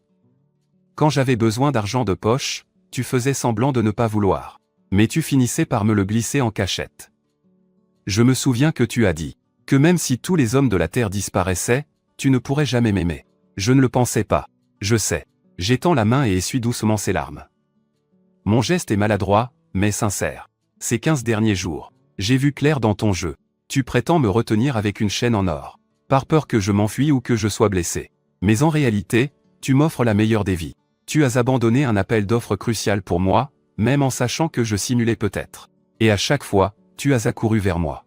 Quand j'avais besoin d'argent de poche, tu faisais semblant de ne pas vouloir. Mais tu finissais par me le glisser en cachette. Je me souviens que tu as dit que même si tous les hommes de la terre disparaissaient, tu ne pourrais jamais m'aimer. Je ne le pensais pas. Je sais. J'étends la main et essuie doucement ses larmes. Mon geste est maladroit, mais sincère. Ces 15 derniers jours, j'ai vu clair dans ton jeu. Tu prétends me retenir avec une chaîne en or, par peur que je m'enfuis ou que je sois blessé. Mais en réalité, tu m'offres la meilleure des vies. Tu as abandonné un appel d'offres crucial pour moi, même en sachant que je simulais peut-être. Et à chaque fois, tu as accouru vers moi.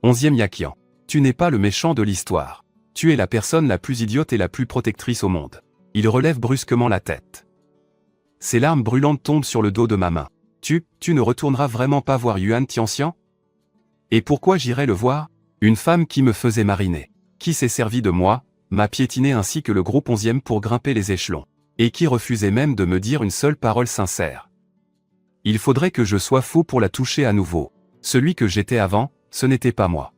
11e Yakian. Tu n'es pas le méchant de l'histoire. Tu es la personne la plus idiote et la plus protectrice au monde. Il relève brusquement la tête. Ses larmes brûlantes tombent sur le dos de ma main. Tu ne retourneras vraiment pas voir Yuan Tianxian? Et pourquoi j'irais le voir? Une femme qui me faisait mariner, qui s'est servie de moi, m'a piétiné ainsi que le groupe 11e pour grimper les échelons, et qui refusait même de me dire une seule parole sincère. Il faudrait que je sois fou pour la toucher à nouveau. Celui que j'étais avant, ce n'était pas moi.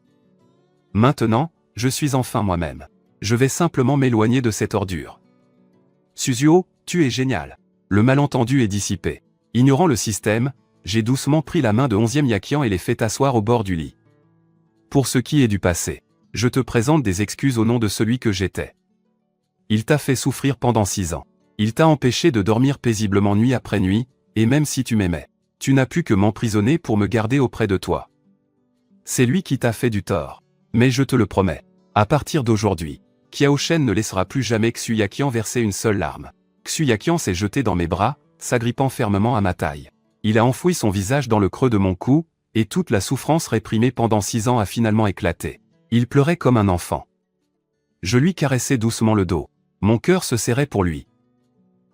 Maintenant, je suis enfin moi-même. Je vais simplement m'éloigner de cette ordure. Suzuo, tu es génial. Le malentendu est dissipé. Ignorant le système, j'ai doucement pris la main de 11e Yakian et l'ai fait asseoir au bord du lit. Pour ce qui est du passé, je te présente des excuses au nom de celui que j'étais. Il t'a fait souffrir pendant 6 ans. Il t'a empêché de dormir paisiblement nuit après nuit, et même si tu m'aimais, tu n'as pu que m'emprisonner pour me garder auprès de toi. C'est lui qui t'a fait du tort. Mais je te le promets, à partir d'aujourd'hui, Xiao Shen ne laissera plus jamais Xu Yakian verser une seule larme. Xu Yakian s'est jeté dans mes bras, s'agrippant fermement à ma taille. Il a enfoui son visage dans le creux de mon cou, et toute la souffrance réprimée pendant 6 ans a finalement éclaté. Il pleurait comme un enfant. Je lui caressais doucement le dos. Mon cœur se serrait pour lui.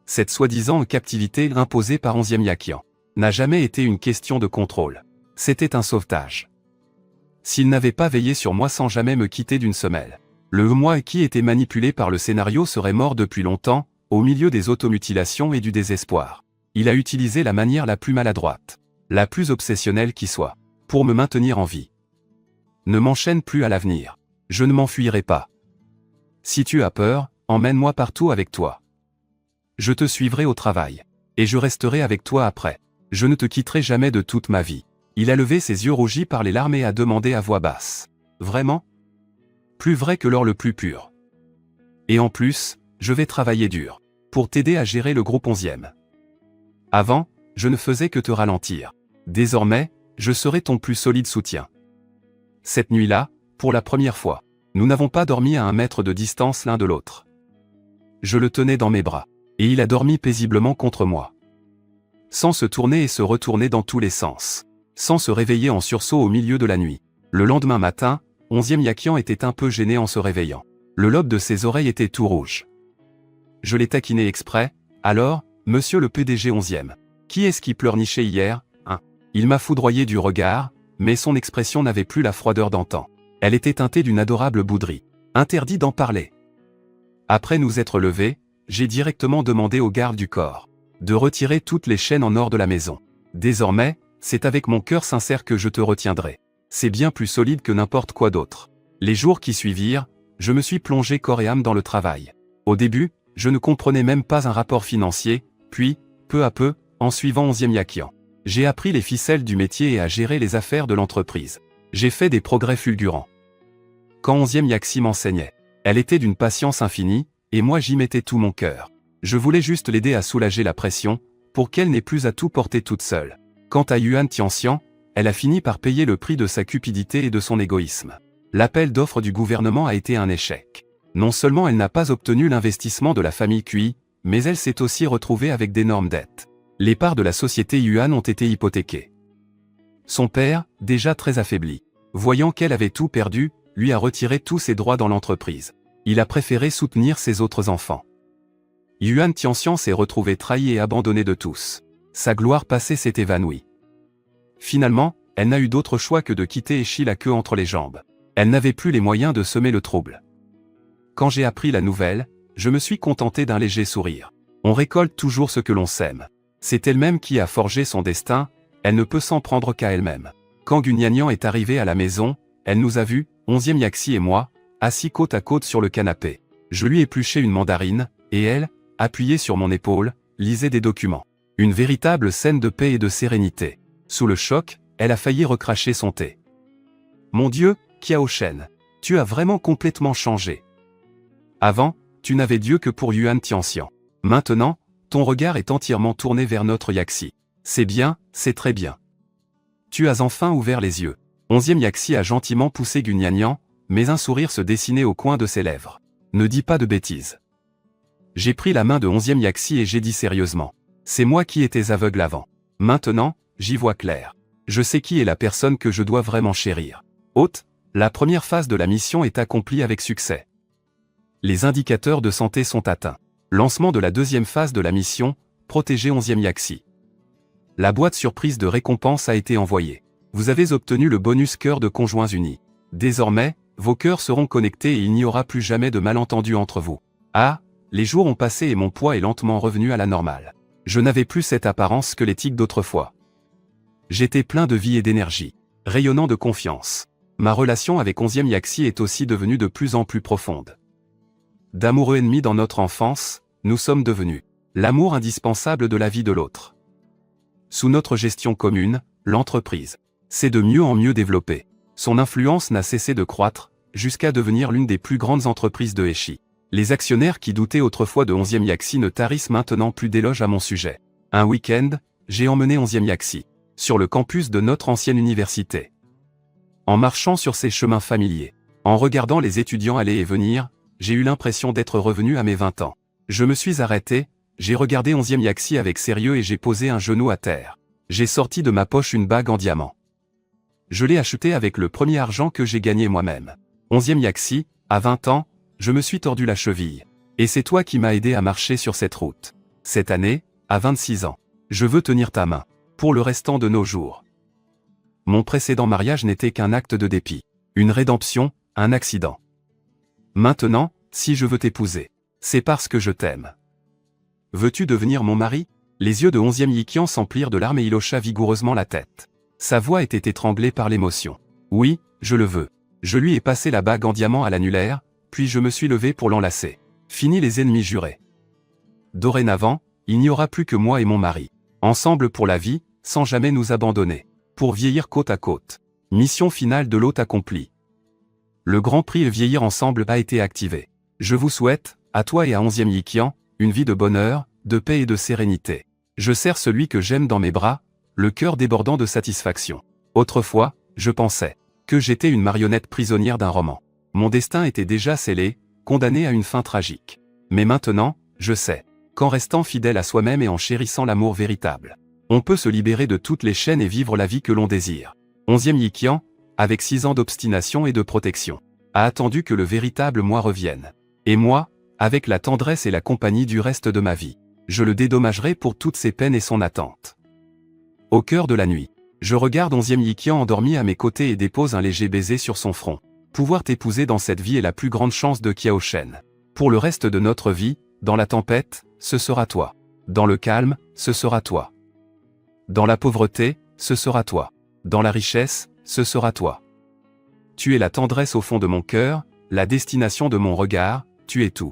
Cette soi-disant captivité imposée par 11e Yakian n'a jamais été une question de contrôle. C'était un sauvetage. S'il n'avait pas veillé sur moi sans jamais me quitter d'une semelle, le moi qui était manipulé par le scénario serait mort depuis longtemps, au milieu des automutilations et du désespoir. Il a utilisé la manière la plus maladroite, la plus obsessionnelle qui soit, pour me maintenir en vie. Ne m'enchaîne plus à l'avenir. Je ne m'enfuirai pas. Si tu as peur, emmène-moi partout avec toi. Je te suivrai au travail. Et je resterai avec toi après. Je ne te quitterai jamais de toute ma vie. Il a levé ses yeux rougis par les larmes et a demandé à voix basse. Vraiment? Plus vrai que l'or le plus pur. Et en plus, je vais travailler dur. Pour t'aider à gérer le groupe 11e. Avant, je ne faisais que te ralentir. Désormais, je serai ton plus solide soutien. Cette nuit-là, pour la première fois, nous n'avons pas dormi à 1 mètre de distance l'un de l'autre. Je le tenais dans mes bras, et il a dormi paisiblement contre moi. Sans se tourner et se retourner dans tous les sens. Sans se réveiller en sursaut au milieu de la nuit. Le lendemain matin, 11e Yakian était un peu gêné en se réveillant. Le lobe de ses oreilles était tout rouge. Je l'ai taquiné exprès. Alors, monsieur le PDG 11e. Qui est-ce qui pleurnichait hier, hein? Il m'a foudroyé du regard, mais son expression n'avait plus la froideur d'antan. Elle était teintée d'une adorable bouderie. Interdit d'en parler. Après nous être levés, j'ai directement demandé aux gardes du corps de retirer toutes les chaînes en or de la maison. Désormais, c'est avec mon cœur sincère que je te retiendrai. C'est bien plus solide que n'importe quoi d'autre. Les jours qui suivirent, je me suis plongé corps et âme dans le travail. Au début, je ne comprenais même pas un rapport financier, puis, peu à peu, en suivant 11e Yakian, j'ai appris les ficelles du métier et à gérer les affaires de l'entreprise. J'ai fait des progrès fulgurants. Quand 11e Yaksi m'enseignait, elle était d'une patience infinie, et moi j'y mettais tout mon cœur. Je voulais juste l'aider à soulager la pression, pour qu'elle n'ait plus à tout porter toute seule. Quant à Yuan Tianxian, elle a fini par payer le prix de sa cupidité et de son égoïsme. L'appel d'offres du gouvernement a été un échec. Non seulement elle n'a pas obtenu l'investissement de la famille Cui, mais elle s'est aussi retrouvée avec d'énormes dettes. Les parts de la société Yuan ont été hypothéquées. Son père, déjà très affaibli, voyant qu'elle avait tout perdu, lui a retiré tous ses droits dans l'entreprise. Il a préféré soutenir ses autres enfants. Yuan Tianxian s'est retrouvé trahi et abandonné de tous. Sa gloire passée s'est évanouie. Finalement, elle n'a eu d'autre choix que de quitter Eshi la queue entre les jambes. Elle n'avait plus les moyens de semer le trouble. Quand j'ai appris la nouvelle, je me suis contenté d'un léger sourire. On récolte toujours ce que l'on sème. C'est elle-même qui a forgé son destin, elle ne peut s'en prendre qu'à elle-même. Quand Gugnagnan est arrivé à la maison, elle nous a vus, 11e Yaksi et moi, assis côte à côte sur le canapé. Je lui ai épluché une mandarine, et elle, appuyée sur mon épaule, lisait des documents. Une véritable scène de paix et de sérénité. Sous le choc, elle a failli recracher son thé. Mon Dieu, Kiao Shen, tu as vraiment complètement changé. Avant, tu n'avais Dieu que pour Yuan Tianxian. Maintenant, ton regard est entièrement tourné vers notre Yaksi. C'est bien, c'est très bien. Tu as enfin ouvert les yeux. 11e Yaksi a gentiment poussé Gugnagnan, mais un sourire se dessinait au coin de ses lèvres. Ne dis pas de bêtises. J'ai pris la main de 11e Yaksi et j'ai dit sérieusement. C'est moi qui étais aveugle avant. Maintenant, j'y vois clair. Je sais qui est la personne que je dois vraiment chérir. Hôte, la première phase de la mission est accomplie avec succès. Les indicateurs de santé sont atteints. Lancement de la deuxième phase de la mission, protéger 11e Yaksi. La boîte surprise de récompense a été envoyée. Vous avez obtenu le bonus cœur de conjoints unis. Désormais, vos cœurs seront connectés et il n'y aura plus jamais de malentendus entre vous. Ah, les jours ont passé et mon poids est lentement revenu à la normale. Je n'avais plus cette apparence squelettique d'autrefois. J'étais plein de vie et d'énergie, rayonnant de confiance. Ma relation avec 11e Yaksi est aussi devenue de plus en plus profonde. D'amoureux ennemis dans notre enfance, nous sommes devenus l'amour indispensable de la vie de l'autre. Sous notre gestion commune, l'entreprise s'est de mieux en mieux développée. Son influence n'a cessé de croître, jusqu'à devenir l'une des plus grandes entreprises de Eshi. Les actionnaires qui doutaient autrefois de 11e Yaksi ne tarissent maintenant plus d'éloges à mon sujet. Un week-end, j'ai emmené 11e Yaksi sur le campus de notre ancienne université. En marchant sur ces chemins familiers, en regardant les étudiants aller et venir, j'ai eu l'impression d'être revenu à mes 20 ans. Je me suis arrêté, j'ai regardé 11e Yaksi avec sérieux et j'ai posé un genou à terre. J'ai sorti de ma poche une bague en diamant. Je l'ai achetée avec le premier argent que j'ai gagné moi-même. 11e Yaksi, à 20 ans, je me suis tordu la cheville. Et c'est toi qui m'as aidé à marcher sur cette route. Cette année, à 26 ans, je veux tenir ta main, pour le restant de nos jours. Mon précédent mariage n'était qu'un acte de dépit, une rédemption, un accident. Maintenant, si je veux t'épouser, c'est parce que je t'aime. Veux-tu devenir mon mari? Les yeux de 11e Yikian s'emplirent de larmes et il hocha vigoureusement la tête. Sa voix était étranglée par l'émotion. Oui, je le veux. Je lui ai passé la bague en diamant à l'annulaire, puis je me suis levé pour l'enlacer. Fini les ennemis jurés. Dorénavant, il n'y aura plus que moi et mon mari. Ensemble pour la vie, sans jamais nous abandonner. Pour vieillir côte à côte. Mission finale de l'hôte accomplie. Le grand prix Vieillir ensemble a été activé. Je vous souhaite, à toi et à 11e Yikian, une vie de bonheur, de paix et de sérénité. Je serre celui que j'aime dans mes bras, le cœur débordant de satisfaction. Autrefois, je pensais que j'étais une marionnette prisonnière d'un roman. Mon destin était déjà scellé, condamné à une fin tragique. Mais maintenant, je sais qu'en restant fidèle à soi-même et en chérissant l'amour véritable, on peut se libérer de toutes les chaînes et vivre la vie que l'on désire. 11e Yikian, avec 6 ans d'obstination et de protection, a attendu que le véritable moi revienne. Et moi, avec la tendresse et la compagnie du reste de ma vie, je le dédommagerai pour toutes ses peines et son attente. Au cœur de la nuit, je regarde 11e Yikian endormi à mes côtés et dépose un léger baiser sur son front. Pouvoir t'épouser dans cette vie est la plus grande chance de Kiao Shen. Pour le reste de notre vie, dans la tempête, ce sera toi. Dans le calme, ce sera toi. Dans la pauvreté, ce sera toi. Dans la richesse, ce sera toi. Tu es la tendresse au fond de mon cœur, la destination de mon regard, tu es tout.